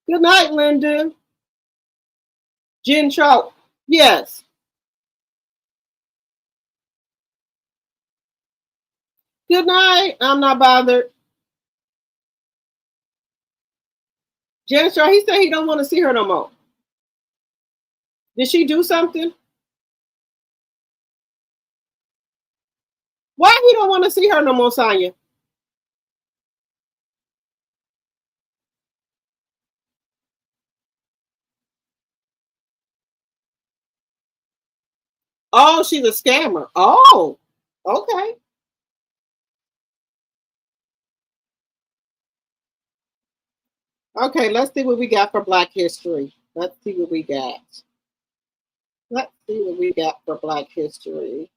S1: Good night, Linda. Jen Shaw. Yes. Good night. I'm not bothered. Jen Shaw, he said he don't want to see her no more. Did she do something? Why he don't want to see her no more, Sonya? Oh, she's a scammer. Oh, okay. Okay, let's see what we got for Black History. Let's see what we got. Let's see what we got for Black History.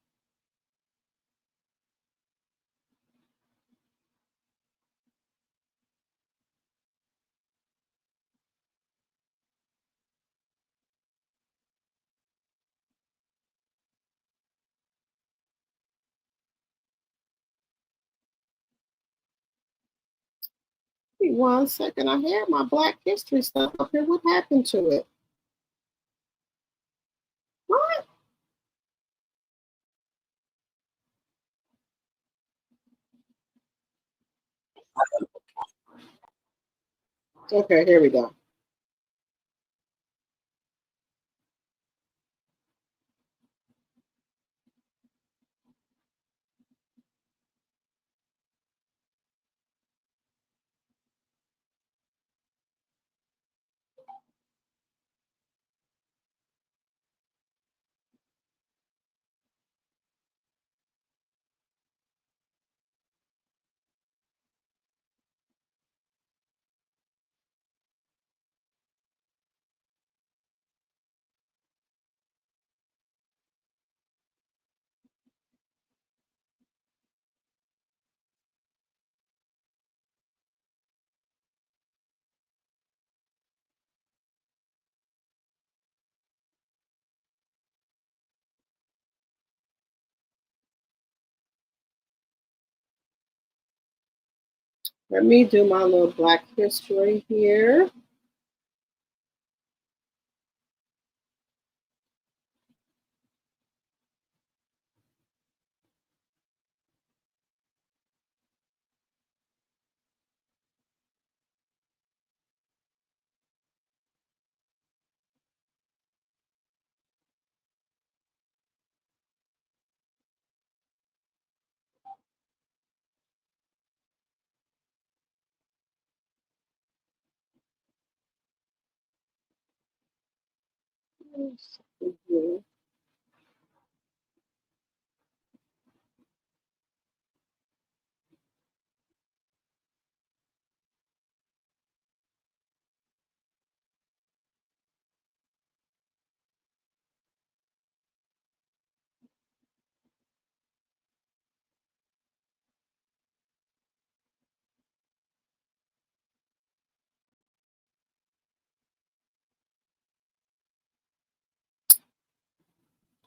S1: Give me 1 second. I had my Black History stuff up here. What happened to it? What? Okay, here we go. Let me do my little Black history here.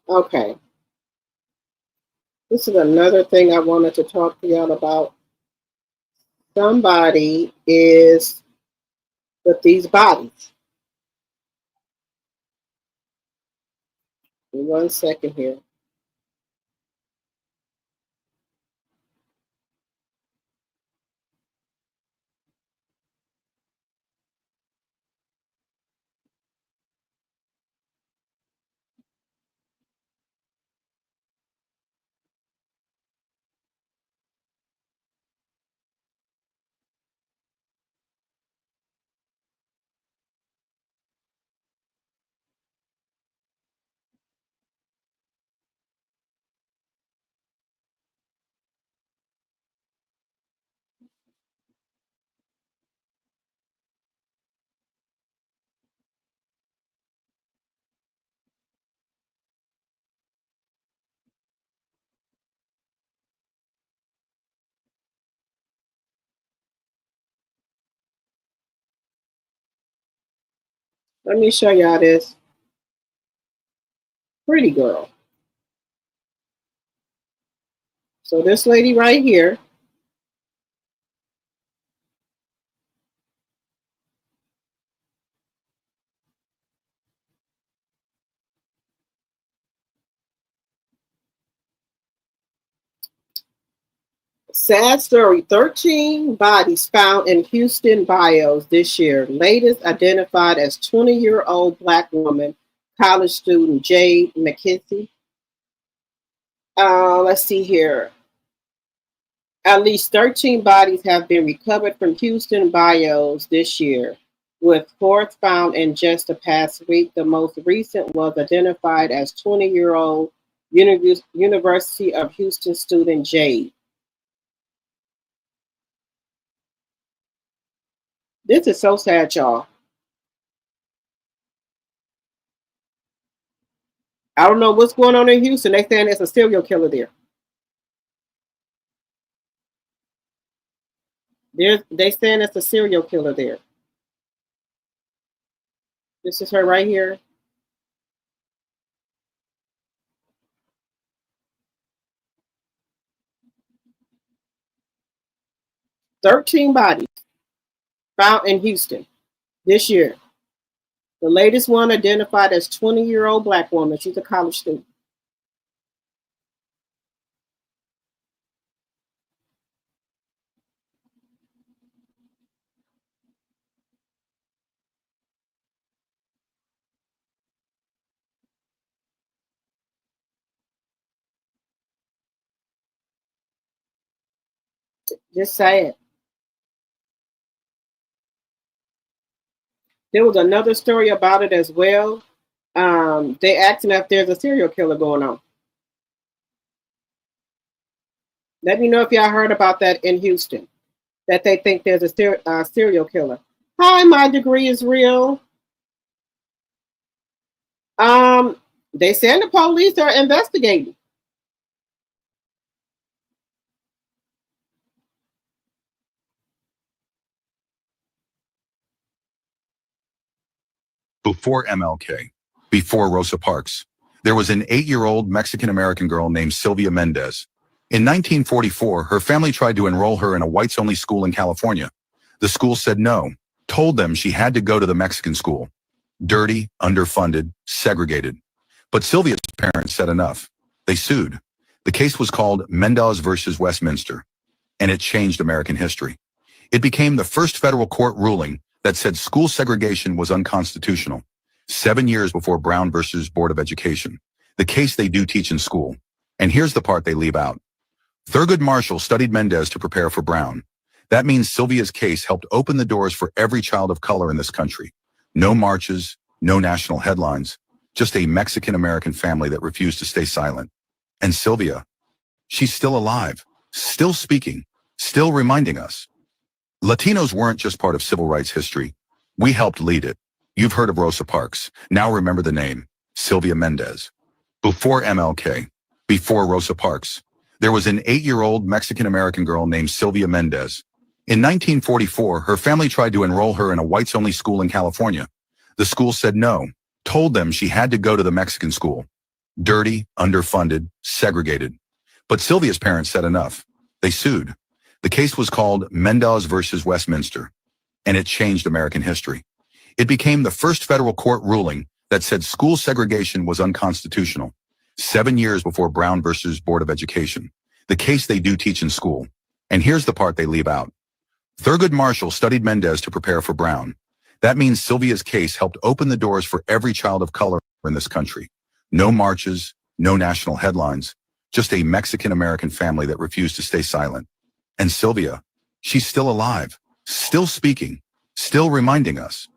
S1: Okay. This is another thing I wanted to talk to y'all about. Somebody is with these bodies. In 1 second here. Let me show y'all this pretty girl. So this lady right here, sad story, 13 bodies found in Houston bios this year. Latest identified as 20-year-old Black woman, college student Jade McKinsey. Let's see here. At least 13 bodies have been recovered from Houston bios this year, with fourth found in just the past week. The most recent was identified as 20-year-old University of Houston student Jade. This is so sad, y'all. I don't know what's going on in Houston. They saying there's a serial killer there. They saying it's a serial killer there. This is her right here. "13 bodies found in Houston this year. The latest one identified as 20-year-old Black woman. She's a college student." Just sad. There was another story about it as well. They asking if there's a serial killer going on. Let me know if y'all heard about that in Houston, that they think there's a serial killer. Hi, my degree is real. They saying the police are investigating.
S12: Before MLK, before Rosa Parks, there was an 8-year-old Mexican-American girl named Sylvia Mendez. In 1944, her family tried to enroll her in a whites-only school in California. The school said no, told them she had to go to the Mexican school. Dirty, underfunded, segregated. But Sylvia's parents said enough. They sued. The case was called Mendez versus Westminster, and it changed American history. It became the first federal court ruling that said school segregation was unconstitutional, 7 years before Brown versus Board of Education, the case they do teach in school. And here's the part they leave out. Thurgood Marshall studied Mendez to prepare for Brown. That means Sylvia's case helped open the doors for every child of color in this country. No marches, no national headlines, just a Mexican-American family that refused to stay silent. And Sylvia, she's still alive, still speaking, still reminding us. Latinos weren't just part of civil rights history. We helped lead it. You've heard of Rosa Parks. Now remember the name, Sylvia Mendez. Before MLK, before Rosa Parks, there was an 8-year-old Mexican-American girl named Sylvia Mendez. In 1944, her family tried to enroll her in a whites-only school in California. The school said no, told them she had to go to the Mexican school. Dirty, underfunded, segregated. But Sylvia's parents said enough. They sued. The case was called Mendez versus Westminster, and it changed American history. It became the first federal court ruling that said school segregation was unconstitutional, 7 years before Brown versus Board of Education, the case they do teach in school. And here's the part they leave out. Thurgood Marshall studied Mendez to prepare for Brown. That means Sylvia's case helped open the doors for every child of color in this country. No marches, no national headlines, just a Mexican-American family that refused to stay silent. And Sylvia, she's still alive, still speaking, still reminding us.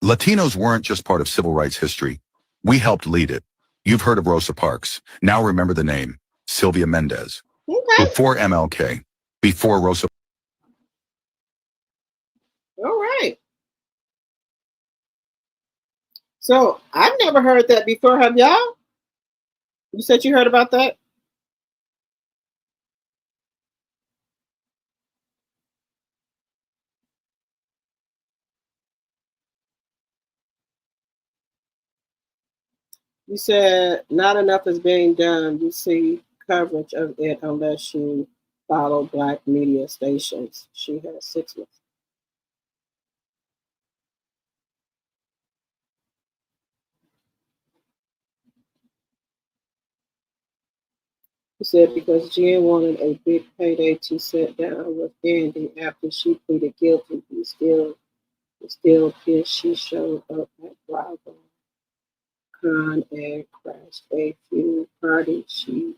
S12: Latinos weren't just part of civil rights history. We helped lead it. You've heard of Rosa Parks. Now remember the name, Sylvia Mendez.
S1: Okay.
S12: Before MLK, before Rosa.
S1: All right. So I've never heard that before. Have y'all? You said you heard about that? You said not enough is being done. You see coverage of it unless you follow Black media stations. She has 6 months. He said because Jen wanted a big payday to sit down with Andy after she pleaded guilty. He still pissed. She showed up at Bravo Con and crashed a few parties she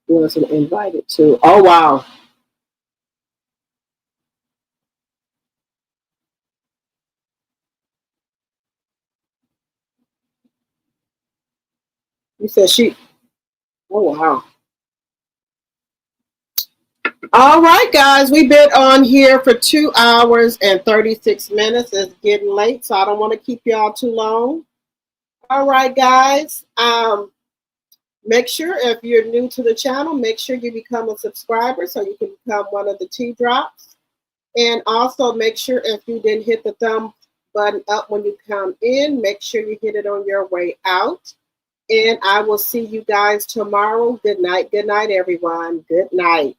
S1: wasn't invited to. Oh wow. You said she. Oh wow. All right, guys, we've been on here for 2 hours and 36 minutes. It's getting late, so I don't want to keep y'all too long. All right, guys. Make sure if you're new to the channel, make sure you become a subscriber so you can become one of the tea drops. And also make sure if you didn't hit the thumb button up when you come in, make sure you hit it on your way out. And I will see you guys tomorrow. Good night, everyone. Good night.